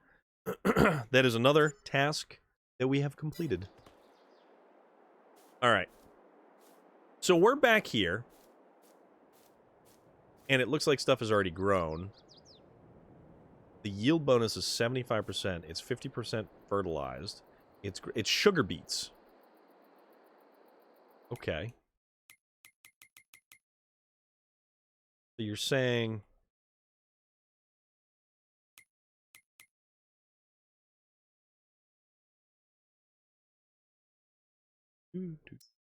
That is another task that we have completed. All right. So we're back here. And it looks like stuff has already grown. The yield bonus is 75%. It's 50% fertilized. It's sugar beets. Okay. So you're saying...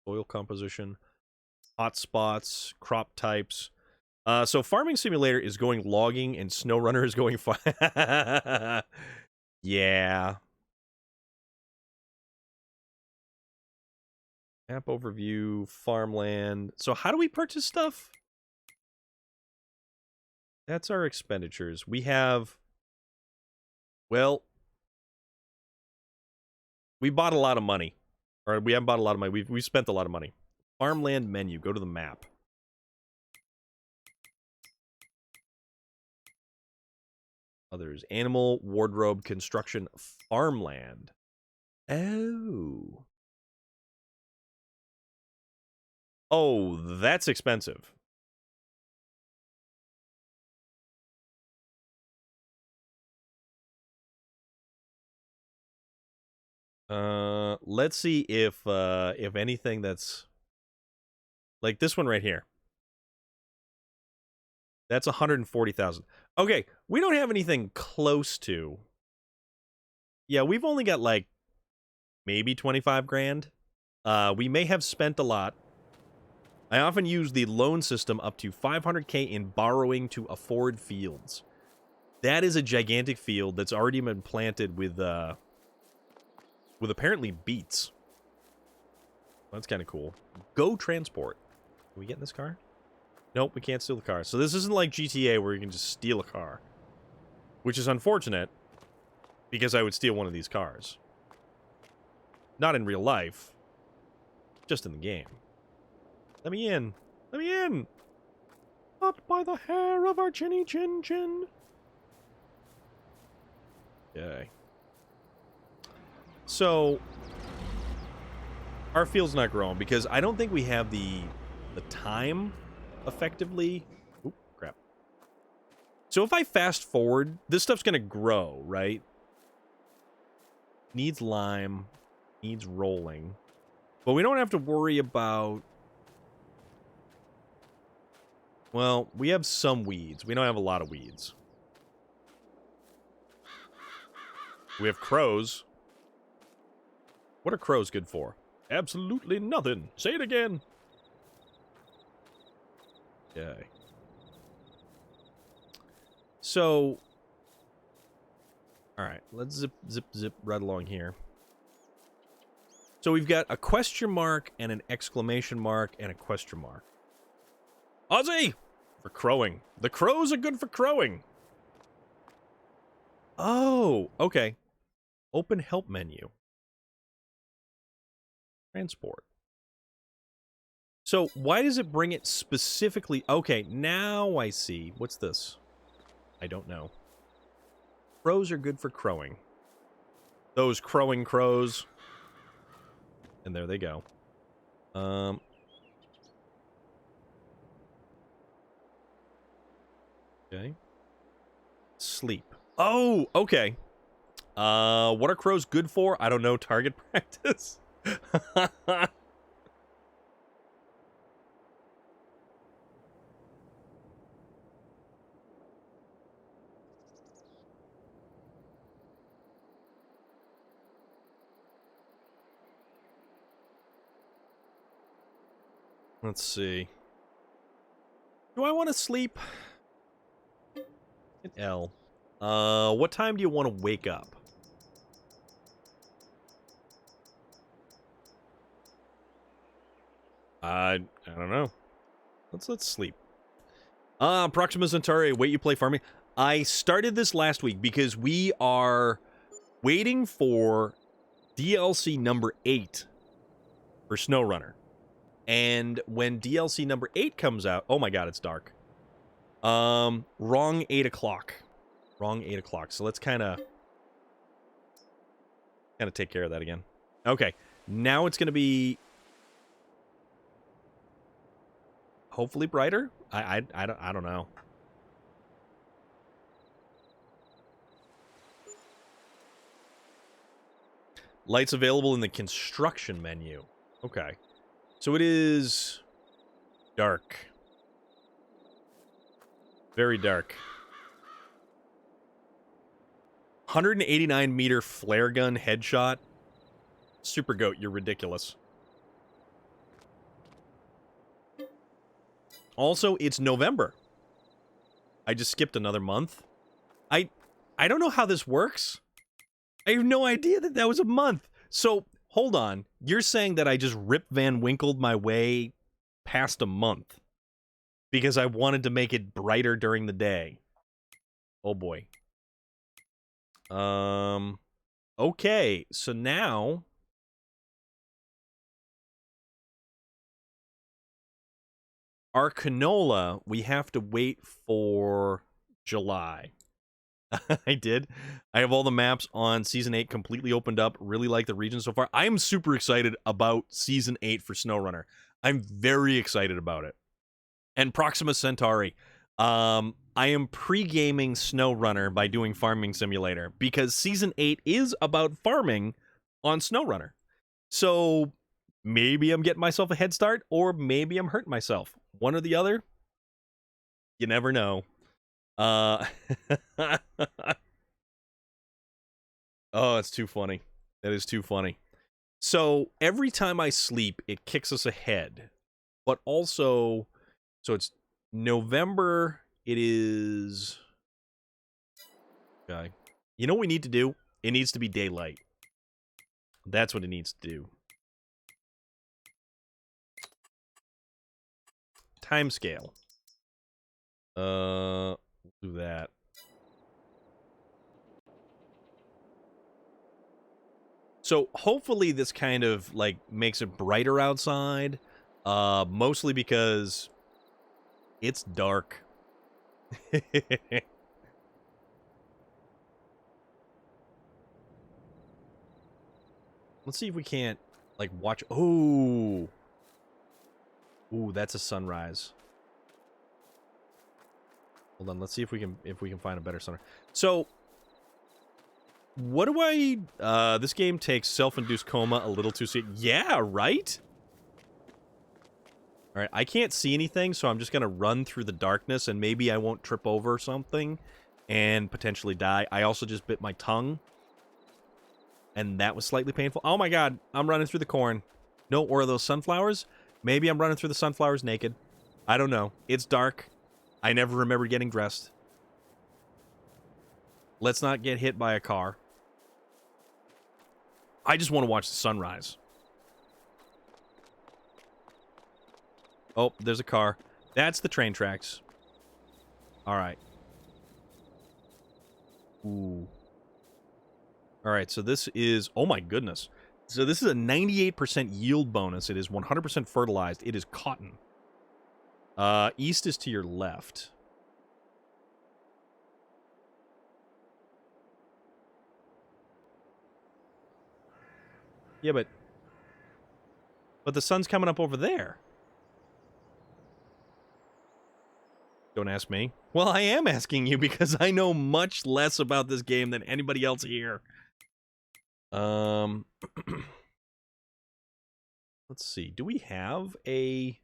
soil composition, hotspots, crop types. So Farming Simulator is going logging and SnowRunner is going yeah. Map overview, farmland. So how do we purchase stuff? That's our expenditures. We have... Well... We bought a lot of money. Or we haven't bought a lot of money. We spent a lot of money. Farmland menu. Go to the map. Others. Animal, wardrobe, construction, farmland. Oh. Oh, that's expensive. Let's see if anything that's like this one right here. That's 140,000. Okay, we don't have anything close to. Yeah, we've only got like maybe 25 grand. We may have spent a lot. I often use the loan system up to 500k in borrowing to afford fields. That is a gigantic field that's already been planted with apparently beets. That's kind of cool. Go transport. Can we get in this car? Nope, we can't steal the car. So this isn't like GTA where you can just steal a car. Which is unfortunate, because I would steal one of these cars. Not in real life. Just in the game. Let me in. Let me in! Not by the hair of our chinny chin chin. Okay. So, our field's not growing because I don't think we have the time effectively. Oop, crap. So if I fast forward, this stuff's gonna grow, right? Needs lime, needs rolling. But we don't have to worry about... Well, we have some weeds. We don't have a lot of weeds. We have crows. What are crows good for? Absolutely nothing. Say it again. Okay. So, all right, let's zip right along here. So we've got a question mark and an exclamation mark and a question mark. Ozzy! For crowing. The crows are good for crowing. Oh, okay. Open help menu. Transport. So why does it bring it specifically? Okay, now I see. What's this? I don't know. Crows are good for crowing. Those crowing crows. And there they go. Okay. Sleep. Oh, okay. What are crows good for? I don't know. Target practice. Let's see. Do I want to sleep? Hit L. What time do you want to wake up? I don't know. Let's sleep. Proxima Centauri, wait, you play farming? I started this last week because we are waiting for DLC number 8 for SnowRunner. And when DLC number 8 comes out, oh my god, it's dark. Wrong 8 o'clock. Wrong 8 o'clock. So let's kind of take care of that again. Okay, now it's going to be hopefully brighter. I don't know. Lights available in the construction menu. Okay. So it is dark. Very dark. 189 meter flare gun headshot. Super Goat, you're ridiculous. Also, it's November. I just skipped another month. I don't know how this works. I have no idea that was a month. So, hold on. You're saying that I just Rip Van Winkled my way past a month because I wanted to make it brighter during the day. Oh boy. Okay, so now our canola, we have to wait for July. I did. I have all the maps on Season 8 completely opened up. Really like the region so far. I am super excited about Season 8 for SnowRunner. I'm very excited about it. And Proxima Centauri. I am pre-gaming SnowRunner by doing Farming Simulator because Season 8 is about farming on SnowRunner. So maybe I'm getting myself a head start or maybe I'm hurting myself. One or the other. You never know. Oh, it's too funny. That is too funny. So every time I sleep, it kicks us ahead. But also, so it's November. It is... Okay. You know what we need to do? It needs to be daylight. That's what it needs to do. Timescale. Do that. So hopefully this kind of like makes it brighter outside. Mostly because it's dark. Let's see if we can't like watch. Oh, that's a sunrise. Hold on, let's see if we can find a better sunrise. So, what do I? This game takes self-induced coma a little too soon. Yeah, right. All right, I can't see anything, so I'm just gonna run through the darkness, and maybe I won't trip over something and potentially die. I also just bit my tongue, and that was slightly painful. Oh my god, I'm running through the corn. No, or are those sunflowers? Maybe I'm running through the sunflowers naked. I don't know. It's dark. I never remember getting dressed. Let's not get hit by a car. I just want to watch the sunrise. Oh, there's a car. That's the train tracks. All right. Ooh. All right, so this is... Oh, my goodness. So this is a 98% yield bonus. It is 100% fertilized. It is cotton. East is to your left. Yeah, but the sun's coming up over there. Don't ask me. Well, I am asking you because I know much less about this game than anybody else here. Um, let's see. Do we have a...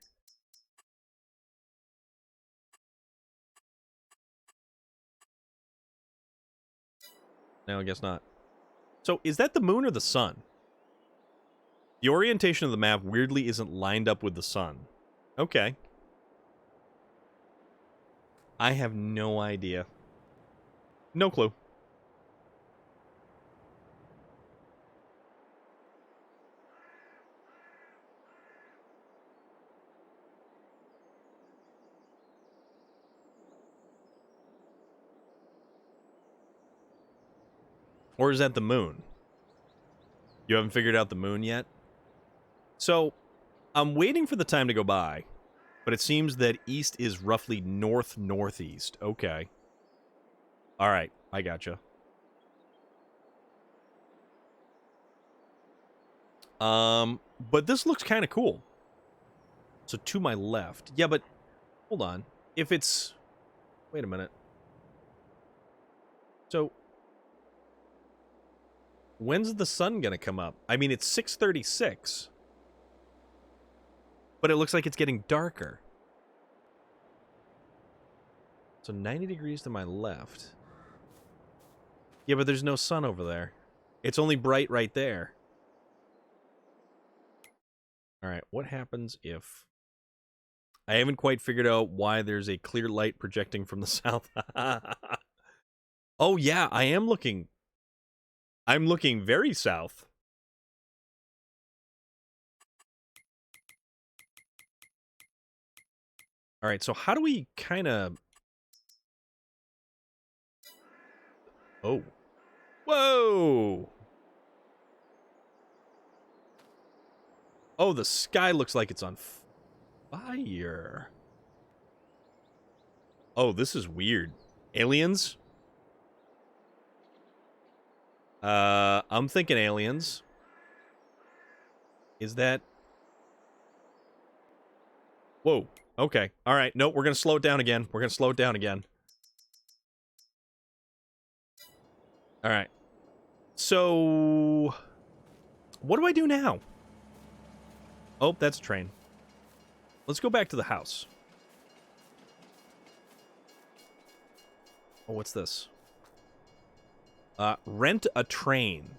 No, I guess not. So, is that the moon or the sun? The orientation of the map weirdly isn't lined up with the sun. Okay. I have no idea. No clue. Or is that the moon? You haven't figured out the moon yet? So, I'm waiting for the time to go by, but it seems that east is roughly north-northeast. Okay. Alright, I gotcha. But this looks kind of cool. So, to my left. Yeah, but, hold on. If it's... Wait a minute. So, when's the sun gonna come up? I mean, it's 6:36. But it looks like it's getting darker. So 90 degrees to my left. Yeah, but there's no sun over there. It's only bright right there. Alright, what happens if... I haven't quite figured out why there's a clear light projecting from the south. Oh yeah, I am looking... I'm looking very south. Alright, so how do we kind of... Oh. Whoa! Oh, the sky looks like it's on fire. Oh, this is weird. Aliens? I'm thinking aliens. Is that... Whoa. Okay. All right. Nope, we're going to slow it down again. We're going to slow it down again. All right. So... What do I do now? Oh, that's a train. Let's go back to the house. Oh, what's this? Rent a train.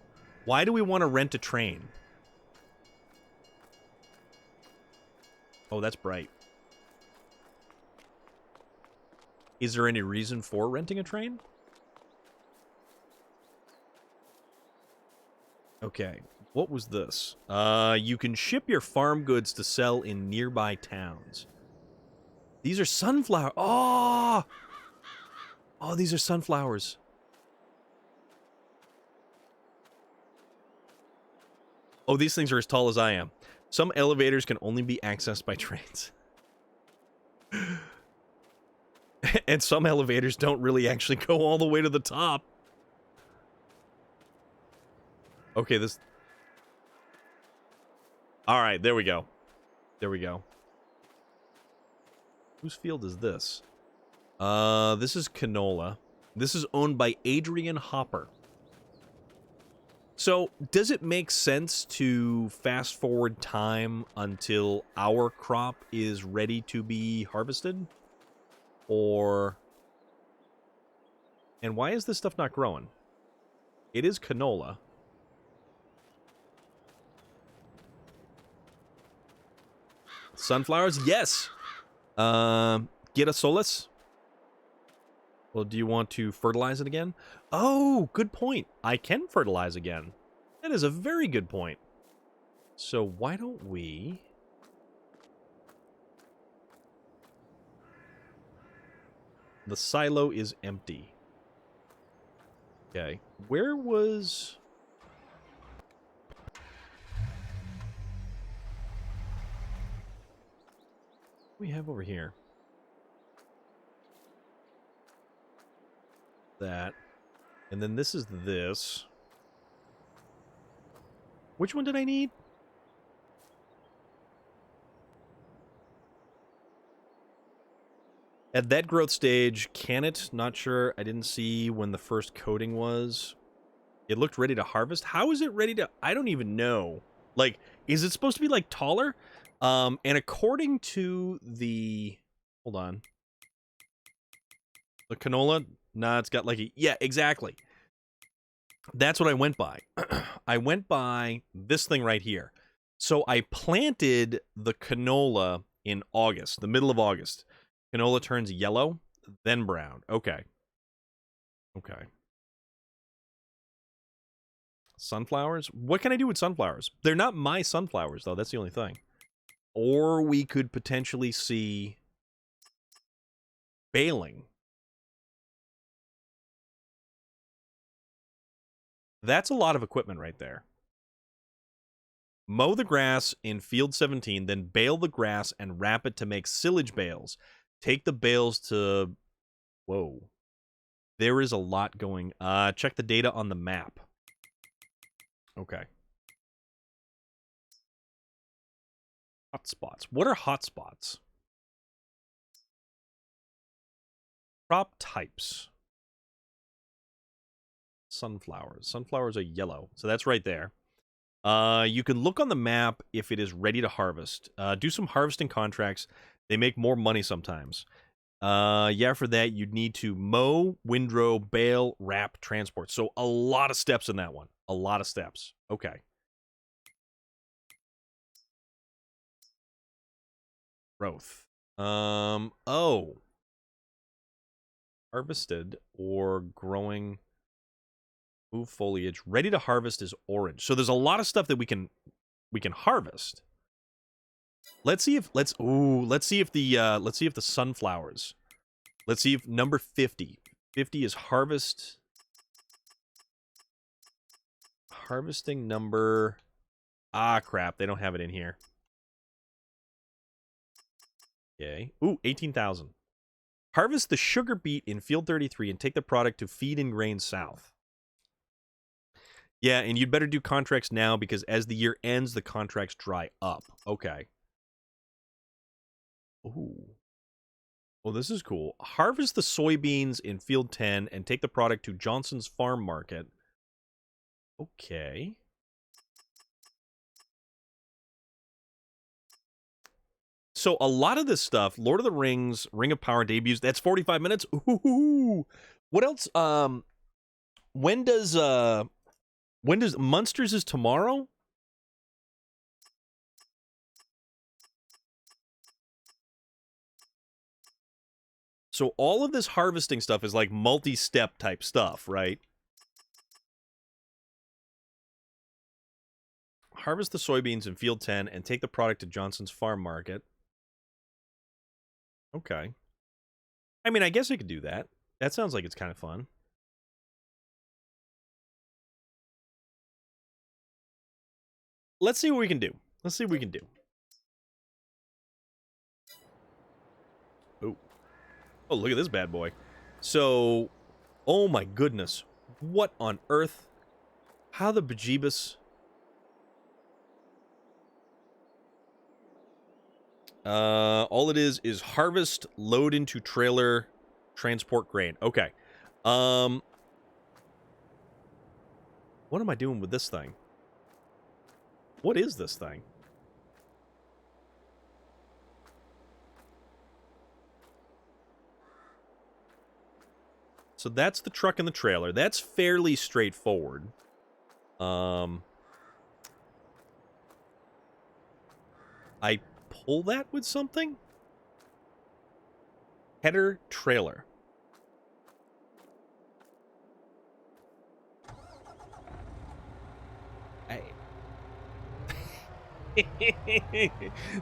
Why do we want to rent a train? Oh, that's bright. Is there any reason for renting a train? Okay, what was this? You can ship your farm goods to sell in nearby towns. These are sunflower. Oh! Oh, these are sunflowers. Oh, these things are as tall as I am. Some elevators can only be accessed by trains. And some elevators don't really actually go all the way to the top. Okay, this... Alright, there we go. There we go. Whose field is this? This is canola. This is owned by Adrian Hopper. So, does it make sense to fast forward time until our crop is ready to be harvested? Or... And why is this stuff not growing? It is canola. Sunflowers? Yes! Get a solace? Well, do you want to fertilize it again? Oh, good point. I can fertilize again. That is a very good point. So why don't we... The silo is empty. Okay. Where was... What do we have over here? That. And then this is this. Which one did I need? At that growth stage, can it? Not sure. I didn't see when the first coating was. It looked ready to harvest. How is it ready to... I don't even know. Like, is it supposed to be, like, taller? And according to the... Hold on. The canola? Nah, it's got, like, a... Yeah, exactly. That's what I went by. I went by this thing right here. So I planted the canola in August, the middle of August. Canola turns yellow, then brown. Okay. Okay. Sunflowers? What can I do with sunflowers? They're not my sunflowers, though. That's the only thing. Or we could potentially see baling. That's a lot of equipment right there. Mow the grass in field 17, then bale the grass and wrap it to make silage bales. Take the bales to... Whoa. There is a lot going... check the data on the map. Okay. Hotspots. What are hotspots? Crop types. Sunflowers. Sunflowers are yellow. So that's right there. You can look on the map if it is ready to harvest. Do some harvesting contracts. They make more money sometimes. Yeah, for that, you'd need to mow, windrow, bale, wrap, transport. So a lot of steps in that one. A lot of steps. Okay. Growth. Oh. Harvested or growing. Move foliage. Ready to harvest is orange. So there's a lot of stuff that we can harvest. Let's see if the sunflowers. Let's see if number 50. 50 is harvest. Harvesting number. Ah, crap. They don't have it in here. Okay. Ooh, 18,000. Harvest the sugar beet in field 33 and take the product to Feed and Grain South. Yeah, and you'd better do contracts now because as the year ends, the contracts dry up. Okay. Ooh. Oh, this is cool. Harvest the soybeans in field 10 and take the product to Johnson's Farm Market. Okay. So a lot of this stuff, Lord of the Rings, Ring of Power debuts, that's 45 minutes. Ooh. What else? When does Munsters is tomorrow? So all of this harvesting stuff is like multi-step type stuff, right? Harvest the soybeans in field 10 and take the product to Johnson's Farm Market. Okay. I mean, I guess I could do that. That sounds like it's kind of fun. Let's see what we can do. Let's see what we can do. Oh. Oh, look at this bad boy. So, oh my goodness. What on earth? How the bejeebus? All it is harvest, load into trailer, transport grain. Okay. What am I doing with this thing? What is this thing? So that's the truck and the trailer. That's fairly straightforward. I pull that with something? Header trailer.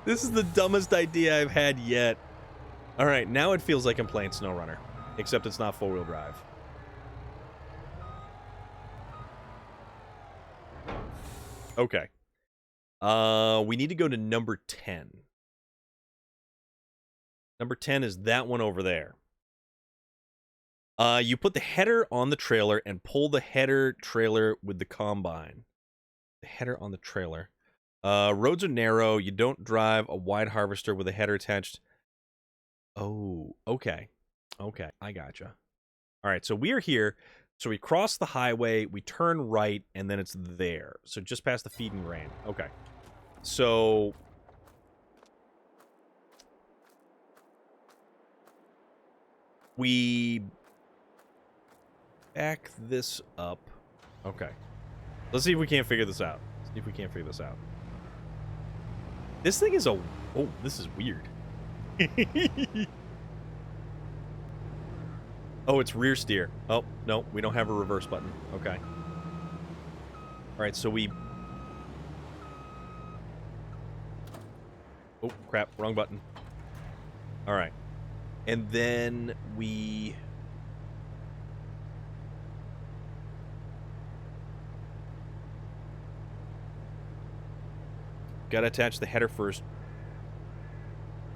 This is the dumbest idea I've had yet. All right, now it feels like I'm playing SnowRunner, except it's not four-wheel drive. Okay. We need to go to number 10. Number 10 is that one over there. You put the header on the trailer and pull the header trailer with the combine. The header on the trailer. Roads are narrow. You don't drive a wide harvester with a header attached. Oh, okay. Okay, I gotcha. All right, so we are here. So we cross the highway, we turn right, and then it's there. So just past the feeding grain. Okay. So we back this up. Okay. Let's see if we can't figure this out. Let's see if we can't figure this out. This thing is a... Oh, this is weird. Oh, it's rear steer. Oh, no, we don't have a reverse button. Okay. All right, so we... Oh, crap, wrong button. All right. And then we... Gotta attach the header first.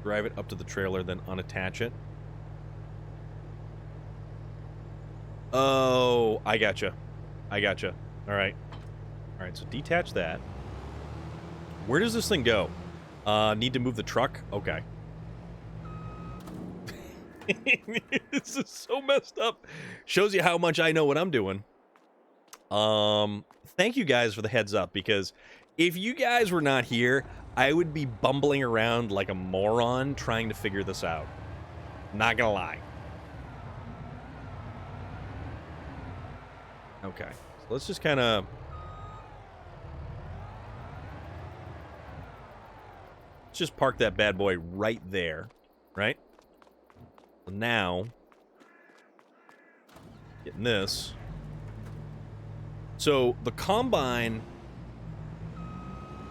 Drive it up to the trailer, then unattach it. Oh, I gotcha. I gotcha. All right. All right, so detach that. Where does this thing go? Need to move the truck? Okay. This is so messed up. Shows you how much I know what I'm doing. Thank you guys for the heads up, because if you guys were not here, I would be bumbling around like a moron trying to figure this out. Not gonna lie. Okay, so let's just kind of... Let's just park that bad boy right there, right? So now, getting this. So the combine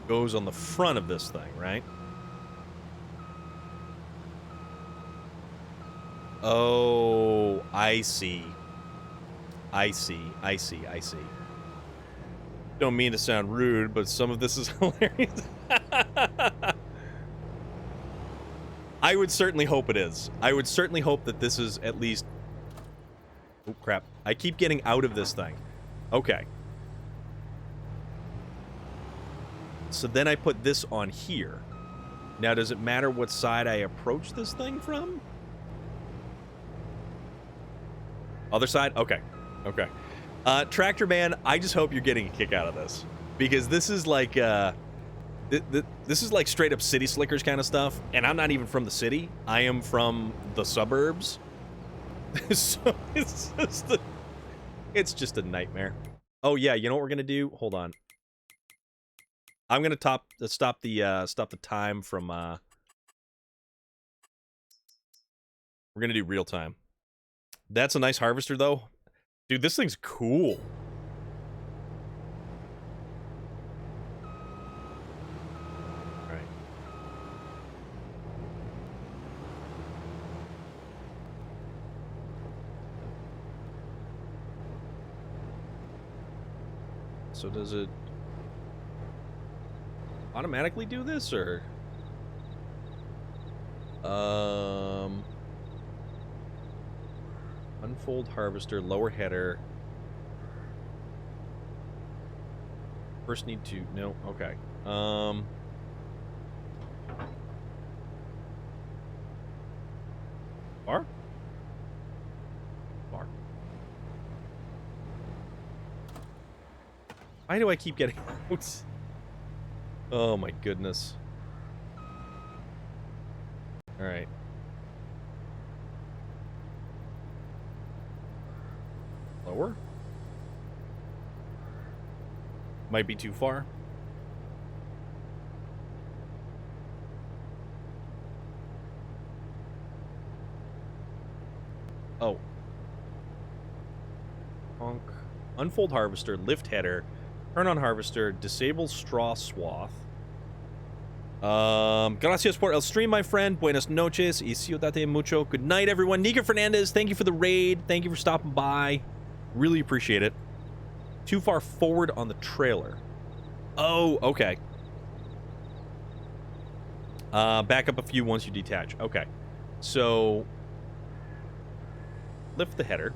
goes on the front of this thing, right? Oh, I see. I see. Don't mean to sound rude, but some of this is hilarious. I would certainly hope it is. I would certainly hope that this is at least... Oh, crap. I keep getting out of this thing. Okay. So then I put this on here. Now, does it matter what side I approach this thing from? Other side? Okay. Okay. Tractor Man, I just hope you're getting a kick out of this. Because this is like, this is like straight up City Slickers kind of stuff. And I'm not even from the city. I am from the suburbs. So it's just a nightmare. Oh yeah, you know what we're gonna do? Hold on. I'm gonna stop the time from we're gonna do real time. That's a nice harvester though. Dude, this thing's cool. Alright. So does it automatically do this, or unfold harvester, lower header. First need to... No, okay. Bar? Bar. Why do I keep getting out? Oh my goodness. Alright. Lower? Might be too far. Oh. Honk. Unfold harvester, lift header, turn on harvester, disable straw swath. Gracias por el stream, my friend. Buenas noches y ciudadate mucho. Good night, everyone. Nika Fernandez, thank you for the raid. Thank you for stopping by. Really appreciate it. Too far forward on the trailer. Oh, okay. Back up a few once you detach. Okay. So, lift the header.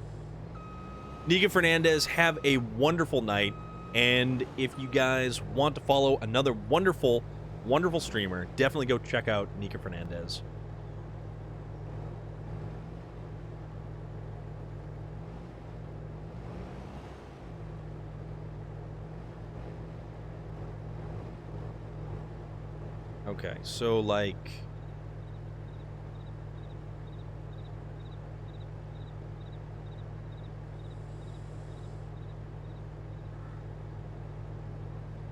Nika Fernandez, have a wonderful night. And if you guys want to follow another wonderful streamer, definitely go check out Nika Fernandez. Okay, so like...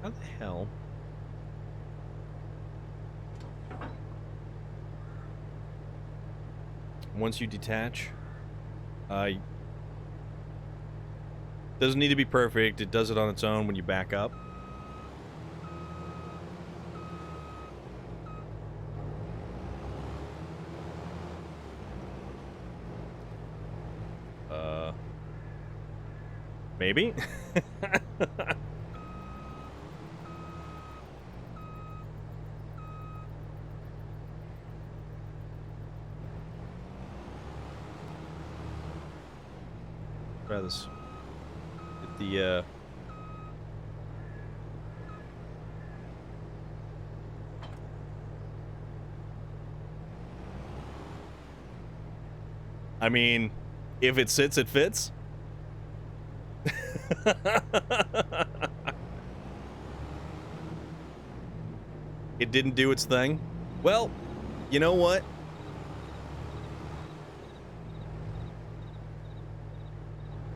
How the hell? Once you detach, doesn't need to be perfect. It does it on its own when you back up. Maybe? Try this. Get the, I mean, if it sits, it fits. It didn't do its thing. Well, you know what?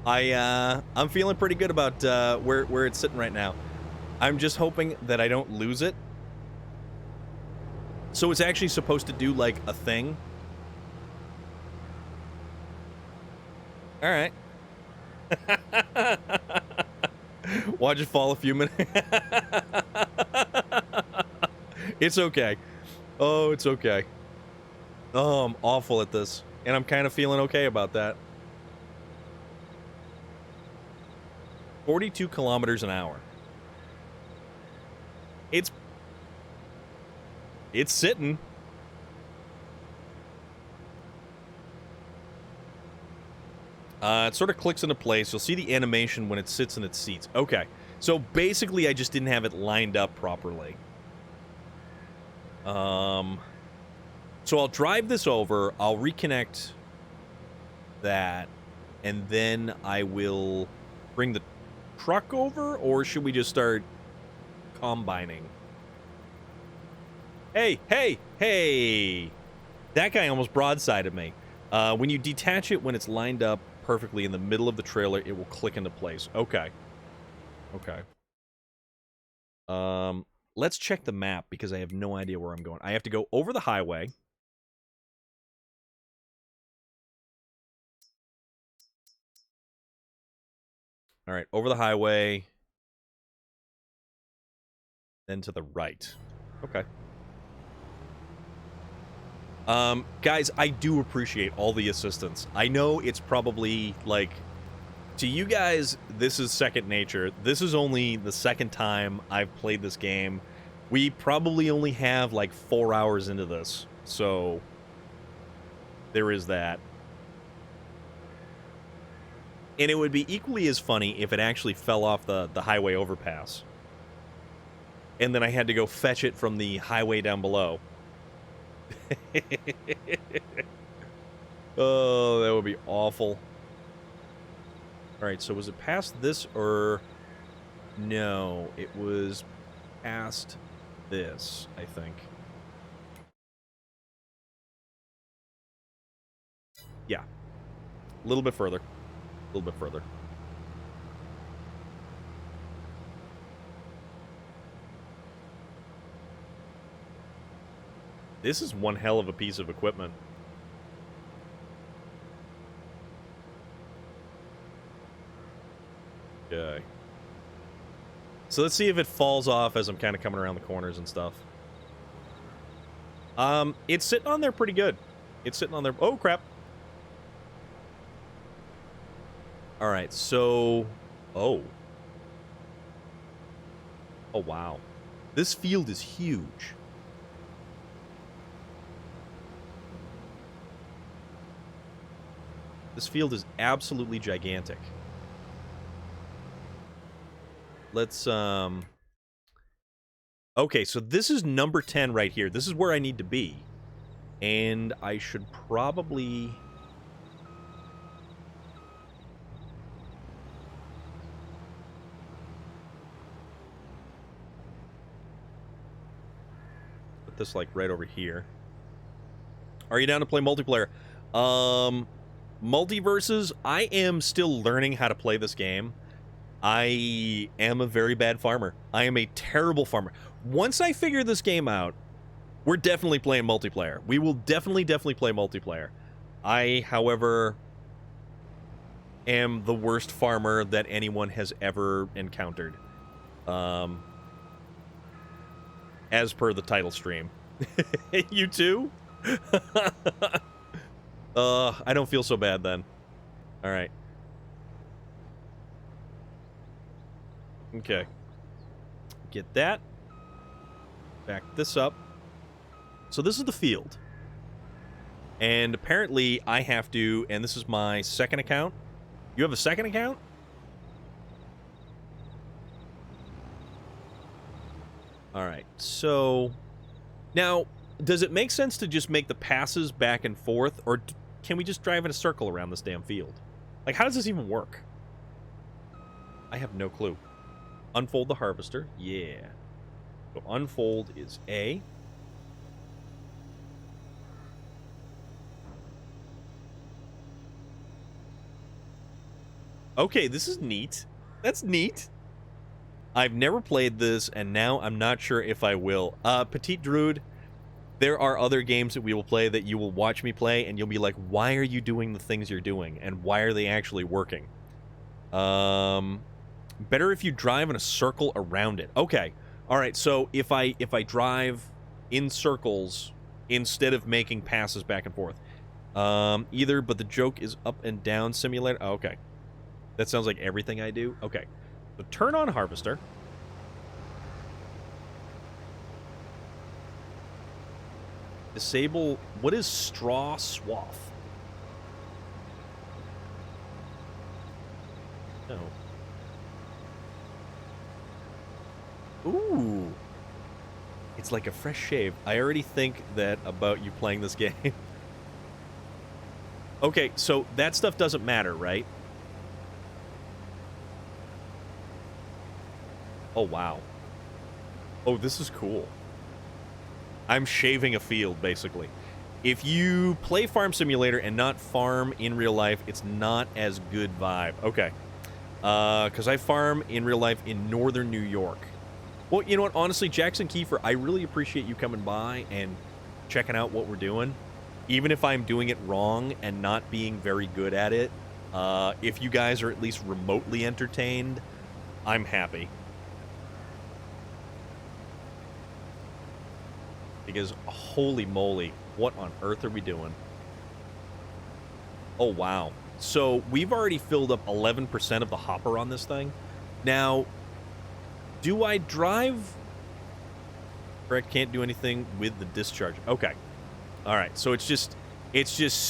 I'm feeling pretty good about where it's sitting right now. I'm just hoping that I don't lose it. So it's actually supposed to do like a thing. All right. Watch it fall a few minutes. It's okay. Oh, it's okay. Oh, I'm awful at this. And I'm kind of feeling okay about that. 42 kilometers an hour. It's sitting. It sort of clicks into place. You'll see the animation when it sits in its seats. Okay. So basically, I just didn't have it lined up properly. So I'll drive this over. I'll reconnect that. And then I will bring the truck over? Or should we just start combining? Hey, hey, hey! That guy almost broadsided me. When you detach it, when it's lined up perfectly in the middle of the trailer, it will click into place. Okay. Okay. Let's check the map because I have no idea where I'm going. I have to go over the highway. All right, over the highway. Then to the right. Okay. Guys, I do appreciate all the assistance. I know it's probably, like, to you guys, this is second nature. This is only the second time I've played this game. We probably only have, like, 4 hours into this. So, there is that. And it would be equally as funny if it actually fell off the highway overpass. And then I had to go fetch it from the highway down below. Oh, that would be awful. Alright, so was it past this or... No, it was past this, I think. Yeah. A little bit further. A little bit further. This is one hell of a piece of equipment. Okay. So let's see if it falls off as I'm kind of coming around the corners and stuff. It's sitting on there pretty good. It's sitting on there. Oh, crap. All right, so... Oh. Oh, wow. This field is huge. This field is absolutely gigantic. Let's, Okay, so this is number 10 right here. This is where I need to be. And I should probably... this, like, right over here. Are you down to play multiplayer? Multiverses, I am still learning how to play this game. I am a very bad farmer. I am a terrible farmer. Once I figure this game out, we're definitely playing multiplayer. We will definitely play multiplayer. I, however, am the worst farmer that anyone has ever encountered. As per the title stream. You too? I don't feel so bad then. All right. Okay. Get that. Back this up. So this is the field. And apparently I have to, and this is my second account. You have a second account? All right. So now, does it make sense to just make the passes back and forth, or can we just drive in a circle around this damn field? Like, how does this even work? I have no clue. Unfold the harvester. Yeah. So unfold is A. Okay, this is neat. That's neat. I've never played this, and now I'm not sure if I will. Petite Druid, there are other games that we will play that you will watch me play, and you'll be like, why are you doing the things you're doing, and why are they actually working? Better if you drive in a circle around it. Okay. All right, so if I drive in circles instead of making passes back and forth. Either, but the joke is up and down simulator. Oh, okay. That sounds like everything I do. Okay. So turn on harvester. Disable. What is straw swath? No. Ooh. It's like a fresh shave. I already think that about you playing this game. Okay, so that stuff doesn't matter, right? Oh, wow. Oh, this is cool. I'm shaving a field, basically. If you play Farm Simulator and not farm in real life, it's not as good vibe. Okay. Because I farm in real life in northern New York. Well, you know what? Honestly, Jackson Kiefer, I really appreciate you coming by and checking out what we're doing. Even if I'm doing it wrong and not being very good at it, if you guys are at least remotely entertained, I'm happy. Because, holy moly, what on earth are we doing? Oh, wow. So, we've already filled up 11% of the hopper on this thing. Now, do I drive? Correct, can't do anything with the discharge. Okay. All right, so it's just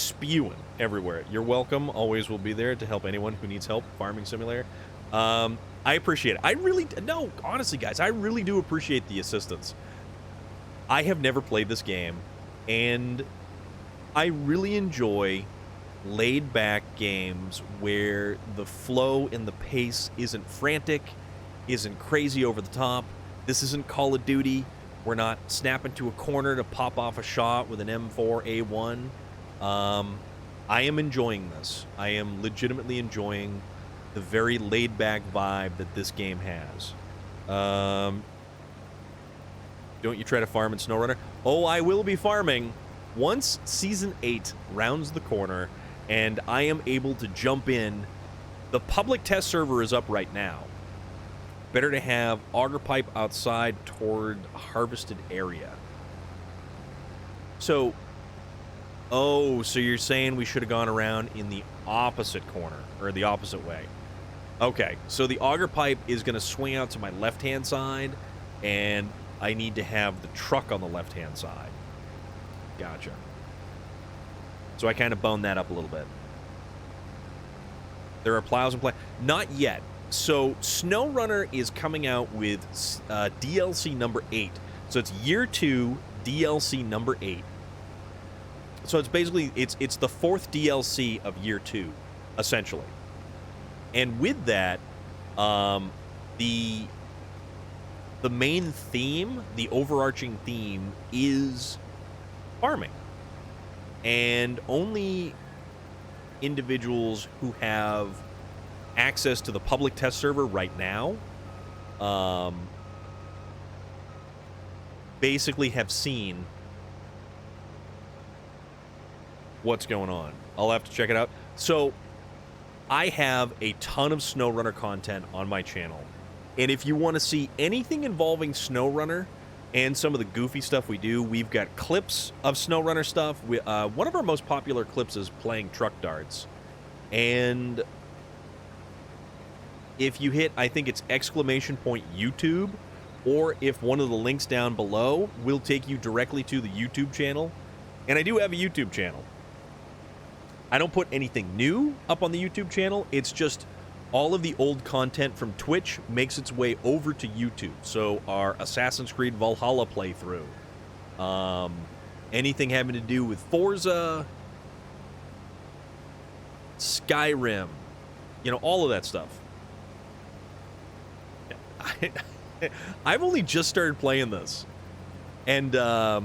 spewing everywhere. You're welcome. Always will be there to help anyone who needs help. Farming Simulator. I appreciate it. I really, no, honestly, guys, I really do appreciate the assistance. I have never played this game, and I really enjoy laid-back games where the flow and the pace isn't frantic, isn't crazy over the top. This isn't Call of Duty. We're not snapping to a corner to pop off a shot with an M4A1. I am enjoying this. I am legitimately enjoying the very laid-back vibe that this game has. Don't you try to farm in SnowRunner? Oh, I will be farming once Season 8 rounds the corner and I am able to jump in. The public test server is up right now. Better to have auger pipe outside toward harvested area. So, oh, so you're saying we should have gone around in the opposite corner, or the opposite way. Okay, so the auger pipe is going to swing out to my left-hand side, and I need to have the truck on the left-hand side. Gotcha. So I kind of boned that up a little bit. There are plows and not yet. So SnowRunner is coming out with DLC number 8. So it's year 2, DLC number 8. So it's basically, it's the 4th DLC of year 2, essentially. And with that, the the main theme, the overarching theme, is farming. And only individuals who have access to the public test server right now basically have seen what's going on. I'll have to check it out. So I have a ton of SnowRunner content on my channel. And if you want to see anything involving SnowRunner and some of the goofy stuff we do, we've got clips of SnowRunner stuff. One of our most popular clips is playing truck darts. And if you hit, I think it's !YouTube, or if one of the links down below will take you directly to the YouTube channel. And I do have a YouTube channel. I don't put anything new up on the YouTube channel. It's just all of the old content from Twitch makes its way over to YouTube. So our Assassin's Creed Valhalla playthrough, anything having to do with Forza, Skyrim, all of that stuff. I've only just started playing this, and I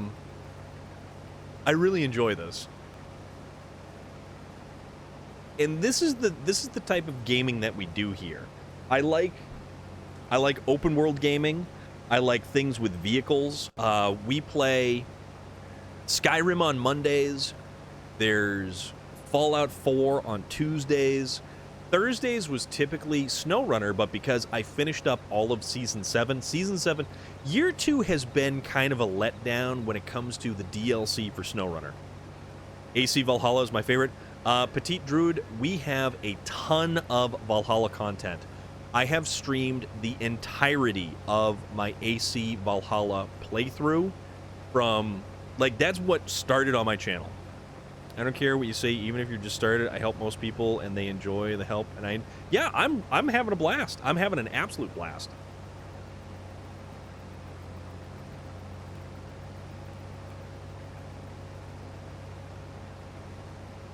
really enjoy this. And this is the type of gaming that we do here. I like open world gaming. I like things with vehicles. We play Skyrim on Mondays. There's Fallout 4 on Tuesdays. Thursdays was typically SnowRunner, but because I finished up all of Season 7, Year 2 has been kind of a letdown when it comes to the DLC for SnowRunner. AC Valhalla is my favorite. Petite Druid, we have a ton of Valhalla content. I have streamed the entirety of my AC Valhalla playthrough from, that's what started on my channel. I don't care what you say, even if you just started. I help most people, and they enjoy the help. And I'm having a blast. I'm having an absolute blast.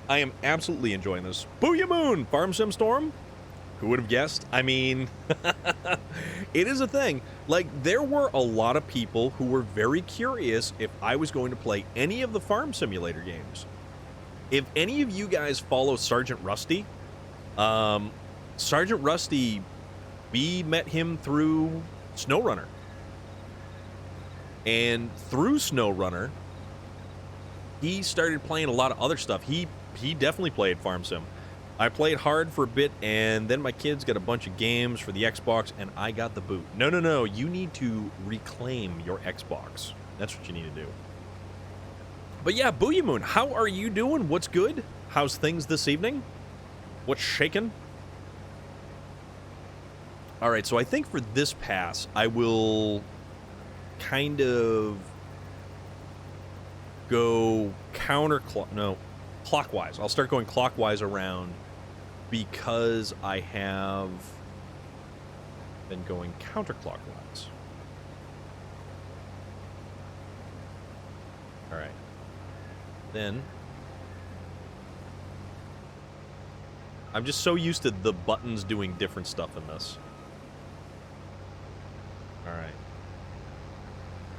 I am absolutely enjoying this. Booyah Moon! Farm Sim Storm? Who would have guessed? I mean, it is a thing. There were a lot of people who were very curious if I was going to play any of the Farm Simulator games. If any of you guys follow Sergeant Rusty, Sergeant Rusty, we met him through SnowRunner. And through SnowRunner, he started playing a lot of other stuff. He definitely played Farm Sim. I played hard for a bit, and then my kids got a bunch of games for the Xbox, and I got the boot. No. You need to reclaim your Xbox. That's what you need to do. But yeah, Booyah Moon, how are you doing? What's good? How's things this evening? What's shaking? All right, so I think for this pass, I will kind of go clockwise. I'll start going clockwise around because I have been going counterclockwise. All right. Then I'm just so used to the buttons doing different stuff in this. All right.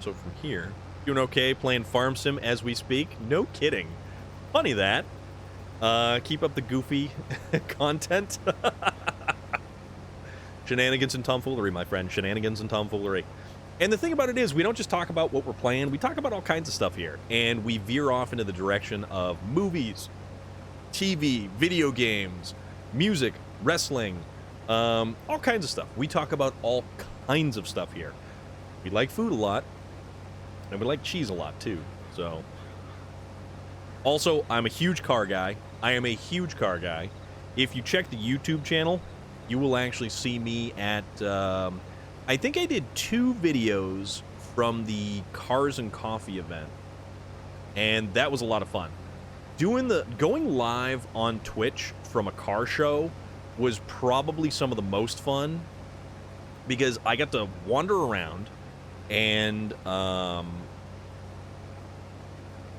So from here, doing okay, playing Farm Sim as we speak. No kidding. Funny that. Keep up the goofy content. Shenanigans and tomfoolery, my friend. Shenanigans and tomfoolery. And the thing about it is, we don't just talk about what we're playing. We talk about all kinds of stuff here. And we veer off into the direction of movies, TV, video games, music, wrestling, all kinds of stuff. We talk about all kinds of stuff here. We like food a lot. And we like cheese a lot, too. So, also, I'm a huge car guy. I am a huge car guy. If you check the YouTube channel, you will actually see me at... I think I did 2 videos from the Cars and Coffee event, and that was a lot of fun. Going live on Twitch from a car show was probably some of the most fun because I got to wander around and I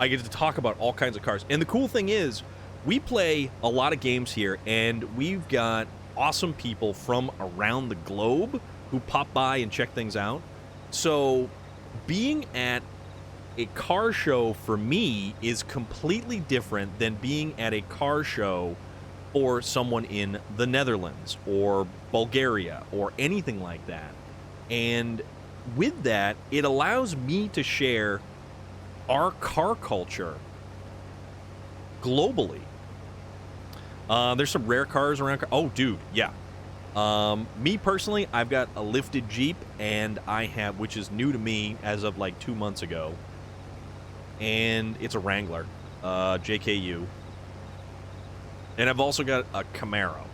get to talk about all kinds of cars. And the cool thing is, we play a lot of games here, and we've got awesome people from around the globe who pop by and check things out. So, being at a car show for me is completely different than being at a car show for someone in the Netherlands or Bulgaria or anything like that. And with that, it allows me to share our car culture globally. There's some rare cars around. Oh, dude, yeah. Me personally, I've got a lifted Jeep, and I have, which is new to me as of like 2 months ago, and it's a Wrangler, JKU. And I've also got a Camaro.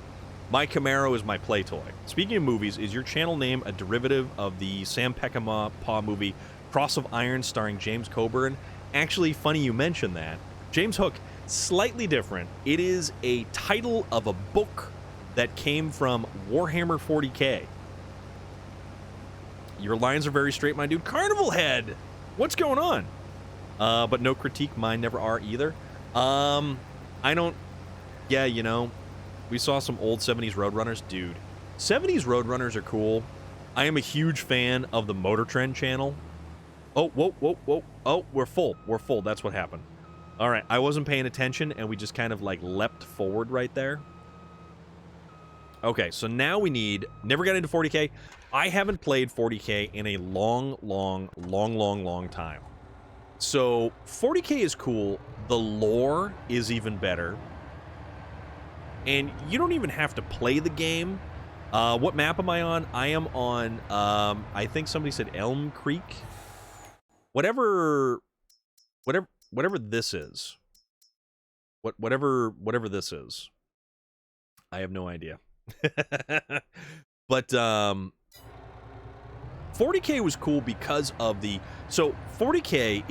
My Camaro is my play toy. Speaking of movies, is your channel name a derivative of the Sam Peckinpah movie Cross of Iron starring James Coburn? Actually, funny you mention that. James Hook, slightly different. It is a title of a book that came from Warhammer 40K. Your lines are very straight, my dude. Carnival Head! What's going on? But no critique. Mine never are either. I don't... Yeah, you know, we saw some old 70s Roadrunners. Dude, 70s Roadrunners are cool. I am a huge fan of the Motor Trend channel. Oh, whoa, whoa, whoa. Oh, we're full. We're full. That's what happened. All right, I wasn't paying attention, and we just kind of, like, leapt forward right there. Okay, so now we need... Never got into 40K. I haven't played 40K in a long time. So, 40K is cool. The lore is even better. And you don't even have to play the game. What map am I on? I am on, I think somebody said Elm Creek. Whatever this is. Whatever this is. I have no idea. But, 40K was cool because of the... So, 40K,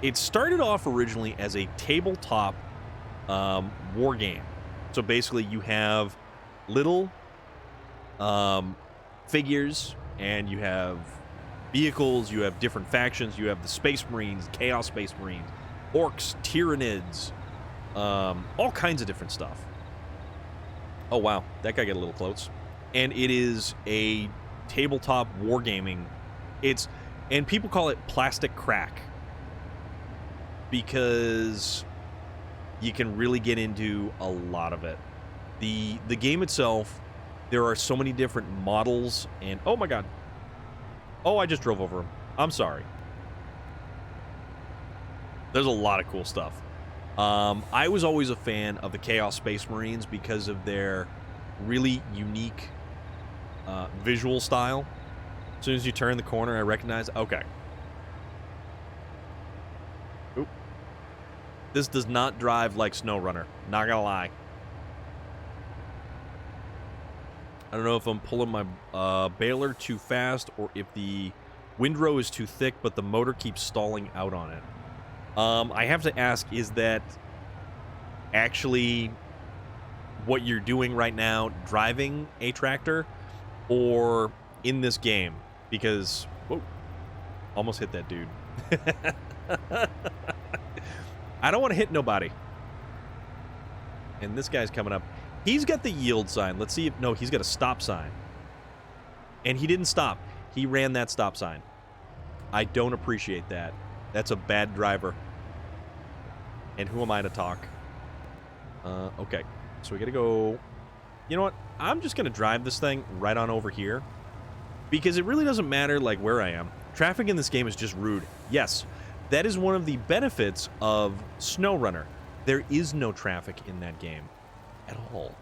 it started off originally as a tabletop war game. So basically you have little figures, and you have vehicles, you have different factions, you have the Space Marines, Chaos Space Marines, Orcs, Tyranids, all kinds of different stuff. Oh wow, that guy got a little close. And it is a tabletop wargaming. And people call it plastic crack, because you can really get into a lot of it. The game itself, there are so many different models, and oh my god. Oh, I just drove over him. I'm sorry. There's a lot of cool stuff. I was always a fan of the Chaos Space Marines because of their really unique visual style. As soon as you turn the corner, I recognize... Okay. Oop. This does not drive like SnowRunner. Not gonna lie. I don't know if I'm pulling my baler too fast or if the windrow is too thick, but the motor keeps stalling out on it. I have to ask, is that actually what you're doing right now, driving a tractor, or in this game? Because, whoa, almost hit that dude. I don't want to hit nobody. And this guy's coming up. He's got the yield sign. Let's see if... No, he's got a stop sign. And he didn't stop. He ran that stop sign. I don't appreciate that. That's a bad driver. And who am I to talk? Okay. So we gotta go... You know what? I'm just gonna drive this thing right on over here. Because it really doesn't matter, like, where I am. Traffic in this game is just rude. Yes, that is one of the benefits of SnowRunner. There is no traffic in that game at all.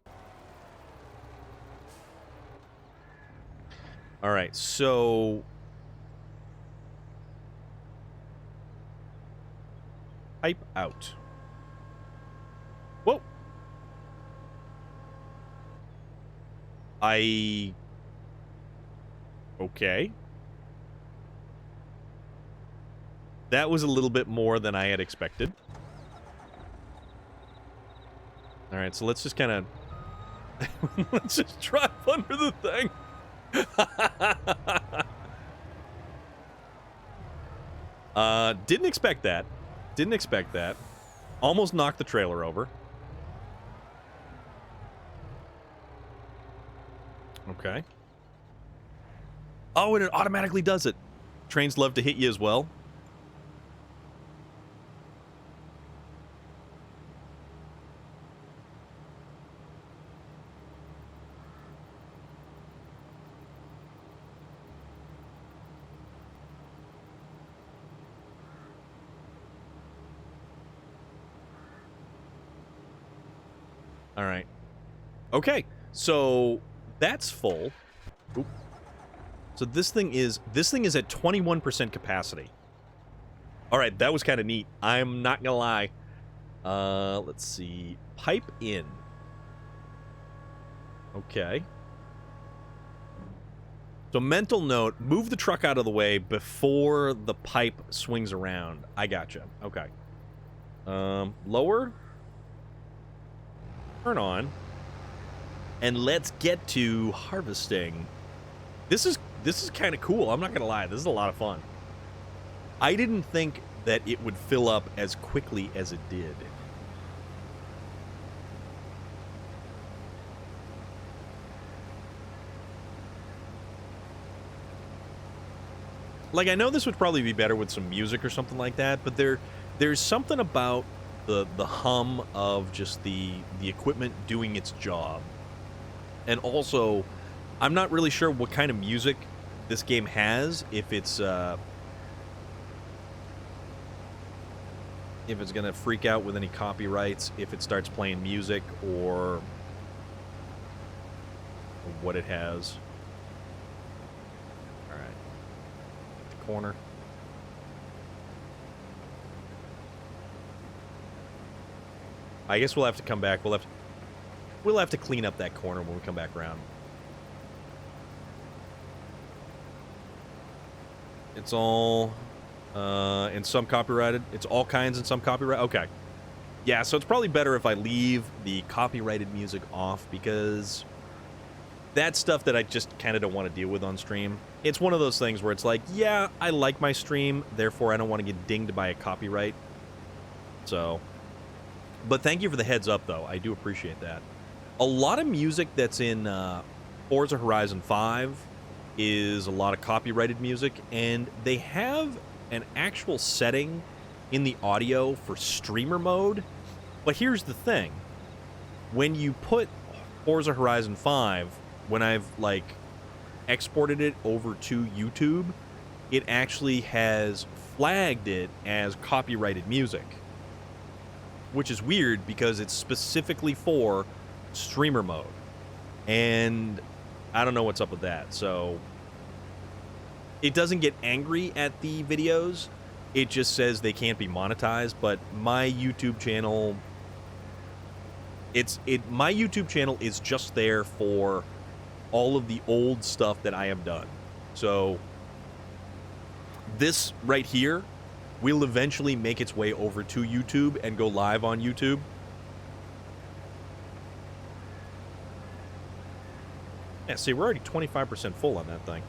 Alright, so... Pipe out. Whoa! Okay. That was a little bit more than I had expected. Alright, so let's just kind of... let's just drive under the thing. Didn't expect that. Didn't expect that. Almost knocked the trailer over. Okay. Oh, and it automatically does it. Trains love to hit you as well. All right. Okay, so that's full. Oop. So this thing is at 21% capacity. All right, that was kind of neat. I'm not gonna lie. Let's see. Pipe in. Okay. So mental note, move the truck out of the way before the pipe swings around. I gotcha. Okay. Lower. Turn on. And let's get to harvesting. This is kind of cool. I'm not going to lie. This is a lot of fun. I didn't think that it would fill up as quickly as it did. Like, I know this would probably be better with some music or something like that, but there's something about the hum of just the equipment doing its job. And also, I'm not really sure what kind of music this game has, if it's gonna freak out with any copyrights if it starts playing music, or what it has. All right, the corner. I guess we'll have to come back. We'll have to clean up that corner when we come back around. It's all in some copyrighted. It's all kinds in some copyright. Okay. Yeah, so it's probably better if I leave the copyrighted music off, because that's stuff that I just kind of don't want to deal with on stream. It's one of those things where it's like, yeah, I like my stream, therefore I don't want to get dinged by a copyright. So, but thank you for the heads up, though. I do appreciate that. A lot of music that's in Forza Horizon 5 is a lot of copyrighted music, and they have an actual setting in the audio for streamer mode. But here's the thing. When you put Forza Horizon 5, when I've, like, exported it over to YouTube, it actually has flagged it as copyrighted music. Which is weird, because it's specifically for streamer mode. And I don't know what's up with that. So it doesn't get angry at the videos. It just says they can't be monetized. But my YouTube channel, my YouTube channel is just there for all of the old stuff that I have done. So this right here will eventually make its way over to YouTube and go live on YouTube. Yeah, see, we're already 25% full on that thing.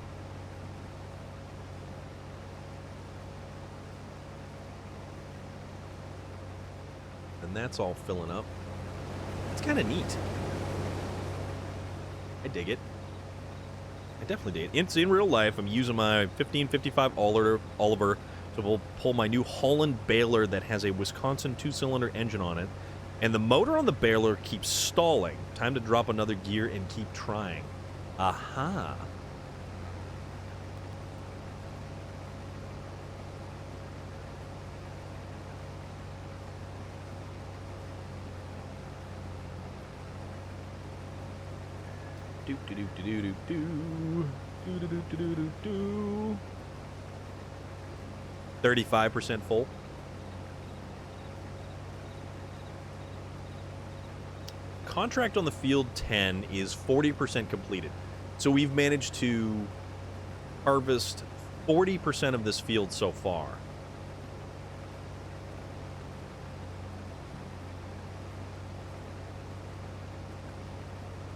And that's all filling up. It's kind of neat. I dig it. I definitely dig it. It's in real life. I'm using my 1555 Oliver to pull my new Holland baler that has a Wisconsin 2-cylinder engine on it. And the motor on the baler keeps stalling. Time to drop another gear and keep trying. Aha. Do do do do do do do do do do do do. 35% full. Contract on the field 10 is 40% completed. So we've managed to harvest 40% of this field so far.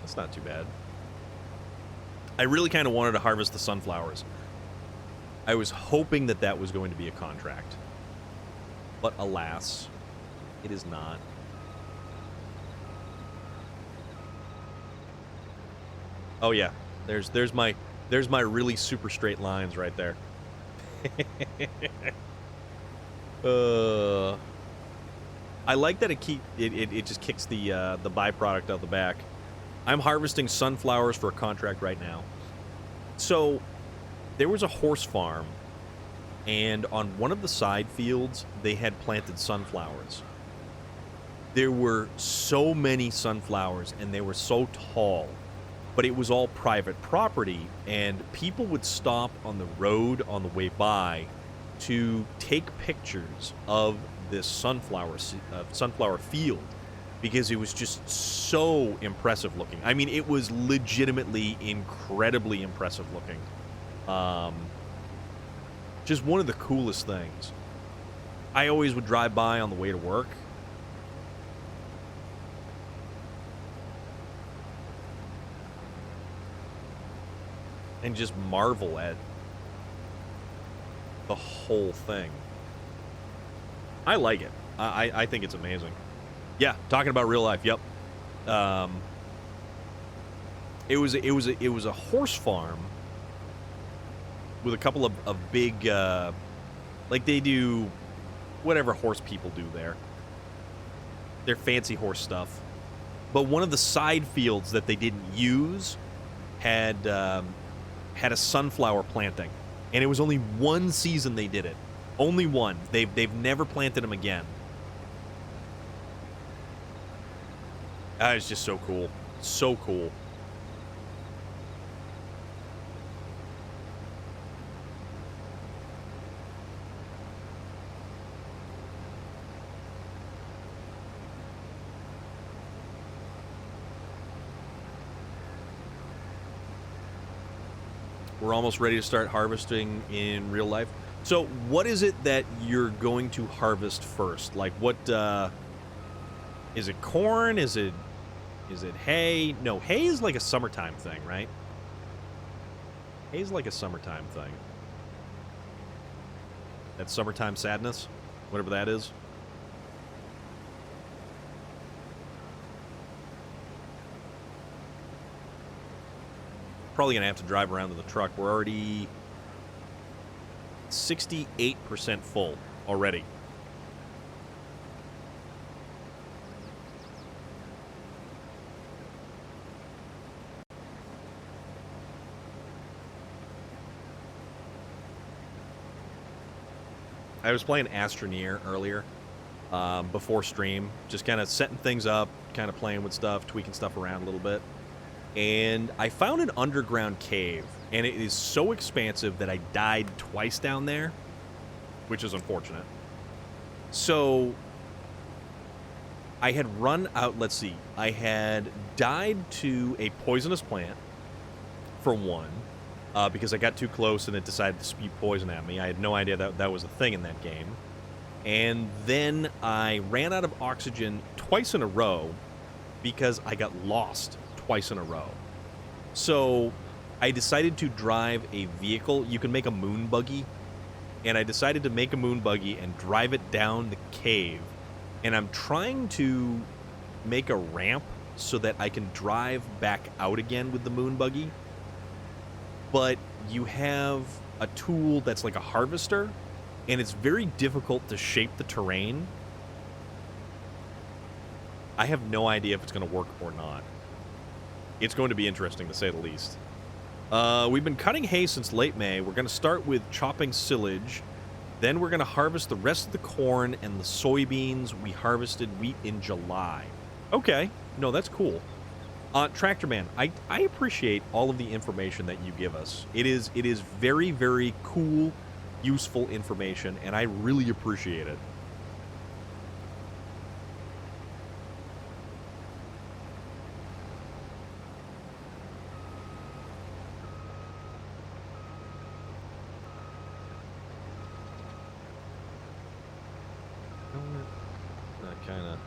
That's not too bad. I really kind of wanted to harvest the sunflowers. I was hoping that that was going to be a contract. But alas, it is not. Oh yeah, there's my There's my really super straight lines right there. I like that it just kicks the byproduct out the back. I'm harvesting sunflowers for a contract right now. So there was a horse farm, and on one of the side fields they had planted sunflowers. There were so many sunflowers, and they were so tall, but it was all private property, and people would stop on the road on the way by to take pictures of this sunflower field, because it was just so impressive looking. I mean, it was legitimately incredibly impressive looking. Just one of the coolest things. I always would drive by on the way to work, and just marvel at the whole thing. I like it. I think it's amazing. Yeah, talking about real life. Yep. It was a horse farm with a couple of big, like they do whatever horse people do there. Their fancy horse stuff. But one of the side fields that they didn't use had a sunflower planting, and it was only one season they did it. Only one. They've never planted them again. It's just so cool. So cool. We're almost ready to start harvesting in real life. So what is it that you're going to harvest first? Like what, is it corn? Is it hay? No, hay is like a summertime thing, right? Hay is like a summertime thing. That's summertime sadness, whatever that is. Probably gonna have to drive around to the truck. We're already 68% full already. I was playing Astroneer earlier, before stream, just kind of setting things up, kind of playing with stuff, tweaking stuff around a little bit. And I found an underground cave, and it is so expansive that I died twice down there, which is unfortunate. So I had run out, let's see, I had died to a poisonous plant, for one, because I got too close and it decided to spew poison at me. I had no idea that that was a thing in that game. And then I ran out of oxygen twice in a row because I got lost twice in a row. So I decided to drive a vehicle. You can make a moon buggy, and I decided to make a moon buggy and drive it down the cave. And I'm trying to make a ramp so that I can drive back out again with the moon buggy. But you have a tool that's like a harvester, and it's very difficult to shape the terrain. I have no idea if it's going to work or not. It's going to be interesting, to say the least. We've been cutting hay since late May. We're going to start with chopping silage. Then we're going to harvest the rest of the corn and the soybeans. We harvested wheat in July. Okay. No, that's cool. Tractor Man, I appreciate all of the information that you give us. It is very, very cool, useful information, and I really appreciate it. That kind of...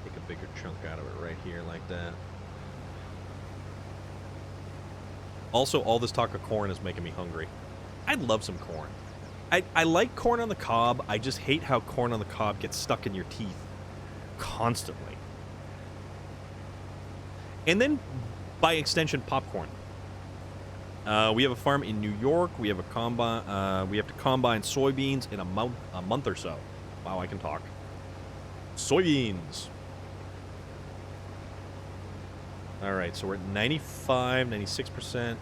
Take a bigger chunk out of it right here like that. Also, all this talk of corn is making me hungry. I'd love some corn. I like corn on the cob. I just hate how corn on the cob gets stuck in your teeth constantly. And then, by extension, popcorn. We have a farm in New York. We have a combine. We have to combine soybeans in a month or so. Wow, I can talk. Soybeans. All right, so we're at 95, 96%,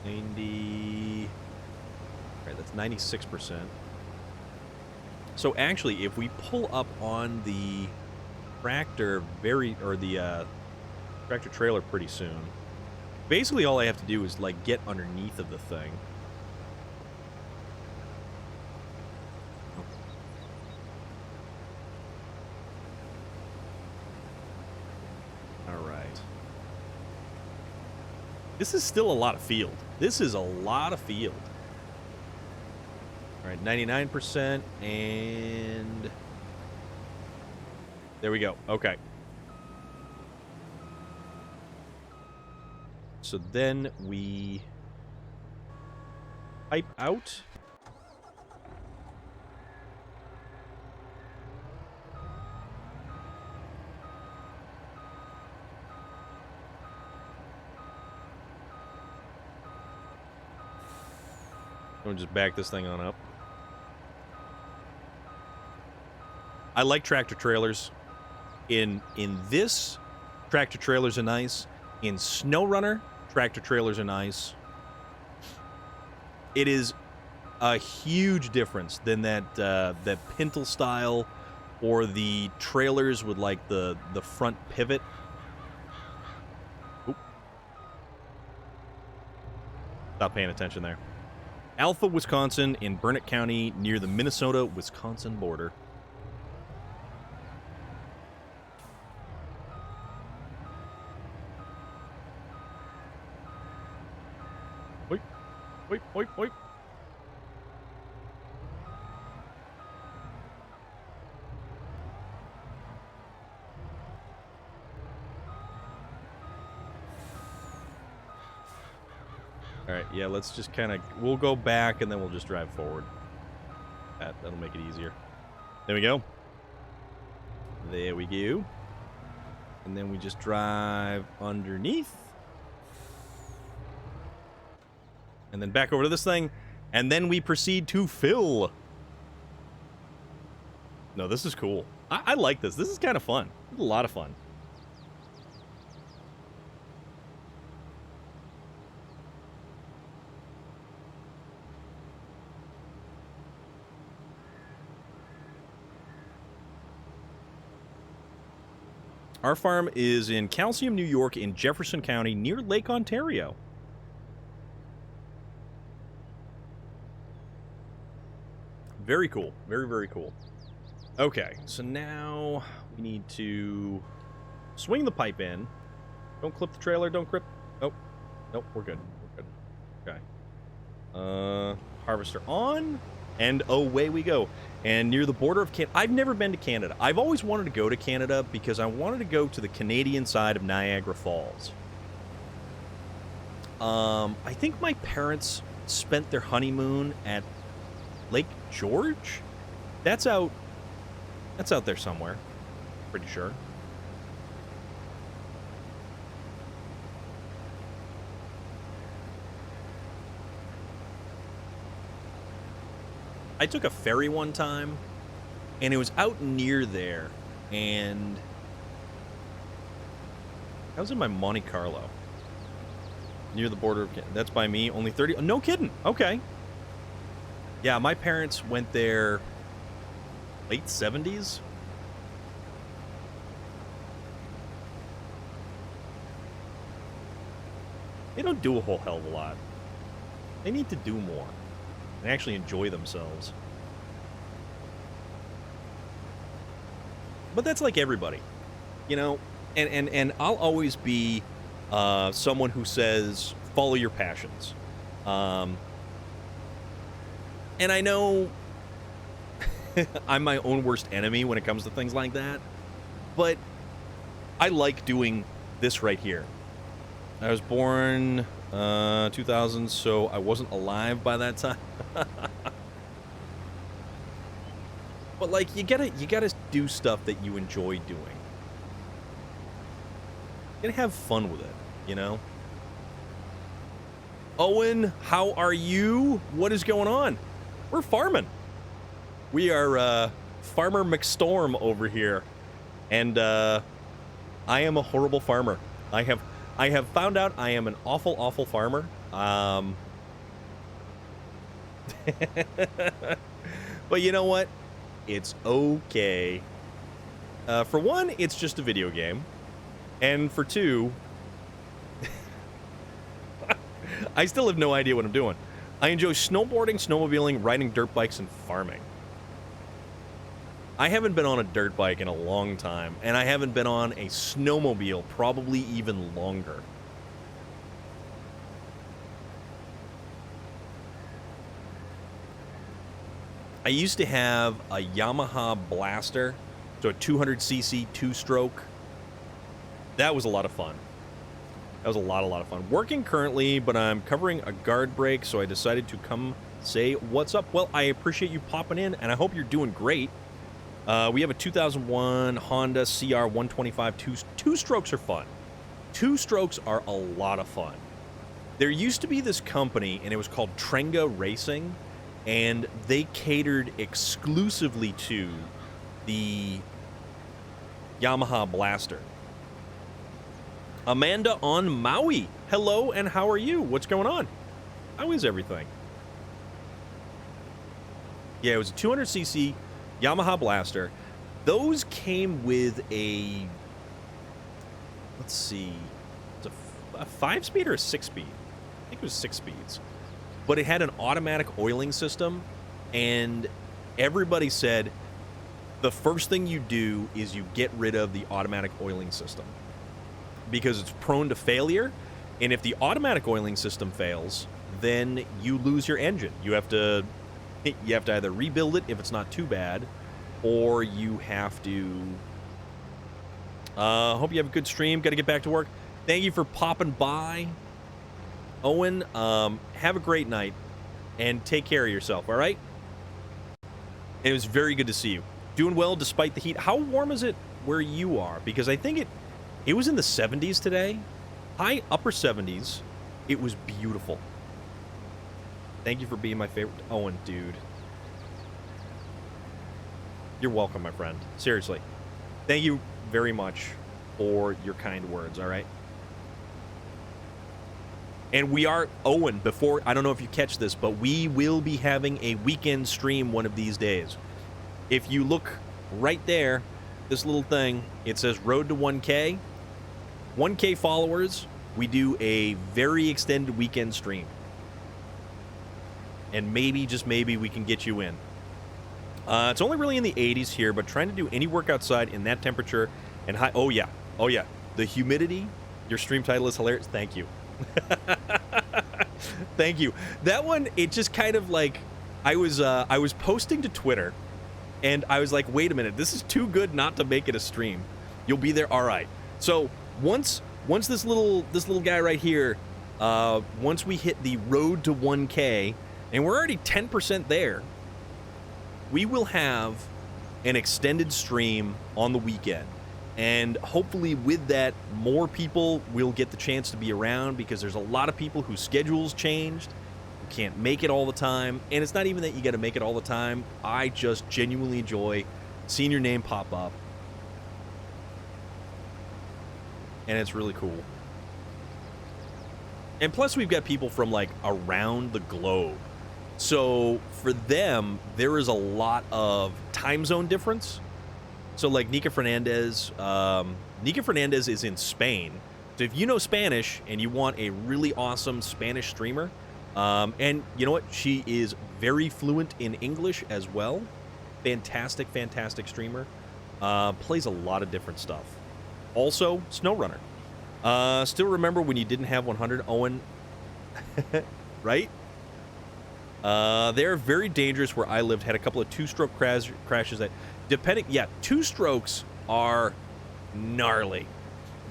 90. All right, that's 96%. So actually, if we pull up on the tractor tractor trailer pretty soon, basically all I have to do is like get underneath of the thing. All right. This is still a lot of field. This is a lot of field. All right, 99%, and there we go. Okay. So then we pipe out. We'll just back this thing on up. I like tractor trailers. In this, tractor trailers are nice. In SnowRunner, tractor trailers are nice. It is a huge difference than that Pintle style or the trailers with like the front pivot. Oop. Stop paying attention there. Alpha, Wisconsin, in Burnett County, near the Minnesota-Wisconsin border. Oip, oip, oip, oip. All right, yeah, let's just kind of, we'll go back and then we'll just drive forward. That'll make it easier. There we go. There we go. And then we just drive underneath. And then back over to this thing. And then we proceed to fill. No, this is cool. I like this. This is kind of fun. It's a lot of fun. Our farm is in Calcium, New York, in Jefferson County, near Lake Ontario. Very cool. Very, very cool. Okay, so now we need to swing the pipe in. Don't clip the trailer. Don't grip. Nope. Nope, we're good. We're good. Okay. Harvester on. And away we go. And near the border of Canada. I've never been to Canada. I've always wanted to go to Canada because I wanted to go to the Canadian side of Niagara Falls. I think my parents spent their honeymoon at Lake George? That's out there somewhere. Pretty sure. I took a ferry one time, and it was out near there, and I was in my Monte Carlo, near the border of Canada. That's by me, only 30. No kidding. Okay. Yeah, my parents went there late 70s. They don't do a whole hell of a lot. They need to do more and actually enjoy themselves. But that's like everybody, you know, and I'll always be someone who says, follow your passions. And I know I'm my own worst enemy when it comes to things like that, but I like doing this right here. I was born 2000, so I wasn't alive by that time. But like you gotta do stuff that you enjoy doing. You gotta have fun with it, you know? Owen, how are you? What is going on? We're farming. We are Farmer MacStorm over here. And I am a horrible farmer. I have found out I am an awful farmer. But you know what? It's okay. For one, it's just a video game. And for two, I still have no idea what I'm doing. I enjoy snowboarding, snowmobiling, riding dirt bikes, and farming. I haven't been on a dirt bike in a long time, and I haven't been on a snowmobile probably even longer. I used to have a Yamaha Blaster, so a 200cc two-stroke. That was a lot of fun. That was a lot of fun. Working currently, but I'm covering a guard break, so I decided to come say what's up. Well, I appreciate you popping in, and I hope you're doing great. We have a 2001 Honda CR 125 two-strokes are fun. Two-strokes are a lot of fun. There used to be this company, and it was called Trenga Racing, and they catered exclusively to the Yamaha Blaster. Amanda on Maui. Hello, and how are you? What's going on? How is everything? Yeah, it was a 200cc Yamaha Blaster. Those came with a, let's see, it's a 5-speed or a 6-speed? I think it was 6 speeds. But it had an automatic oiling system, and everybody said the first thing you do is you get rid of the automatic oiling system because it's prone to failure, and if the automatic oiling system fails, then you lose your engine. You have to either rebuild it if it's not too bad, or you have to... hope you have a good stream. Got to get back to work. Thank you for popping by. Owen, have a great night, and take care of yourself, all right? And it was very good to see you. Doing well despite the heat. How warm is it where you are? Because I think it was in the 70s today. High upper 70s. It was beautiful. Thank you for being my favorite. Owen, dude. You're welcome, my friend. Seriously. Thank you very much for your kind words, all right? And we are, Owen, before, I don't know if you catch this, but we will be having a weekend stream one of these days. If you look right there, this little thing, it says Road to 1K. 1K followers, we do a very extended weekend stream. And maybe, just maybe, we can get you in. It's only really in the 80s here, but trying to do any work outside in that temperature and high... Oh, yeah. Oh, yeah. The humidity, your stream title is hilarious. Thank you. Thank you. That one, it just kind of like... I was posting to Twitter, and I was like, wait a minute, this is too good not to make it a stream. You'll be there? All right. So, once this little guy right here, once we hit the road to 1K, and we're already 10% there, we will have an extended stream on the weekend. And hopefully with that, more people will get the chance to be around, because there's a lot of people whose schedules changed, who can't make it all the time. And it's not even that you got to make it all the time. I just genuinely enjoy seeing your name pop up. And it's really cool. And plus we've got people from like around the globe. So for them, there is a lot of time zone difference. So like Nika Fernandez is in Spain. So if you know Spanish and you want a really awesome Spanish streamer, and you know what? She is very fluent in English as well. Fantastic streamer. Plays a lot of different stuff. Also, SnowRunner. Still remember when you didn't have 100, Owen? Right? They're very dangerous where I lived. Had a couple of two-stroke crashes that, two-strokes are gnarly.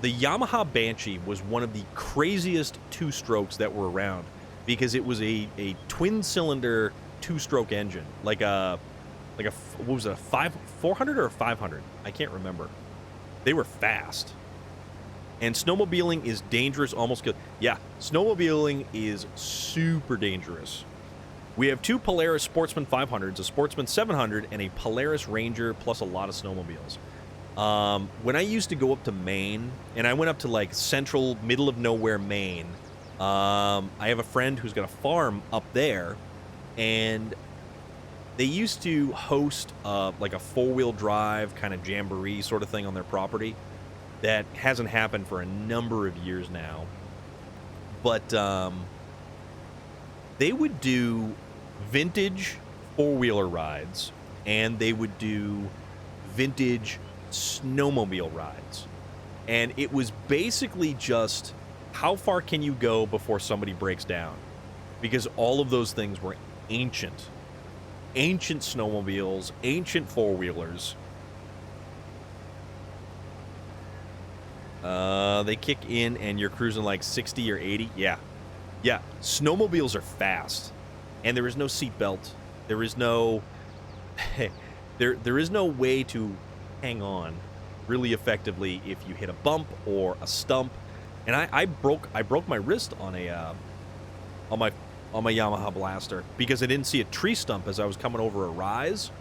The Yamaha Banshee was one of the craziest two-strokes that were around, because it was a twin-cylinder two-stroke engine, like a Like what was it, a 400 or a 500? I can't remember. They were fast. And snowmobiling is dangerous, almost good. Yeah, snowmobiling is super dangerous. We have 2 Polaris Sportsman 500s, a Sportsman 700, and a Polaris Ranger, plus a lot of snowmobiles. When I used to go up to Maine, and I went up to like central, middle of nowhere Maine, I have a friend who's got a farm up there, and they used to host like a 4-wheel drive kind of jamboree sort of thing on their property. That hasn't happened for a number of years now. But they would do vintage 4-wheeler rides, and they would do vintage snowmobile rides. And it was basically just how far can you go before somebody breaks down? Because all of those things were ancient. Ancient snowmobiles, ancient 4-wheelers. They kick in and you're cruising like 60 or 80. Yeah. Yeah. Snowmobiles are fast. And there is no seatbelt. There is no... there is no way to hang on really effectively if you hit a bump or a stump. And I broke my wrist on a on my Yamaha Blaster because I didn't see a tree stump as I was coming over a rise.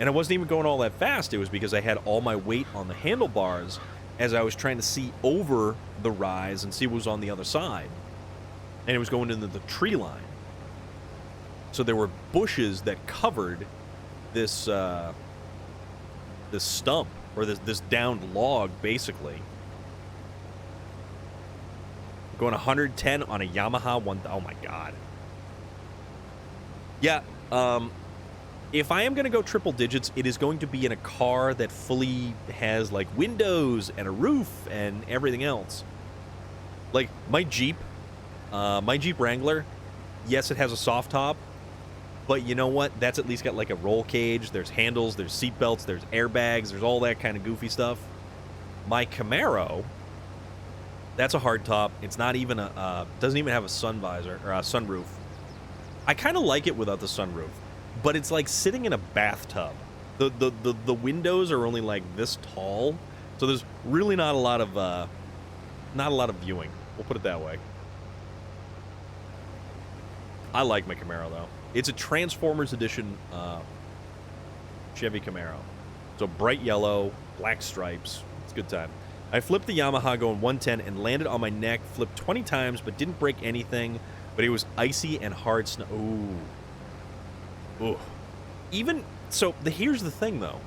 And I wasn't even going all that fast. It was because I had all my weight on the handlebars as I was trying to see over the rise and see what was on the other side. And it was going into the tree line. So there were bushes that covered this this stump, or this downed log, basically. Going 110 on a Yamaha one. Oh my god. Yeah, if I am going to go triple digits, it is going to be in a car that fully has, like, windows and a roof and everything else. Like, my Jeep Wrangler, yes, it has a soft top, but you know what? That's at least got, like, a roll cage. There's handles, there's seat belts, there's airbags, there's all that kind of goofy stuff. My Camaro, that's a hard top. It's not even doesn't even have a sun visor, or a sunroof. I kind of like it without the sunroof. But it's like sitting in a bathtub. The windows are only like this tall, so there's really not a lot of viewing. We'll put it that way. I like my Camaro though. It's a Transformers edition Chevy Camaro. So bright yellow, black stripes. It's a good time. I flipped the Yamaha going 110 and landed on my neck. Flipped 20 times, but didn't break anything. But it was icy and hard snow. Ooh. Ooh. Even so, here's the thing though.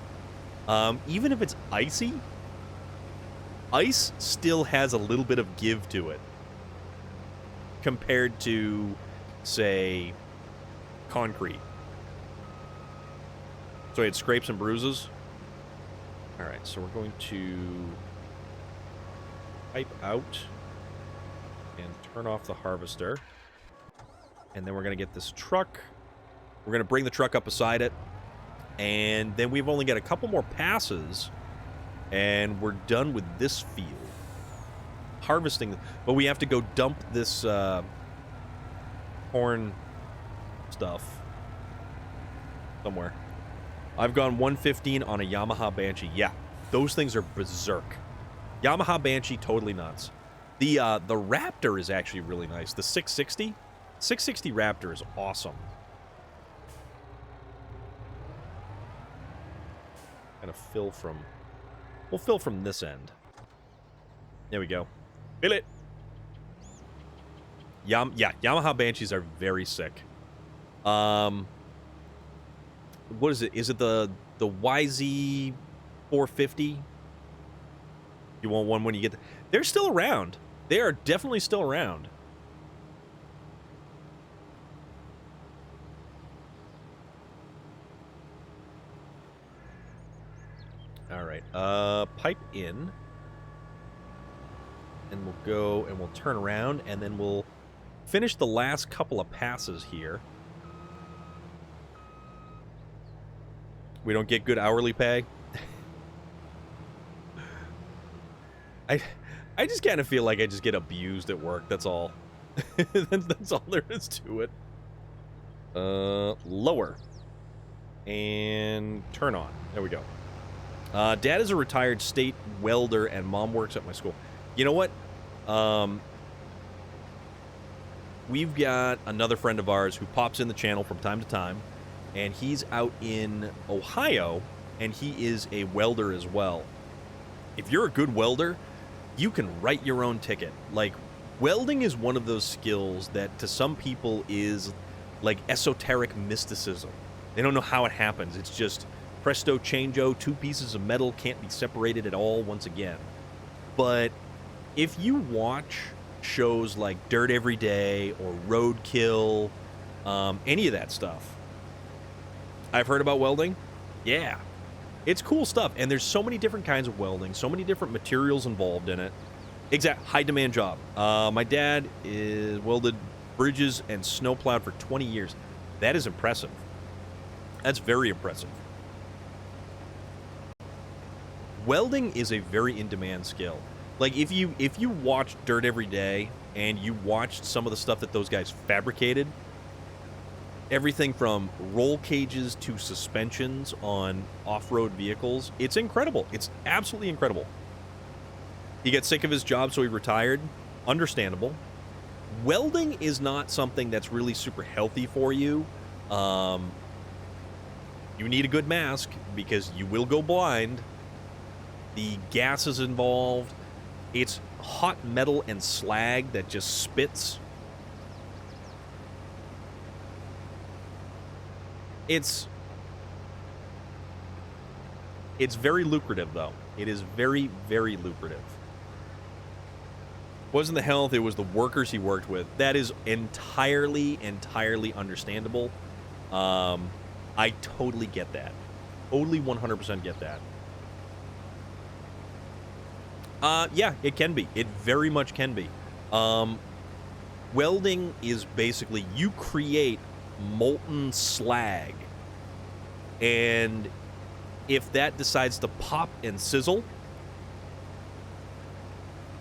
Even if it's icy, ice still has a little bit of give to it compared to, say, concrete. So it had scrapes and bruises. All right, so we're going to pipe out and turn off the harvester, and then we're going to get this truck. We're going to bring the truck up beside it, and then we've only got a couple more passes, and we're done with this field. Harvesting, but we have to go dump this corn stuff somewhere. I've gone 115 on a Yamaha Banshee. Yeah, those things are berserk. Yamaha Banshee, totally nuts. The Raptor is actually really nice. The 660 Raptor is awesome. We'll fill from this end. There we go. Fill it. Yeah, Yamaha Banshees are very sick. What is it? Is it the YZ 450? You want one when you get they're still around. They are definitely still around. All right, pipe in, and we'll go and we'll turn around, and then we'll finish the last couple of passes here. We don't get good hourly pay. I just kind of feel like I just get abused at work. That's all. That's all there is to it. Lower. and turn on. There we go. Dad is a retired state welder, and Mom works at my school. You know what? We've got another friend of ours who pops in the channel from time to time, and he's out in Ohio, and he is a welder as well. If you're a good welder, you can write your own ticket. Like, welding is one of those skills that to some people is like esoteric mysticism. They don't know how it happens. It's just presto changeo, two pieces of metal can't be separated at all once again. But if you watch shows like Dirt Every Day or Roadkill, any of that stuff, I've heard about welding. Yeah, it's cool stuff. And there's so many different kinds of welding, so many different materials involved in it. High demand job. My dad is welded bridges and snowplowed for 20 years. That is impressive. That's very impressive. Welding is a very in-demand skill. Like, if you watch Dirt Every Day and you watched some of the stuff that those guys fabricated, everything from roll cages to suspensions on off-road vehicles, it's incredible. It's absolutely incredible. He got sick of his job, so he retired. Understandable. Welding is not something that's really super healthy for you. You need a good mask because you will go blind. The gases involved. It's hot metal and slag that just spits. It's very lucrative, though. It is very, very lucrative. It wasn't the health, it was the workers he worked with. That is entirely understandable. I totally get that. Totally 100% get that. Yeah, it can be. It very much can be. Welding is basically you create molten slag, and if that decides to pop and sizzle,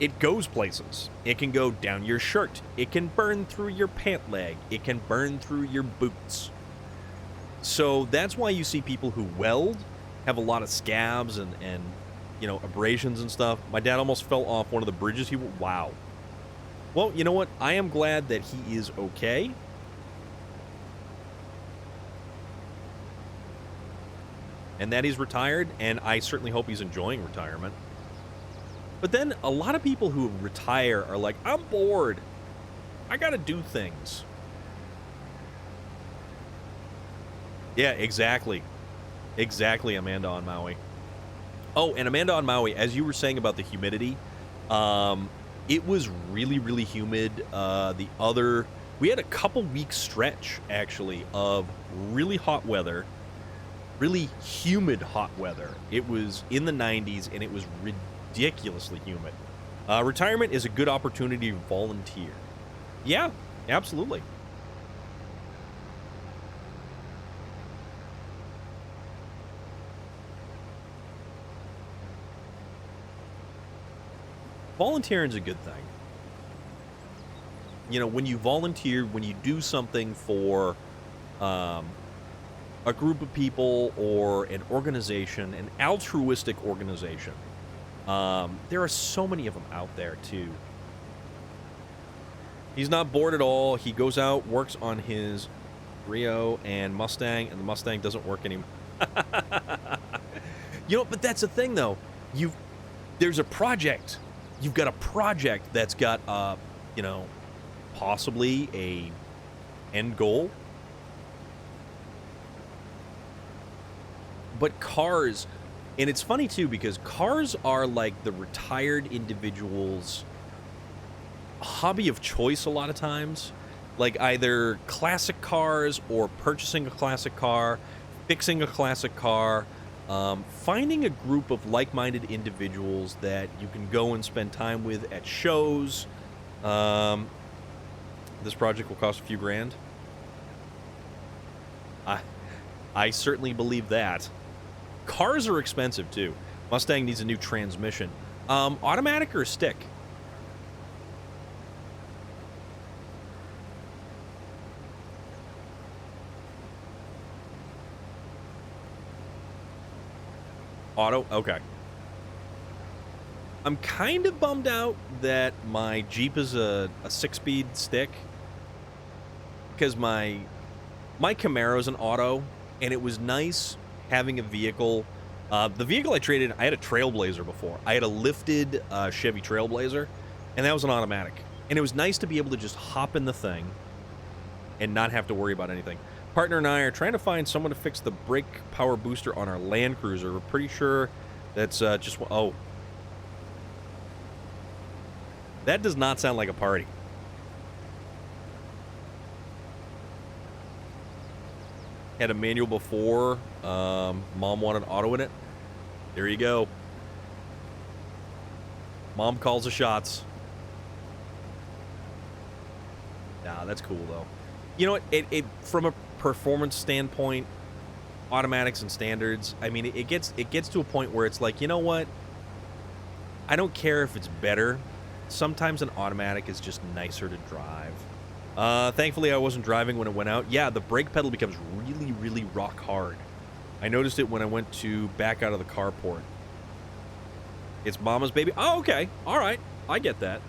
it goes places. It can go down your shirt. It can burn through your pant leg. It can burn through your boots. So that's why you see people who weld have a lot of scabs and you know, abrasions and stuff. My dad almost fell off one of the bridges. Wow. Well, you know what? I am glad that he is okay. And that he's retired, and I certainly hope he's enjoying retirement. But then a lot of people who retire are like, I'm bored. I gotta do things. Yeah, exactly. Exactly, Amanda on Maui. Oh, and Amanda on Maui, as you were saying about the humidity, it was really, really humid. We had a couple weeks stretch, actually, of really hot weather, really humid hot weather. It was in the 90s, and it was ridiculously humid. Retirement is a good opportunity to volunteer. Yeah, absolutely. Volunteering is a good thing. You know, when you volunteer, when you do something for a group of people or an organization, an altruistic organization, there are so many of them out there, too. He's not bored at all. He goes out, works on his Rio and Mustang, and the Mustang doesn't work anymore. You know, but that's the thing, though. There's a project. You've got a project that's got, you know, possibly a end goal. But cars, and it's funny too, because cars are like the retired individual's hobby of choice a lot of times. Like either classic cars or purchasing a classic car, fixing a classic car, finding a group of like-minded individuals that you can go and spend time with at shows. This project will cost a few grand. I certainly believe that. Cars are expensive, too. Mustang needs a new transmission. Automatic or stick? Auto? Okay. I'm kind of bummed out that my Jeep is a 6-speed stick. Because my Camaro's an auto, and it was nice having a vehicle. The vehicle I traded, I had a Trailblazer before. I had a lifted Chevy Trailblazer, and that was an automatic. And it was nice to be able to just hop in the thing and not have to worry about anything. Partner and I are trying to find someone to fix the brake power booster on our Land Cruiser. We're pretty sure that's just... Oh. That does not sound like a party. Had a manual before. Mom wanted auto in it. There you go. Mom calls the shots. Nah, that's cool though. You know what? It from a performance standpoint, automatics and standards. I mean, it gets to a point where it's like, you know what? I don't care if it's better. Sometimes an automatic is just nicer to drive. Thankfully, I wasn't driving when it went out. Yeah, the brake pedal becomes really, really rock hard. I noticed it when I went to back out of the carport. It's mama's baby. Oh, okay. All right. I get that.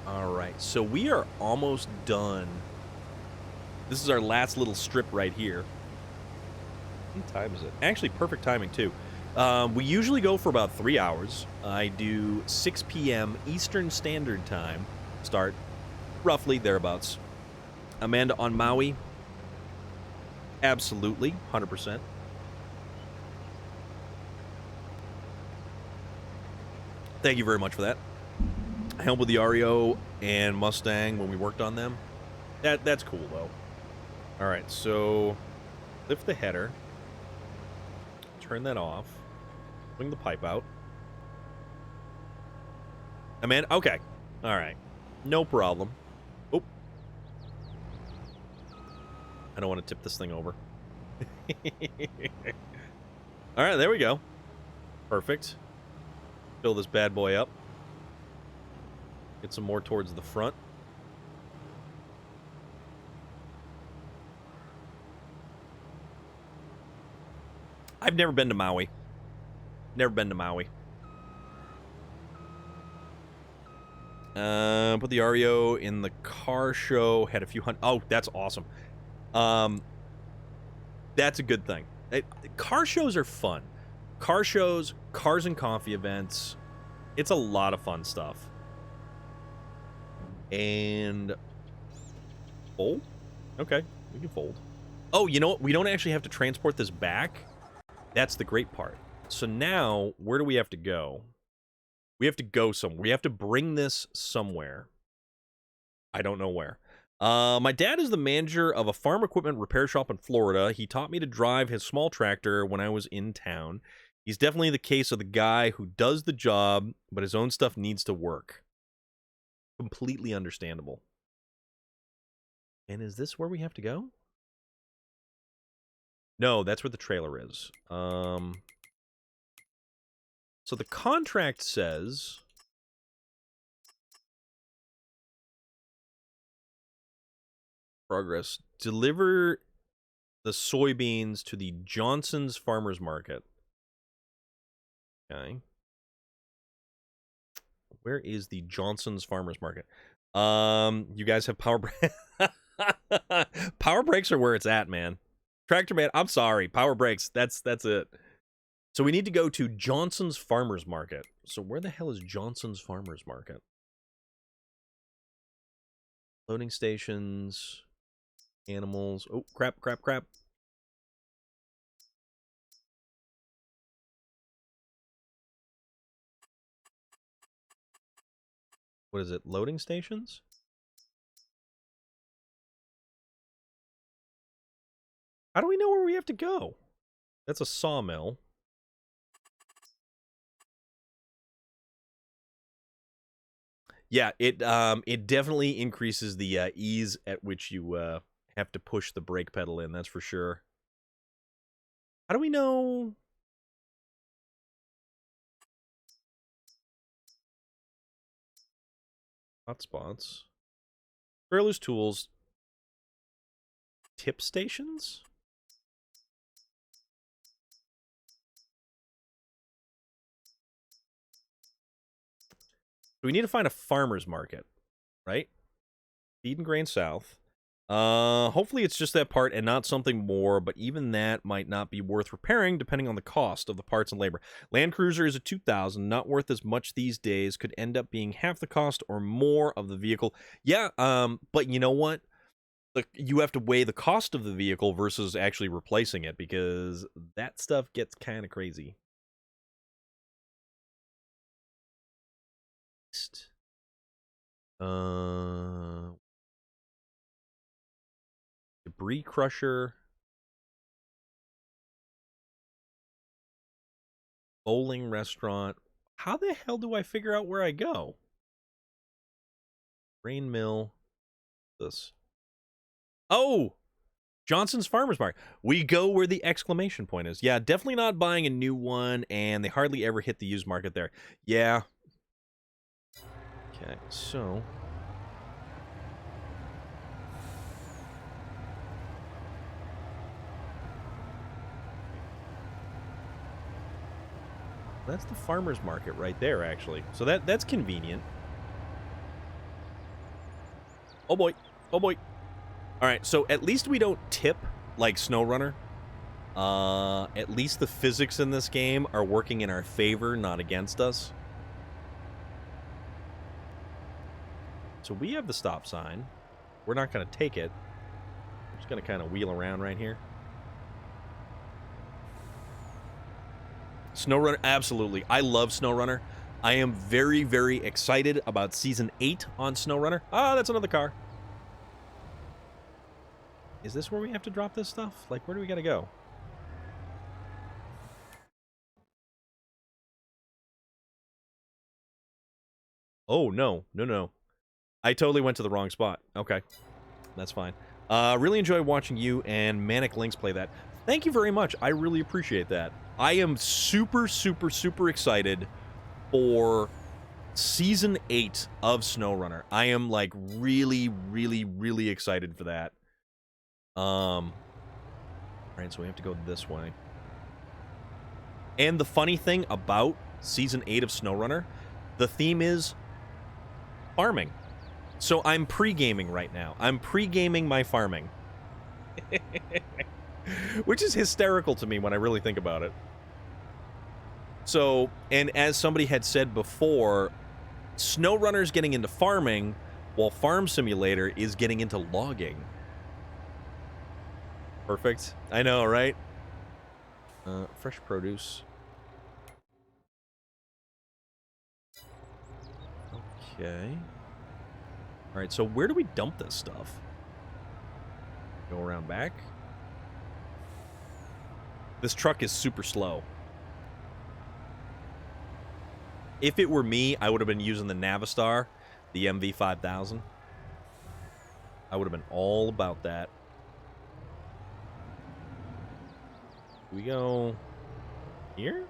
All right. So we are almost done. This is our last little strip right here. What time is it? Actually, perfect timing, too. We usually go for about 3 hours. I do 6 p.m. Eastern Standard Time. Start roughly thereabouts. Amanda on Maui? Absolutely, 100%. Thank you very much for that. I helped with the REO and Mustang when we worked on them. That's cool, though. All right, so lift the header. Turn that off. Swing the pipe out. Amanda? Okay. All right. No problem. Oh. I don't want to tip this thing over. All right, there we go. Perfect. Fill this bad boy up. Get some more towards the front. I've never been to Maui. Never been to Maui. Put the REO in the car show. Had a few hundred. Oh, that's awesome. That's a good thing. Car shows are fun. Car shows, cars and coffee events. It's a lot of fun stuff. And fold? Okay, we can fold. Oh, you know what? We don't actually have to transport this back. That's the great part. So now, where do we have to go? We have to go somewhere. We have to bring this somewhere. I don't know where. My dad is the manager of a farm equipment repair shop in Florida. He taught me to drive his small tractor when I was in town. He's definitely the case of the guy who does the job, but his own stuff needs to work. Completely understandable. And is this where we have to go? No, that's where the trailer is. So the contract says... Progress. Deliver the soybeans to the Johnson's Farmers Market. Okay. Where is the Johnson's Farmers Market? You guys have power brakes. Power brakes are where it's at, man. Tractor man, I'm sorry. Power brakes. That's it. So we need to go to Johnson's Farmers Market. So where the hell is Johnson's Farmers Market? Loading stations, animals. Oh, crap. What is it? Loading stations? How do we know where we have to go? That's a sawmill. Yeah, it definitely increases the ease at which you have to push the brake pedal in, that's for sure. How do we know? Hotspots. Trailers, tools. tip stations? We need to find a farmer's market, right? Feed and Grain South. Hopefully it's just that part and not something more, but even that might not be worth repairing depending on the cost of the parts and labor. Land Cruiser is a 2000, not worth as much these days, could end up being half the cost or more of the vehicle. Yeah, but you know what? You have to weigh the cost of the vehicle versus actually replacing it, because that stuff gets kind of crazy. Debris crusher. Bowling restaurant. How the hell do I figure out where I go? Grain mill. This. Oh! Johnson's Farmer's Market. We go where the exclamation point is. Yeah, definitely not buying a new one, and they hardly ever hit the used market there. Yeah. Okay, so... that's the farmer's market right there, actually. So that's convenient. Oh boy. Oh boy. Alright, so at least we don't tip like SnowRunner. At least the physics in this game are working in our favor, not against us. So we have the stop sign. We're not going to take it. I'm just going to kind of wheel around right here. SnowRunner, absolutely. I love SnowRunner. I am very, very excited about Season 8 on SnowRunner. Ah, that's another car. Is this where we have to drop this stuff? Like, where do we gotta go? Oh, no. No, no. I totally went to the wrong spot. Okay. That's fine. Really enjoy watching you and Manic Links play that. Thank you very much. I really appreciate that. I am super, super, super excited for Season 8 of SnowRunner. I am, like, really, really, really excited for that. Alright, so we have to go this way. And the funny thing about Season 8 of SnowRunner, the theme is farming. So I'm pre-gaming right now. I'm pre-gaming my farming. Which is hysterical to me when I really think about it. So, and as somebody had said before, SnowRunner's getting into farming, while Farm Simulator is getting into logging. Perfect. I know, right? Fresh produce. Okay. Alright, so where do we dump this stuff? Go around back. This truck is super slow. If it were me, I would have been using the Navistar, the MV5000. I would have been all about that. We go here?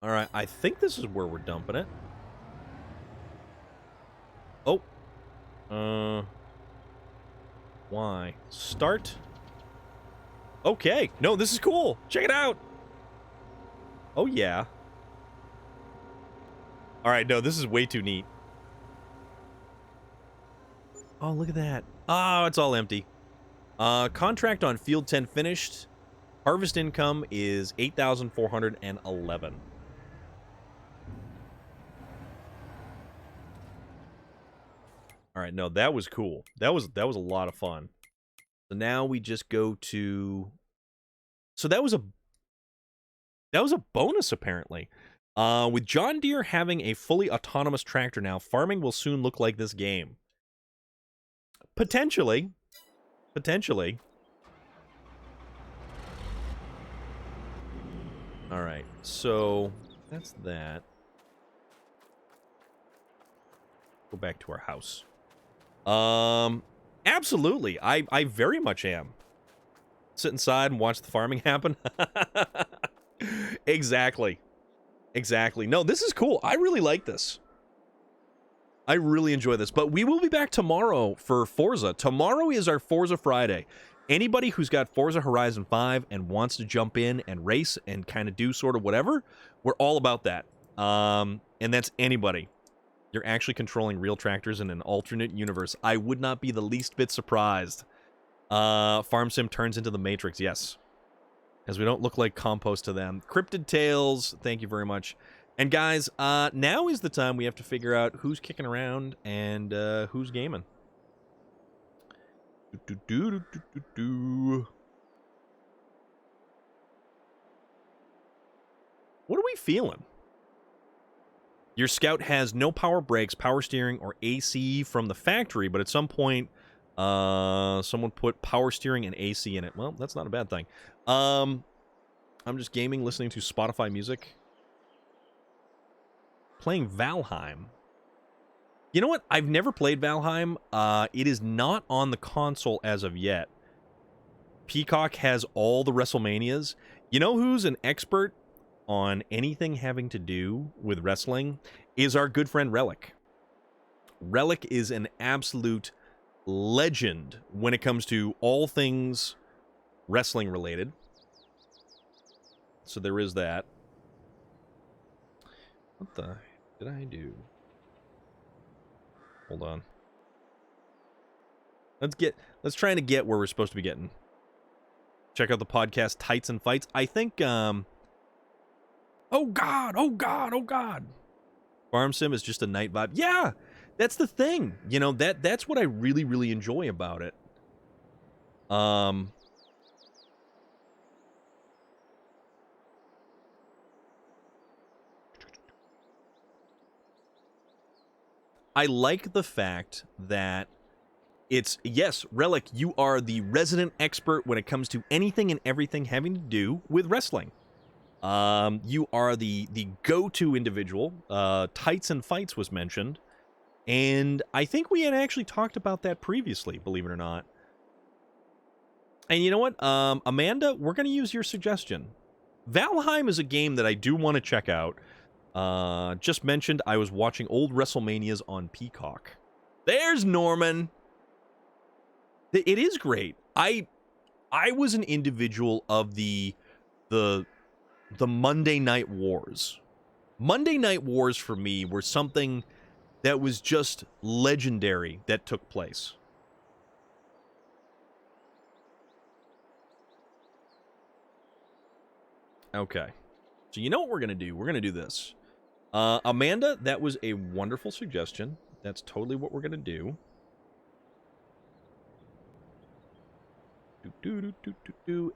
All right, I think this is where we're dumping it. Oh. Why? Start. Okay. No, this is cool. Check it out. Oh, yeah. All right, no, this is way too neat. Oh, look at that. Oh, it's all empty. Contract on Field 10 finished. Harvest income is 8,411. All right, no, that was cool. That was a lot of fun. So now we just go to... so that was a bonus, apparently. With John Deere having a fully autonomous tractor now, farming will soon look like this game. Potentially. Potentially. All right, so that's that. Go back to our house. Absolutely. I very much am. Sit inside and watch the farming happen. Exactly. Exactly. No, this is cool. I really like this. I really enjoy this. But we will be back tomorrow for Forza. Tomorrow is our Forza Friday. Anybody who's got Forza Horizon 5 and wants to jump in and race and kind of do sort of whatever, we're all about that. And that's anybody. You're actually controlling real tractors in an alternate universe. I would not be the least bit surprised. Farm Sim turns into the Matrix, yes. As we don't look like compost to them. Cryptid Tales, thank you very much. And guys, now is the time we have to figure out who's kicking around and who's gaming. What are we feeling? Your Scout has no power brakes, power steering, or AC from the factory, but at some point, someone put power steering and AC in it. Well, that's not a bad thing. I'm just gaming, listening to Spotify music. Playing Valheim. You know what? I've never played Valheim. It is not on the console as of yet. Peacock has all the WrestleManias. You know who's an expert on anything having to do with wrestling? Is our good friend Relic. Relic is an absolute legend when it comes to all things wrestling related. So there is that. What the did I do? Hold on. Let's try to get where we're supposed to be getting. Check out the podcast Tights and Fights. I think oh god. Farm Sim is just a night vibe. Yeah, that's the thing. You know, that's what I really, really enjoy about it. I like the fact that it's, yes, Relic, you are the resident expert when it comes to anything and everything having to do with wrestling. You are the go-to individual. Tights and Fights was mentioned. And I think we had actually talked about that previously, believe it or not. And you know what? Amanda, we're going to use your suggestion. Valheim is a game that I do want to check out. Just mentioned I was watching old WrestleManias on Peacock. There's Norman. It is great. I was an individual of the Monday Night Wars. Monday Night Wars for me were something that was just legendary that took place. Okay. So you know what we're going to do? We're going to do this. Amanda, that was a wonderful suggestion. That's totally what we're going to do.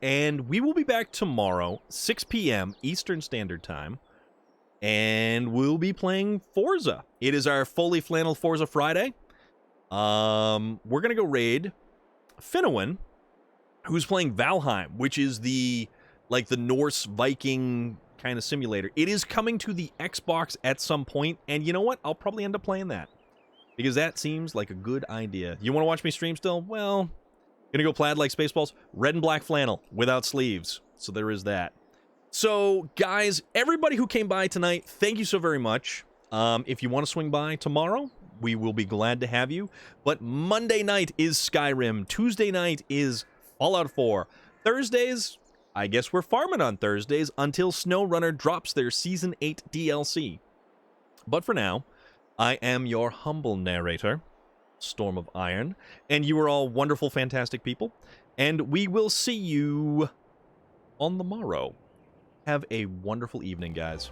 And we will be back tomorrow, 6 p.m. Eastern Standard Time. And we'll be playing Forza. It is our fully flannel Forza Friday. We're going to go raid Finnewan, who's playing Valheim, which is the Norse Viking kind of simulator. It is coming to the Xbox at some point, and you know what? I'll probably end up playing that, because that seems like a good idea. You want to watch me stream still? Well, gonna go plaid like Spaceballs. Red and black flannel without sleeves. So there is that. So, guys, everybody who came by tonight, thank you so very much. If you want to swing by tomorrow, we will be glad to have you. But Monday night is Skyrim. Tuesday night is Fallout 4. Thursdays, I guess we're farming on Thursdays until SnowRunner drops their Season 8 DLC. But for now, I am your humble narrator, Storm of Iron, and you are all wonderful, fantastic people, and we will see you on the morrow. Have a wonderful evening, guys.